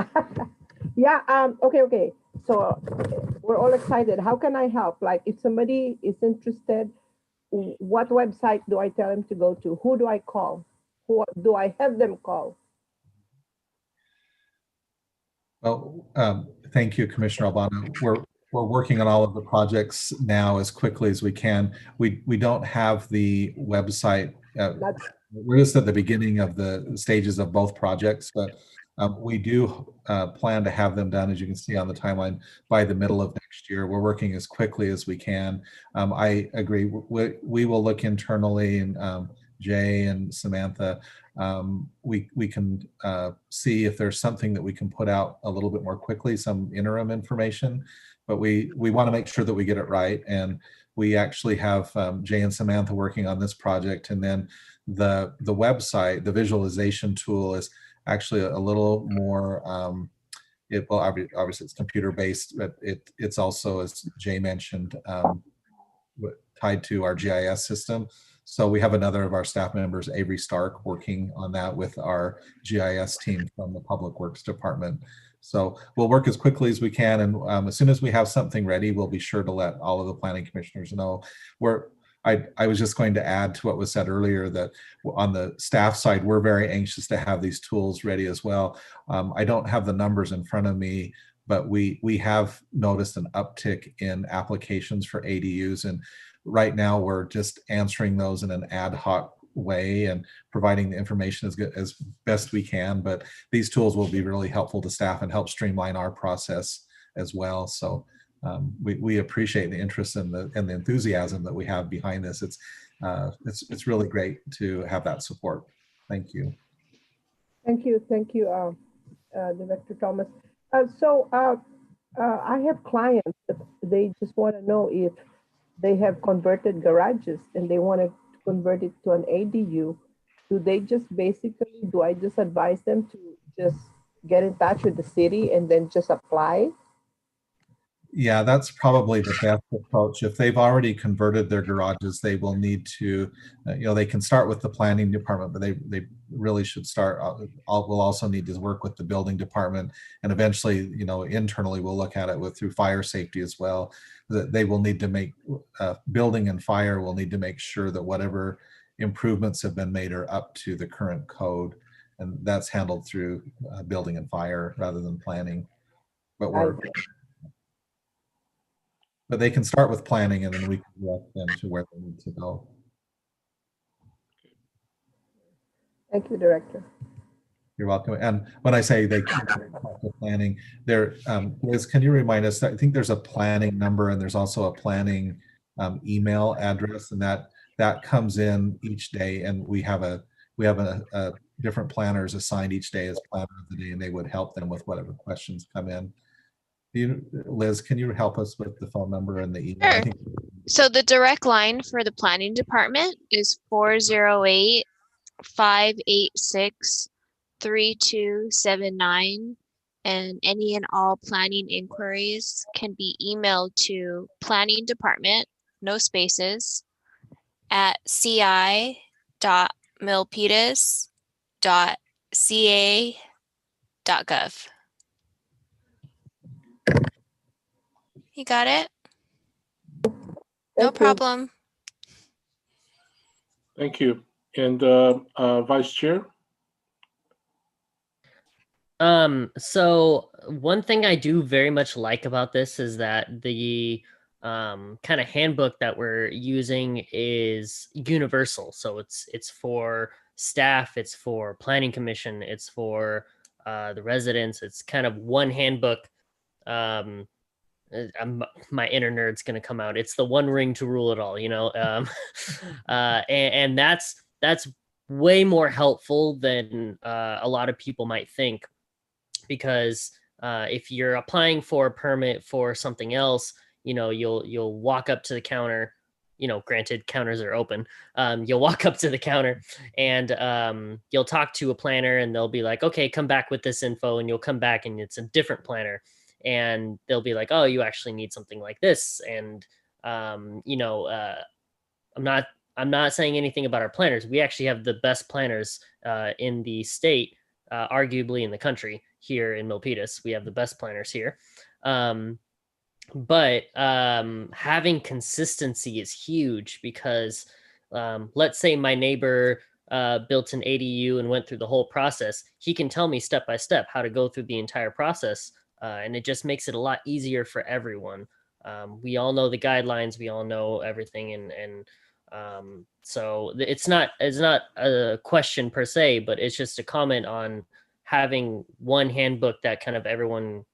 Yeah, okay. So we're all excited. How can I help? Like, if somebody is interested, what website do I tell them to go to? Who do I call? Who do I have them call? Well, thank you, Commissioner Albano. We're working on all of the projects now as quickly as we can. We don't have the website. We're just at the beginning of the stages of both projects, but We do plan to have them done, as you can see on the timeline, by the middle of next year. We're working as quickly as we can. I agree. We will look internally, and Jay and Samantha, we can see if there's something that we can put out a little bit more quickly, some interim information, but we want to make sure that we get it right. And we actually have Jay and Samantha working on this project, and then the website, the visualization tool is actually a little more, obviously it's computer based, but it's also, as Jay mentioned, tied to our GIS system. So we have another of our staff members, Avery Stark, working on that with our GIS team from the Public Works Department. So we'll work as quickly as we can, and as soon as we have something ready, we'll be sure to let all of the planning commissioners know. I was just going to add to what was said earlier that on the staff side, we're very anxious to have these tools ready as well. I don't have the numbers in front of me, but we have noticed an uptick in applications for ADUs, and right now we're just answering those in an ad hoc way and providing the information as best we can. But these tools will be really helpful to staff and help streamline our process as well. So we appreciate the interest and the enthusiasm that we have behind this. It's really great to have that support. Thank you. Thank you, Director Thomas. I have clients that they just want to know if they have converted garages and they want to convert it to an ADU. Do I just advise them to just get in touch with the city and then just apply? Yeah, that's probably the best approach. If they've already converted their garages, they will need to, they can start with the planning department, but they really should start, we'll also need to work with the building department, and eventually, internally we'll look at it through fire safety as well. That they will need to make, building and fire will need to make sure that whatever improvements have been made are up to the current code, and that's handled through building and fire rather than planning. But they can start with planning, and then we can direct them to where they need to go. Thank you, Director. You're welcome. And when I say they can start with planning, Liz, can you remind us? I think there's a planning number, and there's also a planning email address, and that comes in each day, and we have a different planners assigned each day as planner of the day, and they would help them with whatever questions come in. Liz, can you help us with the phone number and the email? Sure. So the direct line for the planning department is 408-586-3279. And any and all planning inquiries can be emailed to planning department, no spaces, at ci.milpitas.ca.gov. You got it? No problem. Thank you. And Vice Chair? So one thing I do very much like about this is that the kind of handbook that we're using is universal. So it's for staff, it's for planning commission, it's for the residents. It's kind of one handbook. My inner nerd's going to come out. It's the one ring to rule it all, and that's way more helpful than a lot of people might think, because if you're applying for a permit for something else, you'll walk up to the counter, granted counters are open. You'll walk up to the counter and you'll talk to a planner, and they'll be like, okay, come back with this info, and you'll come back and it's a different planner. And they'll be like, oh, you actually need something like this. And, I'm not saying anything about our planners. We actually have the best planners in the state, arguably in the country here in Milpitas. We have the best planners here. But having consistency is huge, because let's say my neighbor built an ADU and went through the whole process. He can tell me step by step how to go through the entire process. And it just makes it a lot easier for everyone. We all know the guidelines, we all know everything, and so it's not a question per se, but it's just a comment on having one handbook that kind of everyone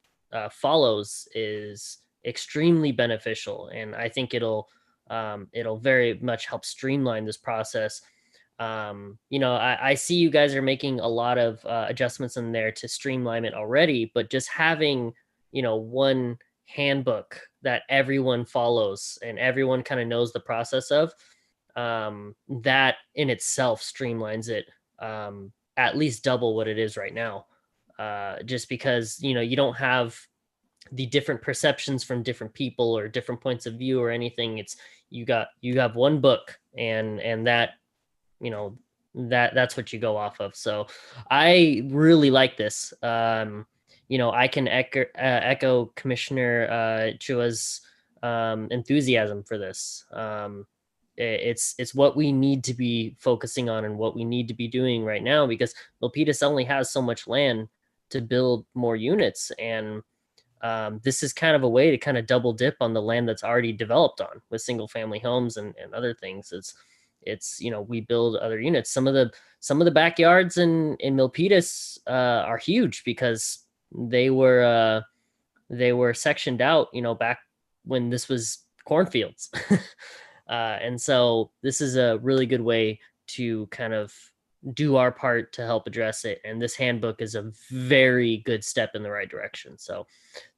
follows is extremely beneficial, and I think it'll very much help streamline this process. I see you guys are making a lot of adjustments in there to streamline it already, but just having one handbook that everyone follows and everyone kind of knows the process of, that in itself streamlines it at least double what it is right now, just because you don't have the different perceptions from different people or different points of view or anything. It's you have one book, and that that's what you go off of. So I really like this. I can echo Commissioner Chua's enthusiasm for this. It's what we need to be focusing on and what we need to be doing right now, because Milpitas only has so much land to build more units, and this is kind of a way to kind of double dip on the land that's already developed on with single family homes and other things. It's we build other units. Some of the backyards in Milpitas are huge because they were sectioned out back when this was cornfields. And so this is a really good way to kind of do our part to help address it. And this handbook is a very good step in the right direction. So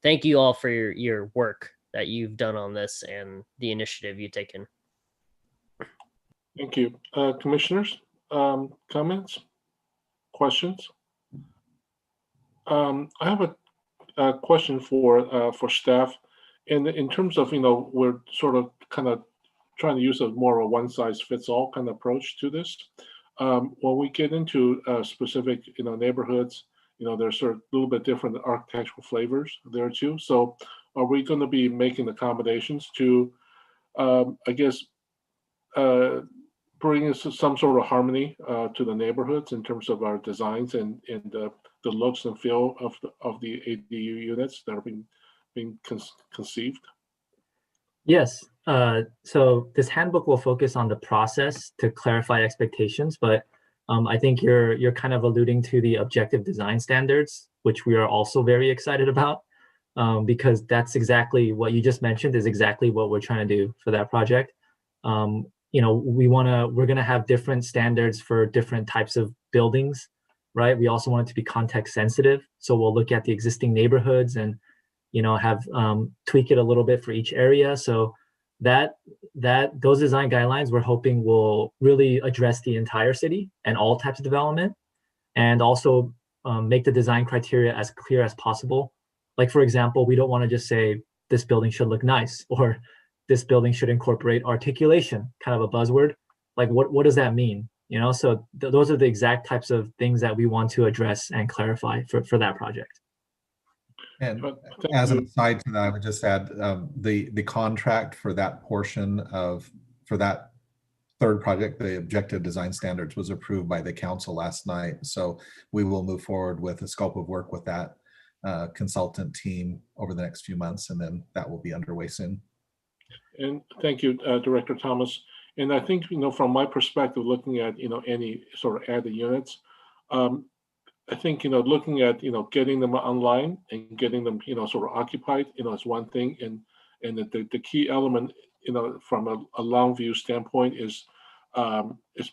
thank you all for your work that you've done on this and the initiative you've taken. Thank you. Commissioners, comments, questions? I have a question for staff. And in terms of, we're sort of kind of trying to use a more of a one-size-fits-all kind of approach to this. When we get into specific, neighborhoods, there's sort of a little bit different architectural flavors there too. So are we going to be making accommodations to, I guess, bring some sort of harmony to the neighborhoods in terms of our designs and the looks and feel of the ADU units that are being conceived? Yes. So this handbook will focus on the process to clarify expectations, but I think you're kind of alluding to the objective design standards, which we are also very excited about, because that's exactly what you just mentioned is exactly what we're trying to do for that project. We're gonna have different standards for different types of buildings, right? We also want it to be context sensitive, so we'll look at the existing neighborhoods and have tweak it a little bit for each area, so that those design guidelines we're hoping will really address the entire city and all types of development, and also make the design criteria as clear as possible. Like, for example, we don't want to just say this building should look nice or this building should incorporate articulation, kind of a buzzword. Like, what does that mean? So those are the exact types of things that we want to address and clarify for that project. And as an aside to that, I would just add the contract for that portion for that third project, the objective design standards, was approved by the council last night. So we will move forward with a scope of work with that consultant team over the next few months, and then that will be underway soon. And thank you, Director Thomas. And I think, from my perspective, looking at, any sort of added units, I think, looking at, getting them online and getting them, sort of occupied, is one thing. And the key element, from a long view standpoint is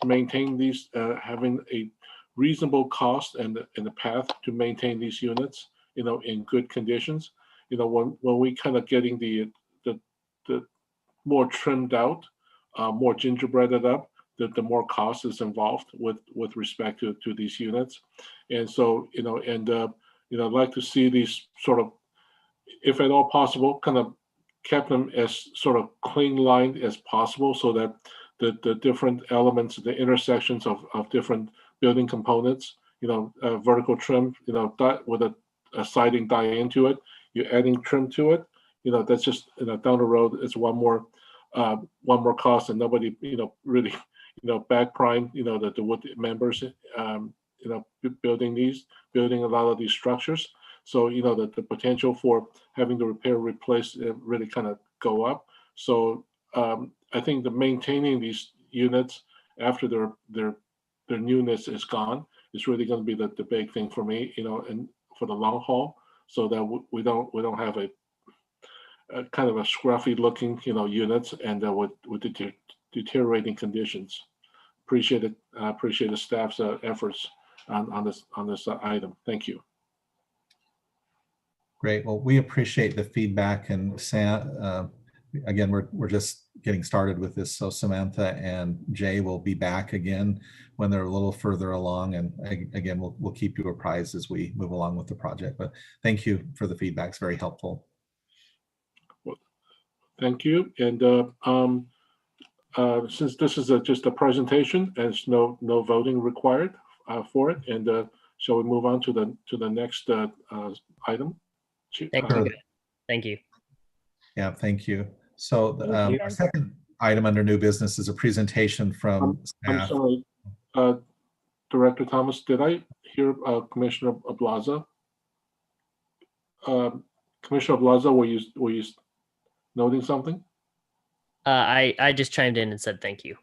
maintaining these, having a reasonable cost and the path to maintain these units, in good conditions. When we kind of getting the more trimmed out, more gingerbreaded up, the more cost is involved with respect to these units. And so, I'd like to see these sort of, if at all possible, kind of kept them as sort of clean lined as possible, so that the different elements, the intersections of different building components, vertical trim, with a siding die into it, you're adding trim to it, that's just, down the road, it's one more cost, and nobody, really, back prime, the wood members, building a lot of these structures. So, the potential for having to repair, replace, really kind of go up. So I think the maintaining these units after their newness is gone, is really going to be the big thing for me, and for the long haul, so that we don't have a kind of a scruffy looking, units and with deteriorating conditions. Appreciate it. Appreciate the staff's efforts on this item. Thank you. Great. Well, we appreciate the feedback, and Sam, again, we're just getting started with this. So Samantha and Jay will be back again when they're a little further along. And again, we'll keep you apprised as we move along with the project. But thank you for the feedback. It's very helpful. Well, thank you. And since this is just a presentation, there's no voting required for it. And shall we move on to the next item? Thank you. Yeah, thank you. So our second item under new business is a presentation from staff. I'm sorry, Director Thomas, did I hear Commissioner Ablaza? Commissioner Ablaza, were you noting something? I just chimed in and said thank you.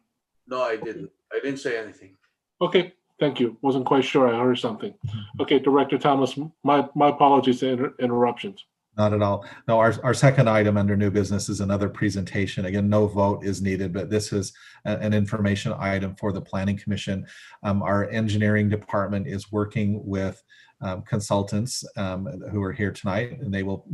No, I didn't. I didn't say anything. Okay, thank you. Wasn't quite sure I heard something. Okay, Director Thomas, my apologies for interruptions. Not at all. No, our second item under new business is another presentation. Again, no vote is needed, but this is an information item for the Planning Commission. Our engineering department is working with consultants who are here tonight, and they will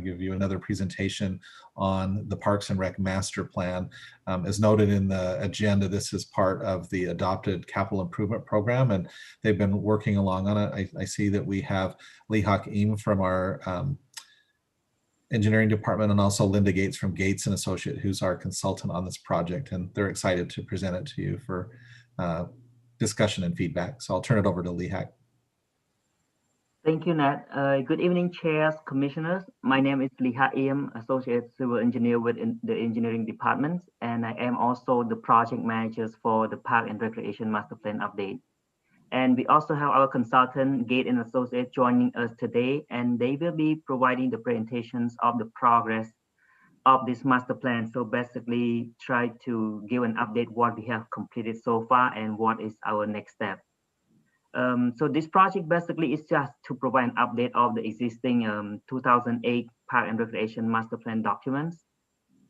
give you another presentation on the Parks and Rec Master Plan. As noted in the agenda, this is part of the adopted capital improvement program, and they've been working along on it. I see that we have Lee Hawk Eam from our engineering department, and also Linda Gates from Gates and Associate, who's our consultant on this project, and they're excited to present it to you for discussion and feedback. So I'll turn it over to Lee Hawk. Thank you, Nat. Good evening, chairs, commissioners. My name is Lee Hawk Eam, Associate Civil Engineer within the Engineering Department, and I am also the project manager for the Park and Recreation Master Plan update. And we also have our consultant, Gate and Associate, joining us today, and they will be providing the presentations of the progress of this master plan. So basically try to give an update what we have completed so far and what is our next step. So this project basically is just to provide an update of the existing 2008 Park and Recreation Master Plan documents.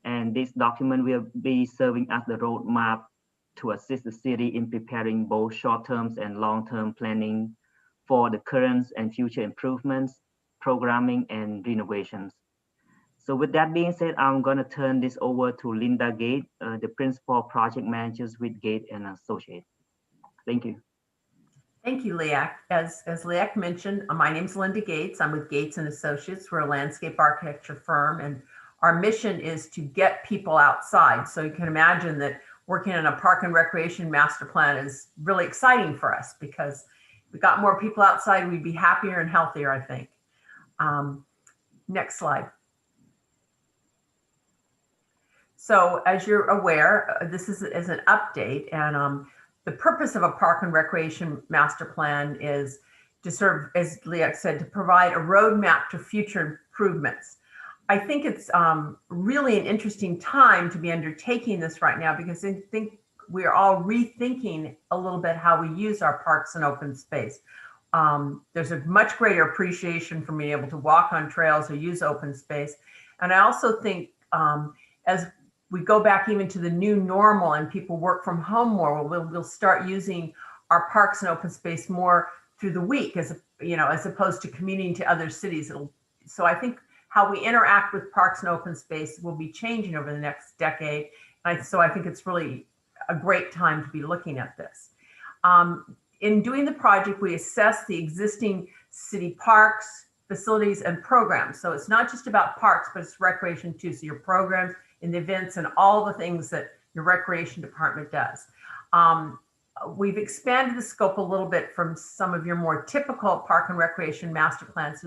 And this document will be serving as the roadmap to assist the city in preparing both short-term and long-term planning for the current and future improvements, programming, and renovations. So with that being said, I'm going to turn this over to Linda Gate, the Principal Project Manager with Gate and Associate. Thank you. Thank you, Leak. As Leak mentioned, my name is Linda Gates. I'm with Gates and Associates. We're a landscape architecture firm, and our mission is to get people outside. So you can imagine that working on a park and recreation master plan is really exciting for us, because if we got more people outside, we'd be happier and healthier, I think. Next slide. So as you're aware, this is an update, and the purpose of a park and recreation master plan is to serve, as Leak said, to provide a roadmap to future improvements. I think it's really an interesting time to be undertaking this right now, because I think we're all rethinking a little bit how we use our parks and open space. There's a much greater appreciation for being able to walk on trails or use open space. And I also think as we go back even to the new normal and people work from home more, we'll start using our parks and open space more through the week, as opposed to commuting to other cities. So I think how we interact with parks and open space will be changing over the next decade. So I think it's really a great time to be looking at this. In doing the project, we assess the existing city parks, facilities, and programs. So it's not just about parks, but it's recreation too. So your programs and events and all the things that your recreation department does. We've expanded the scope a little bit from some of your more typical park and recreation master plans.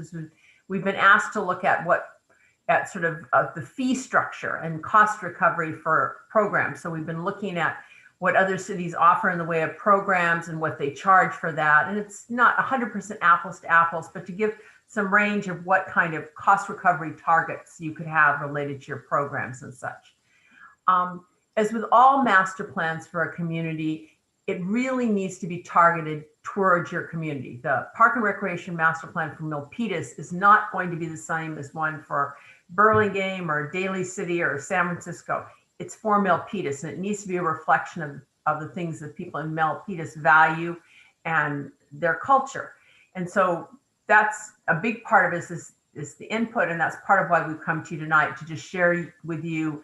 We've been asked to look at sort of the fee structure and cost recovery for programs. So we've been looking at what other cities offer in the way of programs and what they charge for that. And it's not 100% apples to apples, but to give some range of what kind of cost recovery targets you could have related to your programs and such. As with all master plans for a community, it really needs to be targeted towards your community. The Park and Recreation Master Plan for Milpitas is not going to be the same as one for Burlingame or Daly City or San Francisco. It's for Milpitas, and it needs to be a reflection of the things that people in Milpitas value and their culture. And so that's a big part of this is the input, and that's part of why we've come to you tonight, to just share with you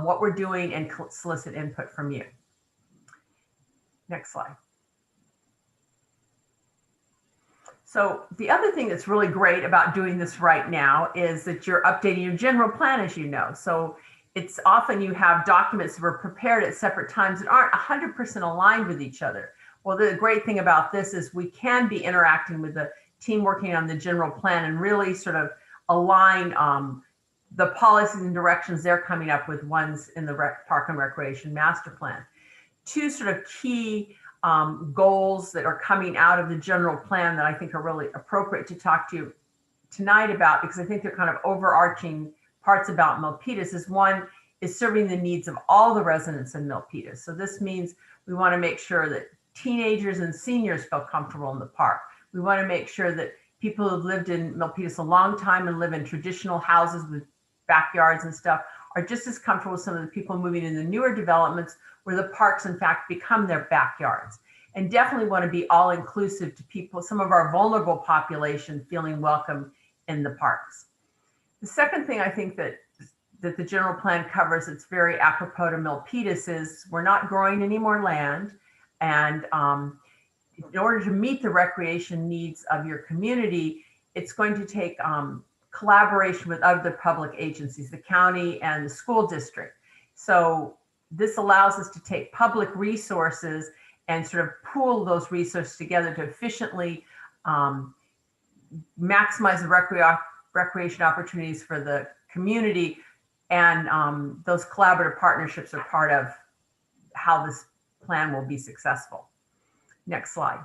what we're doing and solicit input from you. Next slide. So the other thing that's really great about doing this right now is that you're updating your general plan, as you know. So it's often you have documents that were prepared at separate times that aren't 100% aligned with each other. Well, the great thing about this is we can be interacting with the team working on the general plan and really sort of align the policies and directions they're coming up with, ones in the Park and Recreation Master Plan. Two sort of key goals that are coming out of the general plan that I think are really appropriate to talk to you tonight about, because I think they're kind of overarching parts about Milpitas. Is one is serving the needs of all the residents in Milpitas. So this means we want to make sure that teenagers and seniors feel comfortable in the park. We want to make sure that people who've lived in Milpitas a long time and live in traditional houses with backyards and stuff are just as comfortable with some of the people moving in the newer developments where the parks in fact become their backyards. And definitely want to be all inclusive to people, some of our vulnerable population feeling welcome in the parks. The second thing I think that the general plan covers, it's very apropos to Milpitas, is we're not growing any more land. And in order to meet the recreation needs of your community, it's going to take collaboration with other public agencies, the county and the school district. So this allows us to take public resources and sort of pool those resources together to efficiently maximize the recreation opportunities for the community. And those collaborative partnerships are part of how this plan will be successful. Next slide.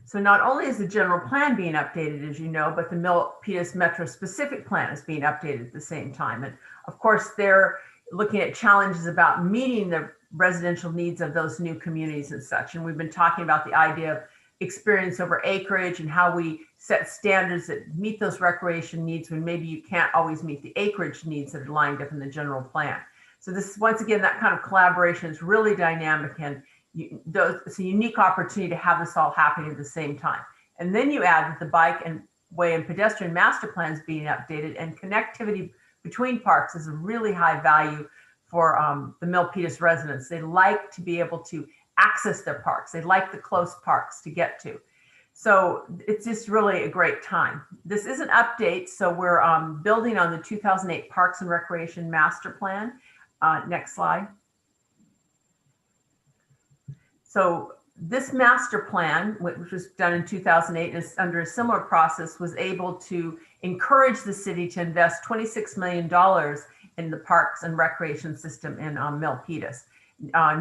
So not only is the general plan being updated, as you know, but the Milpitas Metro specific plan is being updated at the same time. And of course, they're looking at challenges about meeting the residential needs of those new communities and such. And we've been talking about the idea of experience over acreage and how we set standards that meet those recreation needs when maybe you can't always meet the acreage needs that are lined up in the general plan. So this, once again, that kind of collaboration is really dynamic, and it's a unique opportunity to have this all happening at the same time. And then you add that the bike and way and pedestrian master plans being updated, and connectivity between parks is a really high value for the Milpitas residents. They like to be able to access their parks. They like the close parks to get to. So it's just really a great time. This is an update. So we're building on the 2008 Parks and Recreation Master Plan. Next slide. So this master plan, which was done in 2008 and is under a similar process, was able to encourage the city to invest $26 million in the parks and recreation system in Milpitas.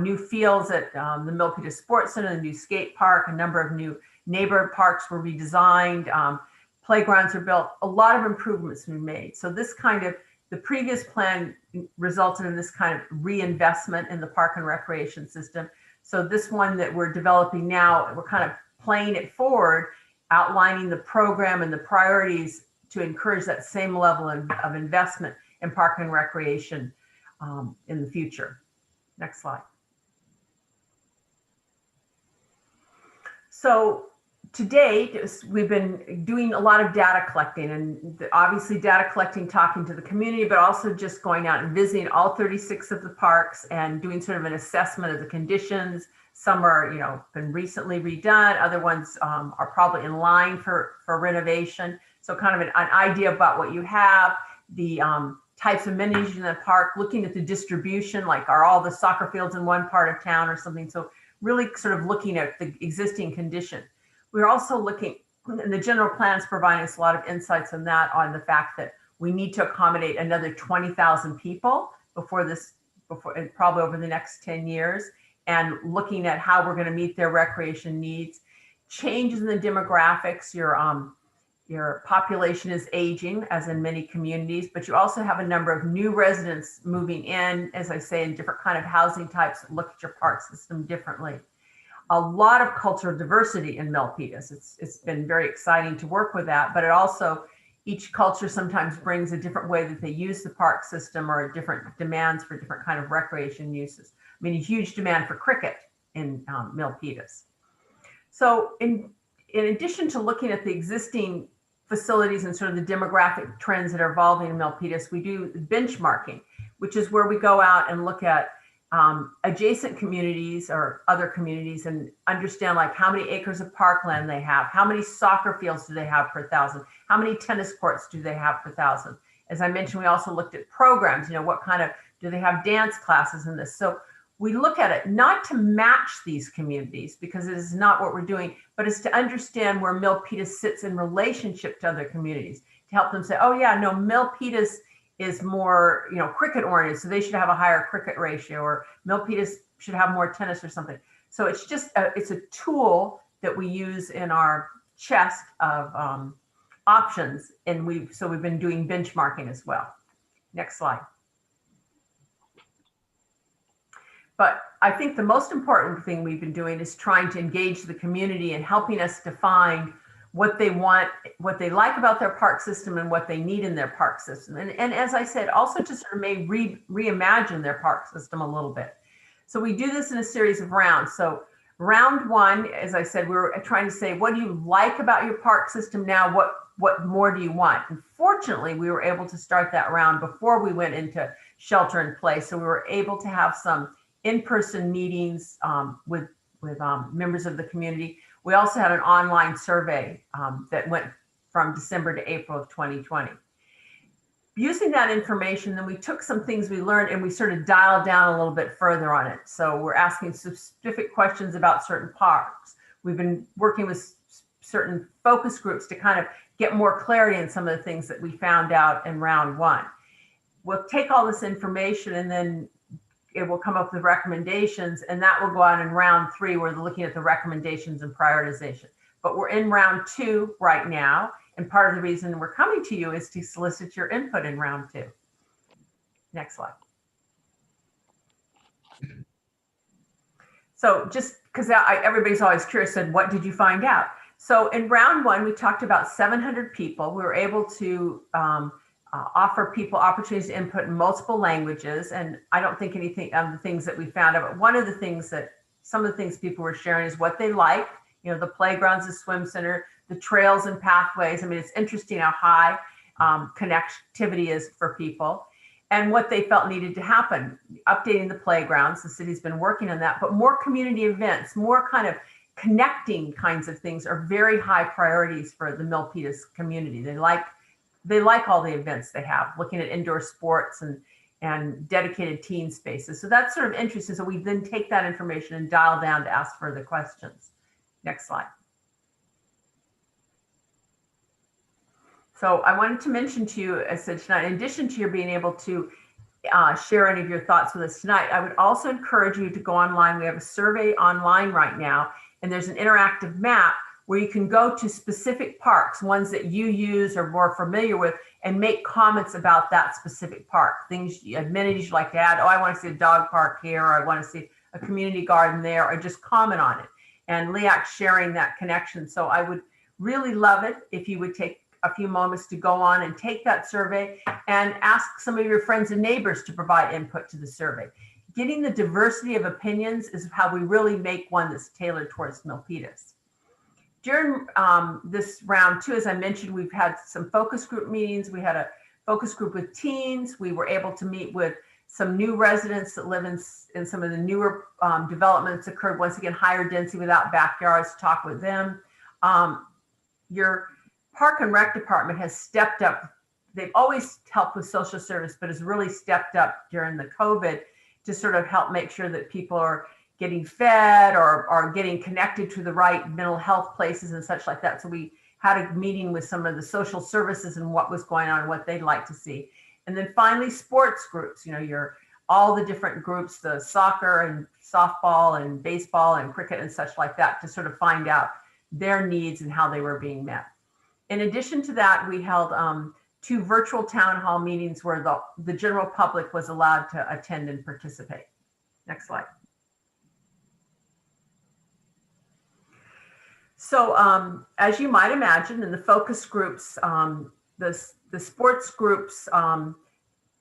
New fields at the Milpitas Sports Center, the new skate park, a number of new neighborhood parks were redesigned, playgrounds are built, a lot of improvements were made. So this kind of, the previous plan resulted in this kind of reinvestment in the park and recreation system. So this one that we're developing now, we're kind of playing it forward, outlining the program and the priorities to encourage that same level of investment in park and recreation in the future. Next slide. So to date, we've been doing a lot of data collecting, and obviously data collecting, talking to the community, but also just going out and visiting all 36 of the parks and doing sort of an assessment of the conditions. Some are, you know, been recently redone. Other ones are probably in line for renovation. So kind of an idea about what you have, the types of amenities in the park, looking at the distribution, like are all the soccer fields in one part of town or something. So really sort of looking at the existing condition. We're also looking, and the general plan is providing us a lot of insights on that, on the fact that we need to accommodate another 20,000 people before probably over the next 10 years, and looking at how we're going to meet their recreation needs. Changes in the demographics, your population is aging, as in many communities, but you also have a number of new residents moving in, as I say, in different kind of housing types, look at your park system differently. a lot of cultural diversity in Milpitas. It's been very exciting to work with that, but it also, each culture sometimes brings a different way that they use the park system or different demands for different kind of recreation uses. I mean, a huge demand for cricket in Milpitas. So in addition to looking at the existing facilities and sort of the demographic trends that are evolving in Milpitas, we do benchmarking, which is where we go out and look at adjacent communities or other communities and understand like how many acres of parkland they have, how many soccer fields do they have per thousand, how many tennis courts do they have per thousand. As I mentioned, we also looked at programs, what kind of, do they have dance classes in this? So we look at it not to match these communities because it is not what we're doing, but it's to understand where Milpitas sits in relationship to other communities, to help them say, oh yeah, no, Milpitas is more, cricket oriented, so they should have a higher cricket ratio, or Milpitas should have more tennis or something. So it's just, it's a tool that we use in our chest of options. And we've been doing benchmarking as well. Next slide. But I think the most important thing we've been doing is trying to engage the community and helping us define what they want, what they like about their park system and what they need in their park system. And as I said, also to sort of maybe reimagine their park system a little bit. So we do this in a series of rounds. So round one, as I said, we were trying to say, what do you like about your park system now? What more do you want? And fortunately, we were able to start that round before we went into shelter in place. So we were able to have some in-person meetings with members of the community. We also had an online survey that went from December to April of 2020. Using that information, then we took some things we learned and we sort of dialed down a little bit further on it. So we're asking specific questions about certain parks. We've been working with certain focus groups to kind of get more clarity in some of the things that we found out in round one. We'll take all this information and then it will come up with recommendations, and that will go out in round three where they're looking at the recommendations and prioritization. But we're in round two right now, and part of the reason we're coming to you is to solicit your input in round two. Next slide. So just because everybody's always curious, said, what did you find out? So in round one, we talked about 700 people. We were able to offer people opportunities to input in multiple languages. And I don't think anything of the things that we found out, but one of the things that some of the things people were sharing is what they like, the playgrounds, the swim center, the trails and pathways. I mean, it's interesting how high connectivity is for people and what they felt needed to happen. Updating the playgrounds, the city's been working on that, but more community events, more kind of connecting kinds of things are very high priorities for the Milpitas community. They like all the events they have, looking at indoor sports and dedicated teen spaces. So that's sort of interesting. So we then take that information and dial down to ask further questions. Next slide. So I wanted to mention to you, as I said tonight, in addition to your being able to share any of your thoughts with us tonight, I would also encourage you to go online. We have a survey online right now, and there's an interactive map where you can go to specific parks, ones that you use or more familiar with, and make comments about that specific park. Things, amenities you'd like to add. Oh, I want to see a dog park here, or I want to see a community garden there, or just comment on it. And LEAC's sharing that connection. So I would really love it if you would take a few moments to go on and take that survey and ask some of your friends and neighbors to provide input to the survey. Getting the diversity of opinions is how we really make one that's tailored towards Milpitas. During this round two, as I mentioned, we've had some focus group meetings. We had a focus group with teens. We were able to meet with some new residents that live in some of the newer developments occurred. Once again, higher density without backyards, talk with them. Your Park and Rec department has stepped up. They've always helped with social service, but has really stepped up during the COVID to sort of help make sure that people are getting fed or are getting connected to the right mental health places and such like that. So we had a meeting with some of the social services and what was going on and what they'd like to see. And then finally, sports groups, all the different groups, the soccer and softball and baseball and cricket and such like that, to sort of find out their needs and how they were being met. In addition to that, we held 2 virtual town hall meetings where the general public was allowed to attend and participate. Next slide. So as you might imagine, in the focus groups, the sports groups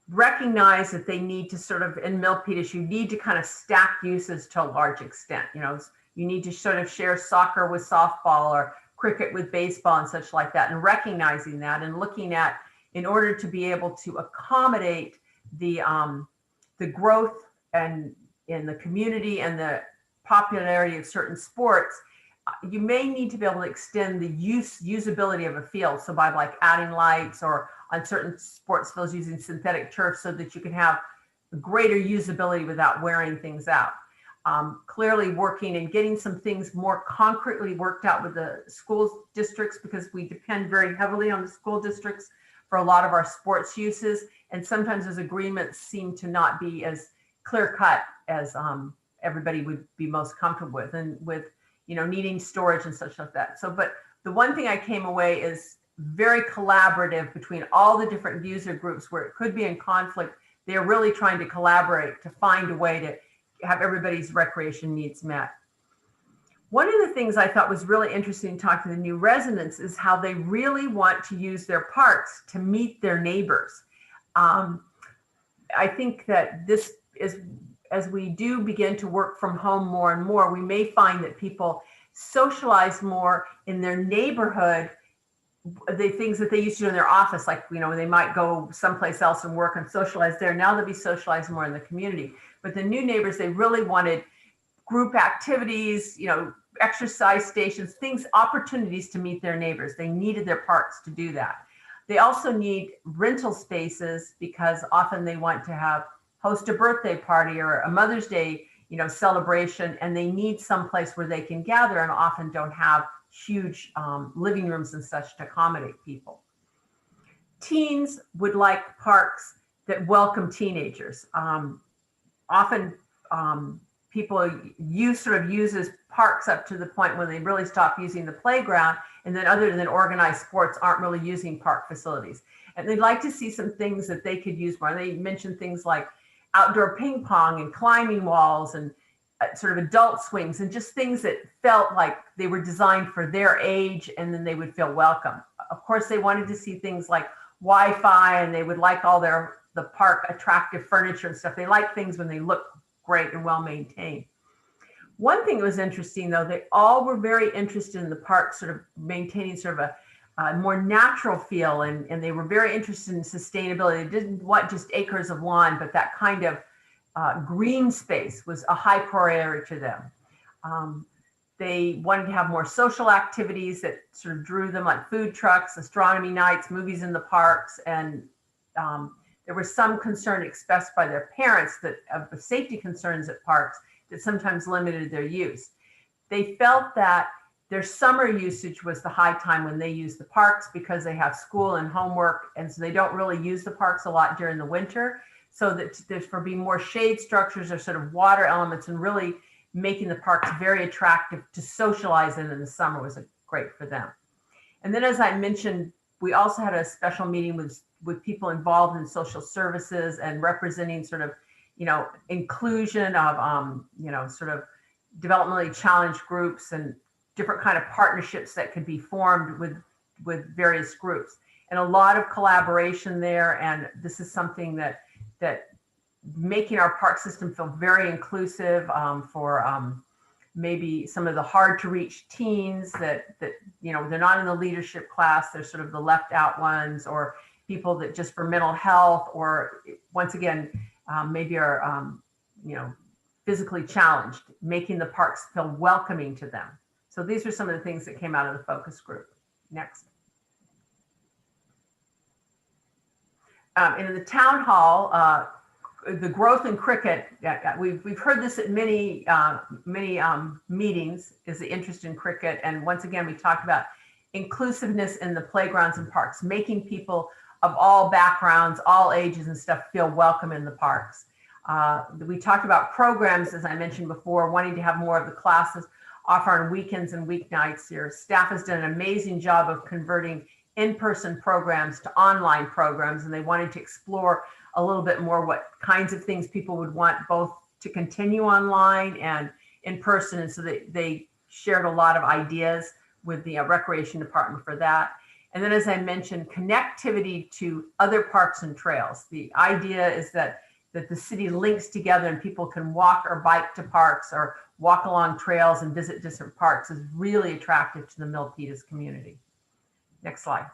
recognize that they need to sort of, in Milpitas, you need to kind of stack uses to a large extent. You know, you need to sort of share soccer with softball or cricket with baseball and such like that, and recognizing that and looking at, in order to be able to accommodate the growth and in the community and the popularity of certain sports, you may need to be able to extend the usability of a field. So by like adding lights, or on certain sports fields using synthetic turf, so that you can have greater usability without wearing things out. Clearly working and getting some things more concretely worked out with the school districts, because we depend very heavily on the school districts for a lot of our sports uses. And sometimes those agreements seem to not be as clear cut as everybody would be most comfortable with, and with, you know, needing storage and such like that. So, but the one thing I came away is very collaborative between all the different user groups, where it could be in conflict. They're really trying to collaborate to find a way to have everybody's recreation needs met. One of the things I thought was really interesting talking to the new residents is how they really want to use their parks to meet their neighbors. I think that this is, as we do begin to work from home more and more, we may find that people socialize more in their neighborhood, the things that they used to do in their office, like, you know, they might go someplace else and work and socialize there. Now they'll be socialized more in the community. But the new neighbors, they really wanted group activities, you know, exercise stations, things, opportunities to meet their neighbors. They needed their parks to do that. They also need rental spaces, because often they want to host a birthday party or a Mother's Day, you know, celebration, and they need some place where they can gather, and often don't have huge living rooms and such to accommodate people. Teens would like parks that welcome teenagers. Often people uses parks up to the point when they really stop using the playground, and then other than organized sports, aren't really using park facilities. And they'd like to see some things that they could use more. And they mentioned things like outdoor ping pong and climbing walls and sort of adult swings, and just things that felt like they were designed for their age, and then they would feel welcome. Of course, they wanted to see things like Wi-Fi, and they would like all the park attractive furniture and stuff. They like things when they look great and well maintained. One thing that was interesting, though, they all were very interested in the park sort of maintaining sort of a more natural feel, and they were very interested in sustainability. They didn't want just acres of lawn, but that kind of green space was a high priority to them. They wanted to have more social activities that sort of drew them, like food trucks, astronomy nights, movies in the parks, and there was some concern expressed by their parents that of the safety concerns at parks that sometimes limited their use. They felt that their summer usage was the high time when they use the parks, because they have school and homework, and so they don't really use the parks a lot during the winter. So that there's for being more shade structures or sort of water elements, and really making the parks very attractive to socialize in the summer was great for them. And then, as I mentioned, we also had a special meeting with people involved in social services and representing sort of, you know, inclusion of, you know, sort of developmentally challenged groups and different kind of partnerships that could be formed with various groups, and a lot of collaboration there. And this is something that making our park system feel very inclusive for maybe some of the hard to reach teens that, you know, they're not in the leadership class, they're sort of the left out ones, or people that just for mental health, or once again, maybe are, you know, physically challenged, making the parks feel welcoming to them. So these are some of the things that came out of the focus group. Next. And in the town hall, the growth in cricket, we've heard this at many meetings, is the interest in cricket. And once again, we talked about inclusiveness in the playgrounds and parks, making people of all backgrounds, all ages and stuff feel welcome in the parks. We talked about programs, as I mentioned before, wanting to have more of the classes offer on weekends and weeknights. Your staff has done an amazing job of converting in-person programs to online programs, and they wanted to explore a little bit more what kinds of things people would want both to continue online and in person. And so they shared a lot of ideas with the recreation department for that. And then, as I mentioned, connectivity to other parks and trails. The idea is that the city links together and people can walk or bike to parks or walk along trails and visit different parks is really attractive to the Milpitas community. Next slide.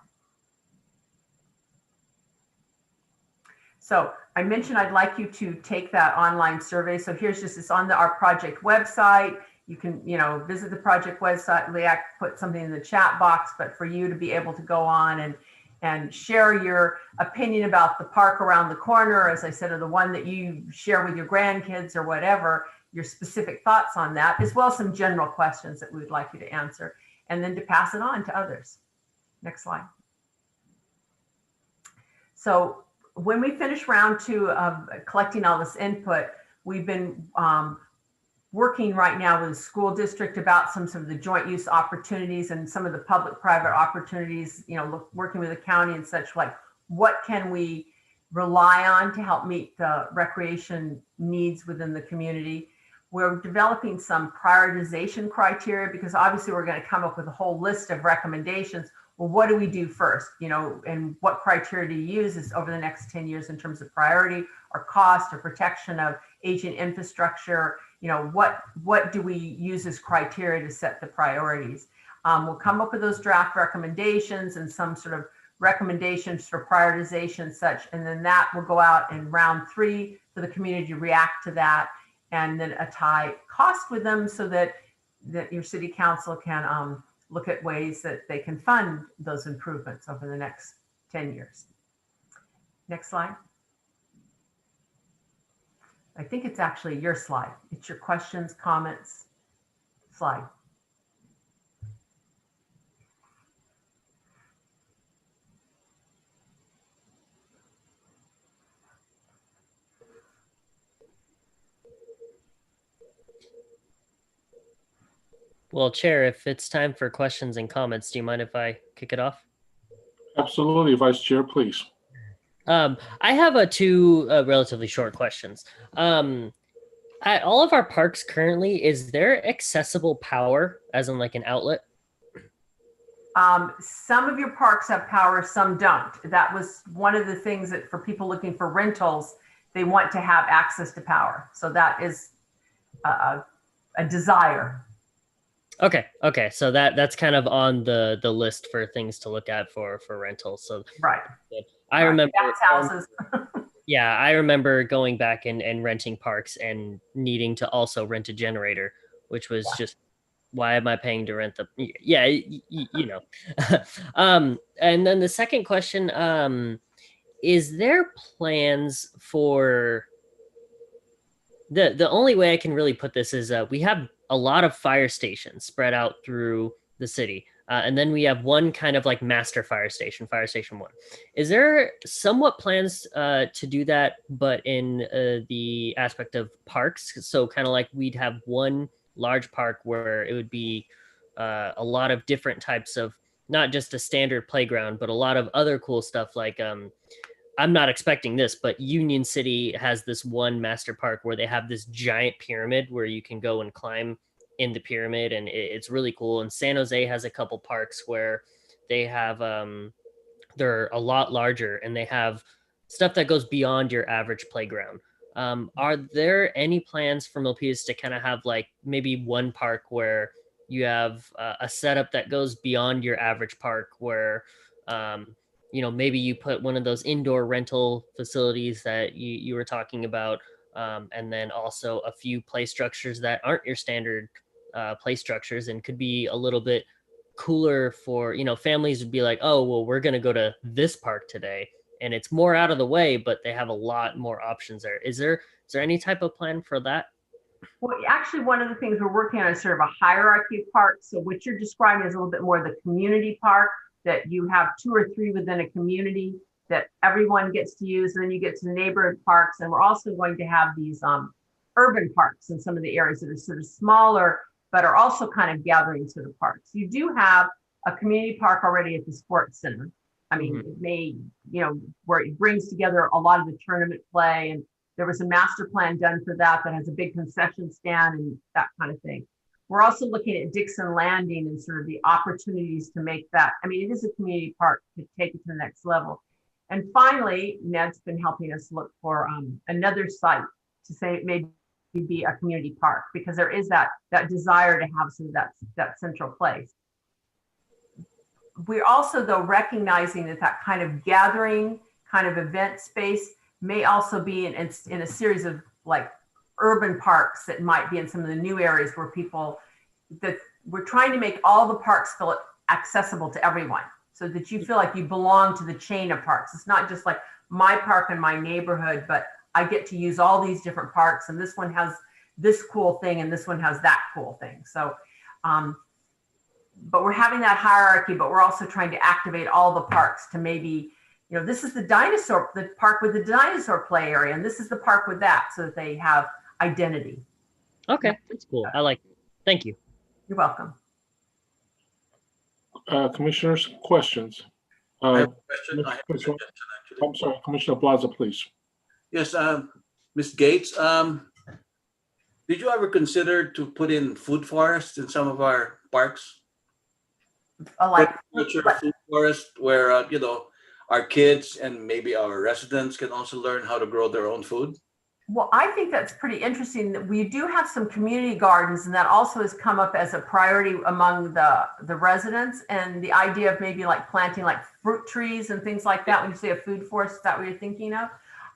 So I mentioned I'd like you to take that online survey. So here's just, it's on our project website. You can, visit the project website. Leah put something in the chat box, but for you to be able to go on and share your opinion about the park around the corner, as I said, or the one that you share with your grandkids or whatever, your specific thoughts on that, as well as some general questions that we would like you to answer, and then to pass it on to others. Next slide. So when we finish round 2 of collecting all this input, we've been working right now with the school district about some of the joint use opportunities and some of the public-private opportunities, working with the county and such, like what can we rely on to help meet the recreation needs within the community. We're developing some prioritization criteria because obviously we're going to come up with a whole list of recommendations. Well, what do we do first? And what criteria do you use is over the next 10 years in terms of priority or cost or protection of aging infrastructure. What do we use as criteria to set the priorities? We'll come up with those draft recommendations and some sort of recommendations for prioritization such, and then that will go out in round 3 for the community to react to that, and then tie cost with them so that your city council can look at ways that they can fund those improvements over the next 10 years. Next slide. I think it's actually your slide. It's your questions, comments slide. Well, Chair, if it's time for questions and comments, do you mind if I kick it off? Absolutely, Vice Chair, please. I have two relatively short questions. At all of our parks currently, is there accessible power, as in like an outlet? Some of your parks have power, some don't. That was one of the things that for people looking for rentals, they want to have access to power. So that is a desire. Okay. So that's kind of on the list for things to look at for rentals. So right. I remember houses. Yeah, I remember going back and renting parks and needing to also rent a generator, which was just, why am I paying to rent the? Yeah, and then the second question, is there plans for the only way I can really put this is we have a lot of fire stations spread out through the city. And then we have one kind of like master fire station 1. Is there somewhat plans to do that, but in the aspect of parks? So kind of like we'd have one large park where it would be a lot of different types of, not just a standard playground, but a lot of other cool stuff like, I'm not expecting this, but Union City has this one master park where they have this giant pyramid where you can go and climb in the pyramid, and it's really cool. And San Jose has a couple parks where they have they're a lot larger and they have stuff that goes beyond your average playground. Are there any plans for Milpitas to kind of have like maybe one park where you have a setup that goes beyond your average park where maybe you put one of those indoor rental facilities that you were talking about, and then also a few play structures that aren't your standard play structures and could be a little bit cooler for, families would be like, oh, well, we're going to go to this park today. And it's more out of the way, but they have a lot more options there. Is there any type of plan for that? Well, actually, one of the things we're working on is sort of a hierarchy of parks. So what you're describing is a little bit more the community park, that you have 2 or 3 within a community that everyone gets to use. And then you get to the neighborhood parks. And we're also going to have these urban parks in some of the areas that are sort of smaller, but are also kind of gathering sort of parks. You do have a community park already at the sports center. I mean, it may, where it brings together a lot of the tournament play. And there was a master plan done for that has a big concession stand and that kind of thing. We're also looking at Dixon Landing and sort of the opportunities to make that. I mean, it is a community park to take it to the next level. And finally, Ned's been helping us look for another site to say maybe be a community park, because there is that desire to have some of that central place. We're also, though, recognizing that kind of gathering kind of event space may also be in a series of like urban parks that might be in some of the new areas where people, that we're trying to make all the parks feel accessible to everyone, so that you feel like you belong to the chain of parks. It's not just like my park in my neighborhood, but I get to use all these different parks, and this one has this cool thing and this one has that cool thing. So, but we're having that hierarchy, but we're also trying to activate all the parks to maybe, you know, this is the park with the dinosaur play area, and this is the park with that, so that they have identity. Okay, that's cool. I like it. Thank you. You're welcome. Commissioners, questions? I have a question. I'm sorry, Commissioner Plaza, please. Yes, Ms. Gates, did you ever consider to put in food forests in some of our parks? Like food forest, where you know, our kids and maybe our residents can also learn how to grow their own food? Well, I think that's pretty interesting. That we do have some community gardens, and that also has come up as a priority among the residents. And the idea of maybe like planting like fruit trees and things like that. When you say a food forest, is that what you're thinking of?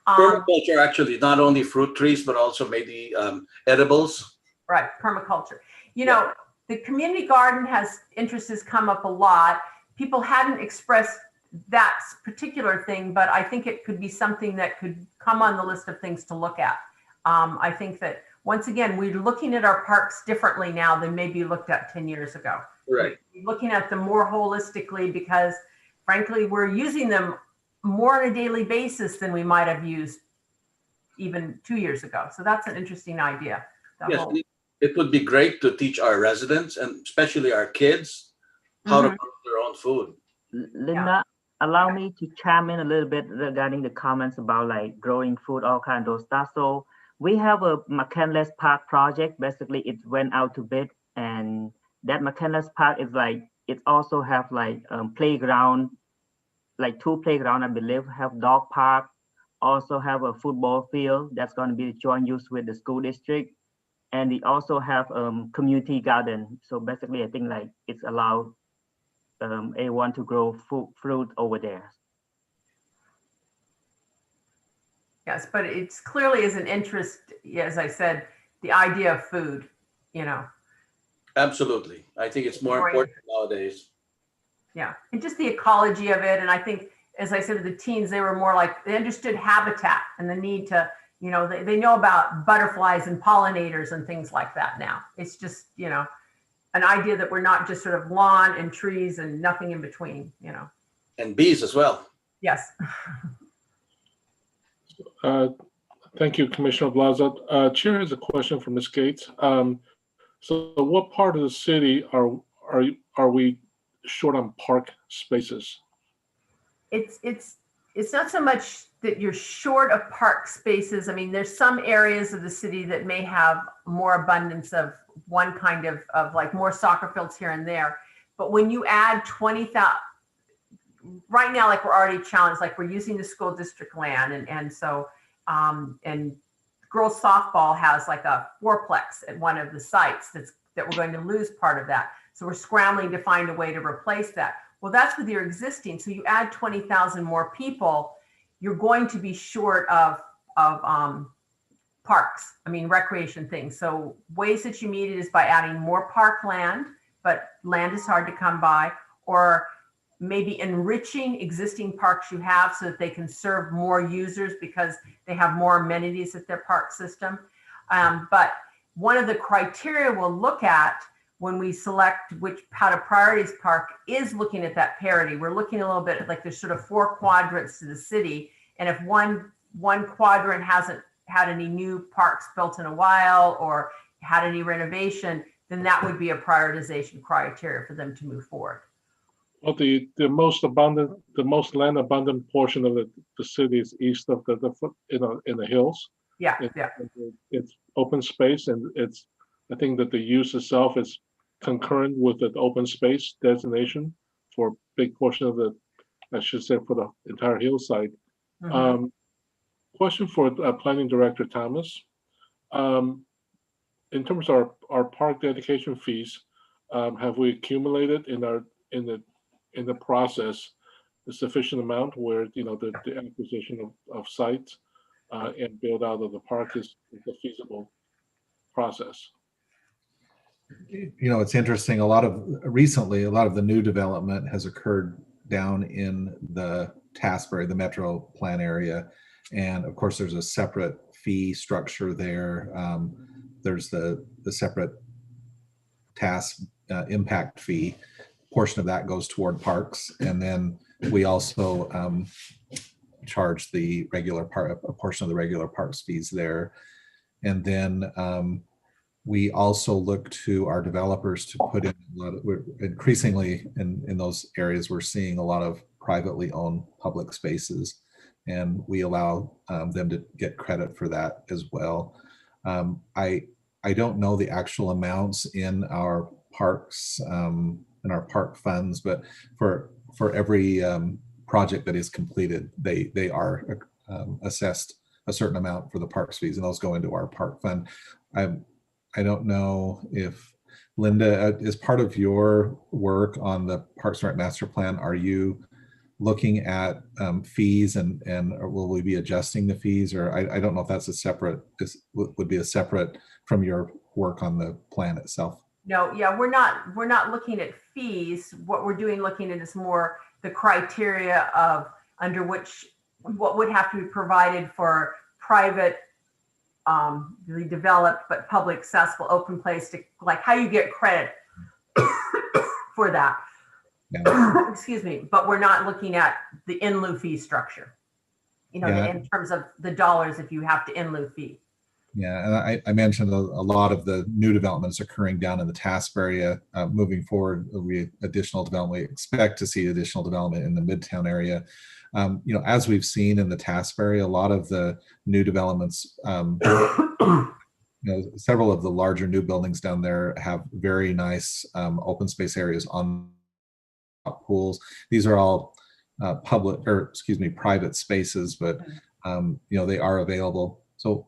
Permaculture, actually, not only fruit trees, but also maybe edibles. Right, permaculture. You know, the community garden interest has come up a lot. People hadn't expressed that particular thing, but I think it could be something that could come on the list of things to look at. I think that once again, we're looking at our parks differently now than maybe looked at 10 years ago. Right. We're looking at them more holistically, because frankly, we're using them more on a daily basis than we might have used even 2 years ago. So that's an interesting idea. Yes, it would be great to teach our residents, and especially our kids, how to grow their own food. Linda, allow me to chime in a little bit regarding the comments about like growing food, all kind of those stuff. So we have a McCandless Park project. Basically, it went out to bid, and that McCandless Park is like, it also have like playground, like 2 playground, I believe, have dog park, also have a football field that's going to be joint use with the school district. And we also have community garden. So basically, I think like it's allowed A1 to grow fruit over there. Yes, but it's clearly is an interest, as I said, the idea of food, you know. Absolutely. I think it's more important nowadays. Yeah, and just the ecology of it. And I think, as I said, with the teens, they were more like, they understood habitat and the need to, you know, they know about butterflies and pollinators and things like that now. It's just, you know, an idea that we're not just sort of lawn and trees and nothing in between, you know. And bees as well. Yes. Thank you, Commissioner Blaza. Chair has a question for Ms. Gates. So what part of the city are we short on park spaces? It's not so much that you're short of park spaces. I mean, there's some areas of the city that may have more abundance of one kind of like more soccer fields here and there. But when you add 20,000, right now, like we're already challenged, like we're using the school district land. And so, and girls softball has like a fourplex at one of the sites that we're going to lose part of that. So we're scrambling to find a way to replace that. Well, that's with your existing. So you add 20,000 more people, you're going to be short of parks. I mean, recreation things. So ways that you meet it is by adding more park land, but land is hard to come by, or maybe enriching existing parks you have so that they can serve more users because they have more amenities at their park system. But one of the criteria we'll look at when we select how to priorities park is looking at that parity. We're looking a little bit like there's sort of 4 quadrants to the city. And if one quadrant hasn't had any new parks built in a while or had any renovation, then that would be a prioritization criteria for them to move forward. Well, the most land abundant portion of the city is east of in the hills. Yeah, It's open space, and it's I think that the use itself is concurrent with the open space designation for a big portion of the, I should say, for the entire hillside. Question for Planning Director Thomas. In terms of our park dedication fees, have we accumulated in the process a sufficient amount where the acquisition of sites and build out of the park is a feasible process? It's interesting. Recently, a lot of the new development has occurred down in the Tasbury, the metro plan area. And of course, there's a separate fee structure there. There's the separate task impact fee. Portion of that goes toward parks. And then we also charge the regular a portion of the regular parks fees there. And then we also look to our developers to put in a lot of, increasingly in those areas, we're seeing a lot of privately owned public spaces, and we allow them to get credit for that as well. I don't know the actual amounts in our parks, in our park funds, but for every project that is completed, they are assessed a certain amount for the parks fees, and those go into our park fund. I don't know if Linda, as part of your work on the Parks and Rec Master Plan, are you looking at fees and will we be adjusting the fees? Or I don't know if that's would be a separate from your work on the plan itself. No, yeah, we're not looking at fees. What we're looking at is more the criteria of under which what would have to be provided for private really developed but public accessible open place, to like how you get credit for that. Yeah. Excuse me, but we're not looking at the in lieu fee structure, in terms of the dollars if you have to in lieu fee. Yeah, and I mentioned a lot of the new developments occurring down in the Tasbury area. Moving forward, there'll be additional development. We expect to see additional development in the Midtown area. As we've seen in the Tasbury, a lot of the new developments, several of the larger new buildings down there have very nice open space areas on pools. These are all private spaces, but they are available. So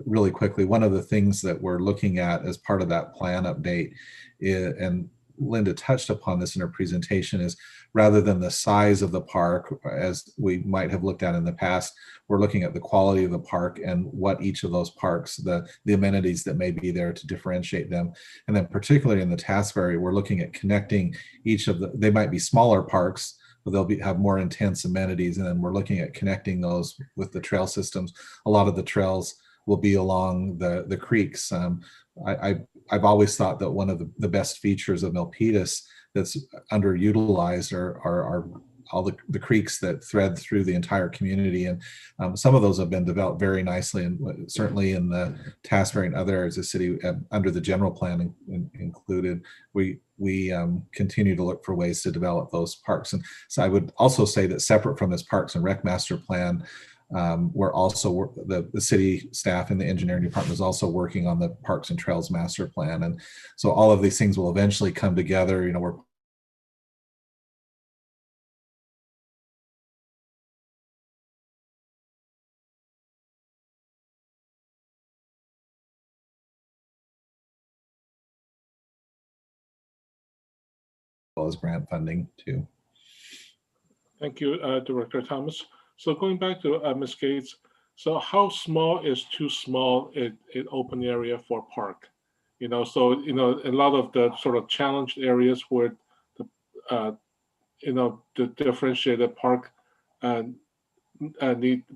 really quickly, one of the things that we're looking at as part of that plan update and Linda touched upon this in her presentation, is rather than the size of the park, as we might have looked at in the past, we're looking at the quality of the park and what each of those parks, the amenities that may be there to differentiate them. And then particularly in the Tasbury, we're looking at connecting they might be smaller parks, but they'll have more intense amenities. And then we're looking at connecting those with the trail systems. A lot of the trails will be along the creeks. I've always thought that one of the best features of Milpitas that's underutilized are all the creeks that thread through the entire community. And some of those have been developed very nicely, and certainly in the Tasbury and other areas of the city under the general plan included, we continue to look for ways to develop those parks. And so I would also say that separate from this Parks and Rec Master Plan, we're also the city staff and the engineering department is also working on the Parks and Trails Master Plan, and so all of these things will eventually come together. We're as grant funding too. Thank you, Director Thomas. So going back to Ms. Gates, so how small is too small an open area for park? A lot of the sort of challenged areas where the differentiated park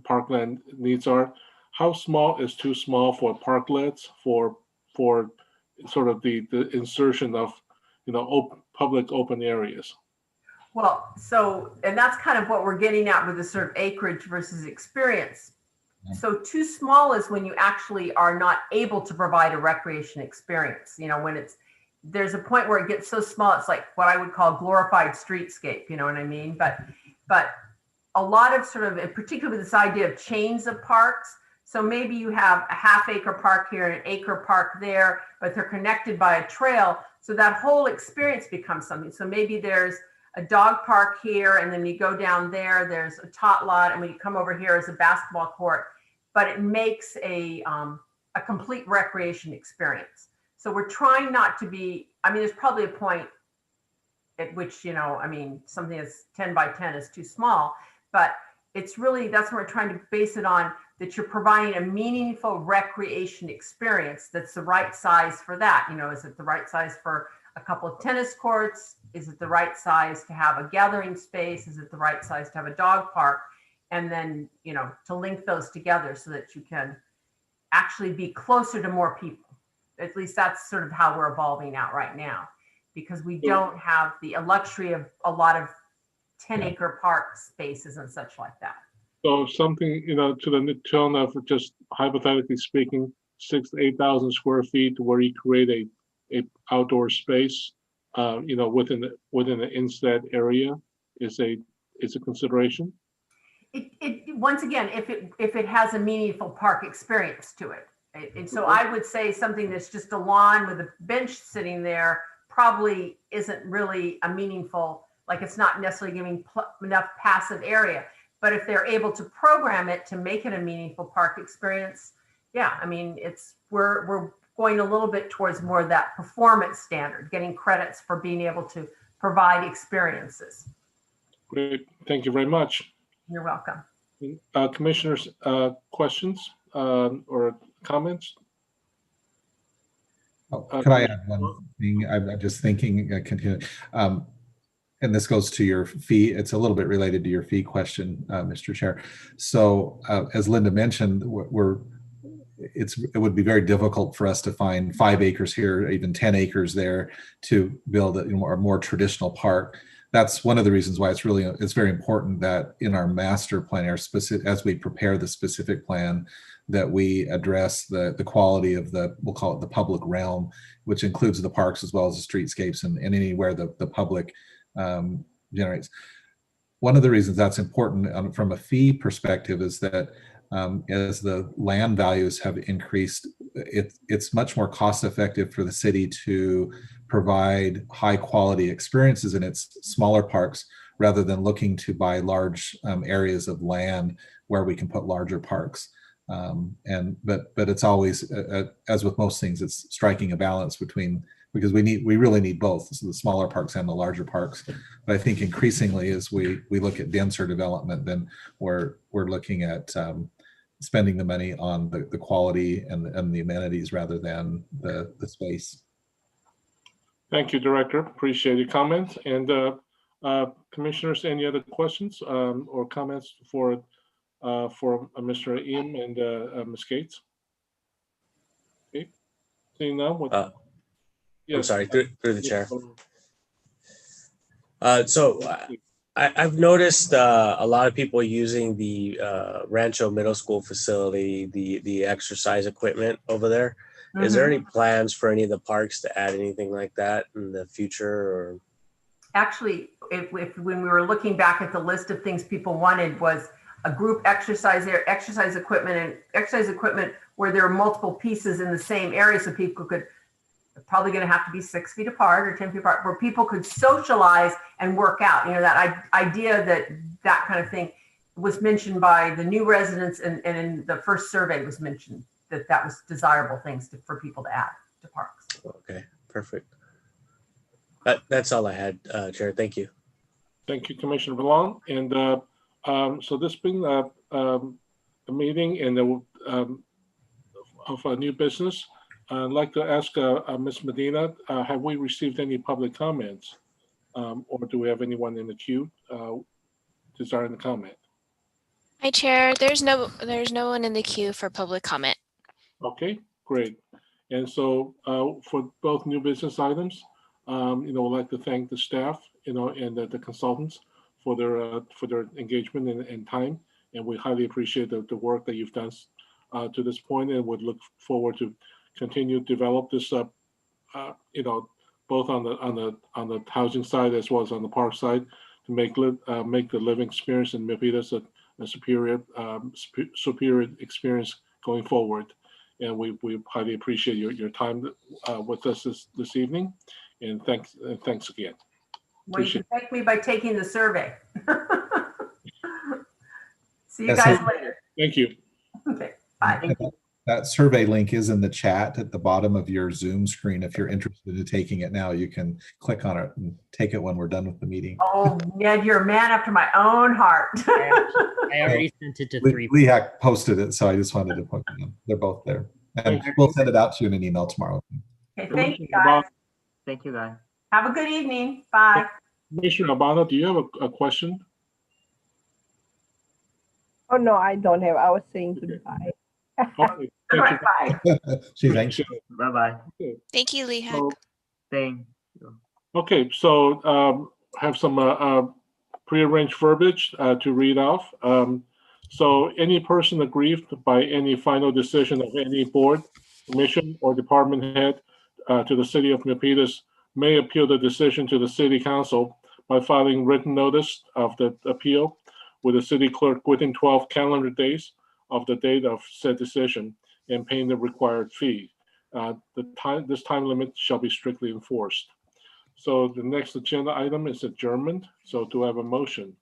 parkland needs are. How small is too small for parklets for sort of the insertion of public open areas? Well, and that's kind of what we're getting at with the sort of acreage versus experience. So too small is when you actually are not able to provide a recreation experience. When there's a point where it gets so small, it's like what I would call glorified streetscape, you know what I mean? But a lot of sort of, in particular with this idea of chains of parks, So maybe you have a half-acre park here and an acre park there, but they're connected by a trail. So that whole experience becomes something. So maybe there's a dog park here, and then you go down there, there's a tot lot, and when you come over here is a basketball court, but it makes a complete recreation experience. So we're trying not to be, I mean, there's probably a point at which, you know, I mean, something that's 10 by 10 is too small, but it's really, that's what we're trying to base it on, that you're providing a meaningful recreation experience that's the right size for that. You know, is it the right size for a couple of tennis courts? Is it the right size to have a gathering space? Is it the right size to have a dog park? And then, you know, to link those together so that you can actually be closer to more people. At least that's sort of how we're evolving out right now, because we don't have the luxury of a lot of 10-acre park spaces and such like that. So something, you know, to the tone of just hypothetically speaking, 6,000 to 8,000 square feet where you create a outdoor space, you know, within the instead area is a consideration. It once again, if it has a meaningful park experience to it. And so I would say something that's just a lawn with a bench sitting there probably isn't really a meaningful, like it's not necessarily giving enough passive area. But if they're able to program it to make it a meaningful park experience, yeah, I mean, we're going a little bit towards more of that performance standard, getting credits for being able to provide experiences. Great, thank you very much. You're welcome. Commissioners, questions or comments? Oh, could I add one thing? I'm just thinking, continue. And this goes to your fee. It's a little bit related to your fee question, Mr. Chair. So as Linda mentioned, it would be very difficult for us to find 5 acres here, or even 10 acres there to build a more traditional park. That's one of the reasons why it's very important that in our master plan, as we prepare the specific plan, that we address the quality of we'll call it the public realm, which includes the parks as well as the streetscapes and anywhere the public generates. One of the reasons that's important from a fee perspective is that as the land values have increased, it's much more cost effective for the city to provide high quality experiences in its smaller parks rather than looking to buy large areas of land where we can put larger parks. But it's always, as with most things, it's striking a balance between, because we really need both, so the smaller parks and the larger parks. But I think increasingly as we look at denser development, then we're looking at spending the money on the quality and the amenities rather than the space. Thank you, Director. Appreciate your comments. And Commissioners, any other questions or comments for Mr. Eam and Ms. Gates? Okay. Seeing none. Yes. I'm sorry, through the chair. So I've noticed a lot of people using the Rancho Middle School facility, the exercise equipment over there. Mm-hmm. Is there any plans for any of the parks to add anything like that in the future? Or actually, if when we were looking back at the list of things people wanted was a group exercise equipment where there are multiple pieces in the same area, so people could. Probably going to have to be 6 feet apart or 10 feet apart, where people could socialize and work out. You know, that idea that kind of thing was mentioned by the new residents, and in the first survey was mentioned that was desirable things for people to add to parks. Okay, perfect. That's all I had, Chair. Thank you. Thank you, Commissioner Belong. And so this being a meeting and of a new business, I'd like to ask Ms. Medina, have we received any public comments, or do we have anyone in the queue desiring to comment? Hi, Chair. There's no one in the queue for public comment. Okay, great. And so for both new business items, you know, I'd like to thank the staff, you know, and the consultants for their engagement and time, and we highly appreciate the work that you've done to this point, and would look forward to continue to develop this, you know, both on the housing side as well as on the park side, to make the living experience in Milpitas a superior experience going forward. And we highly appreciate your time with us this evening. And thanks again. Well, you can thank me by taking the survey. See you Yes, guys later. Thank you. Okay, bye. That survey link is in the chat at the bottom of your Zoom screen. If you're interested in taking it now, you can click on it and take it when we're done with the meeting. Oh, Ned, you're a man after my own heart. I already sent it to 3. Leah posted it, so I just wanted to put them. They're both there. And we'll send it out to you in an email tomorrow. Okay, thank you, guys. Thank you, guys. Have a good evening. Bye. Commissioner Albano, do you have a question? Oh, no, I don't have. I was saying goodbye. Okay, Bye. She's anxious. Bye-bye. Thank you, Lehak. Thank you. Okay, so have some prearranged verbiage to read off. So any person aggrieved by any final decision of any board, commission, or department head to the city of Milpitas may appeal the decision to the city council by filing written notice of the appeal with the city clerk within 12 calendar days of the date of said decision and paying the required fee. This time limit shall be strictly enforced. So the next agenda item is adjournment. So do I have a motion?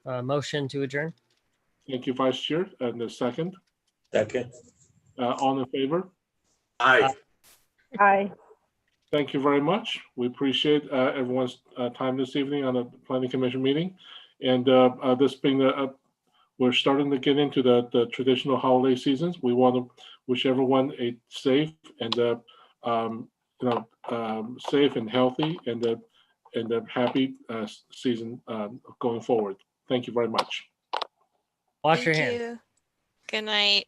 Motion to adjourn. Thank you, Vice Chair. And the second? Second. All in favor? Aye. Aye. Thank you very much. We appreciate everyone's time this evening on the Planning Commission meeting. And this being we're starting to get into the traditional holiday seasons. We want to wish everyone a safe and safe and healthy and a happy season going forward. Thank you very much. Wash your Thank hands. you. Good night.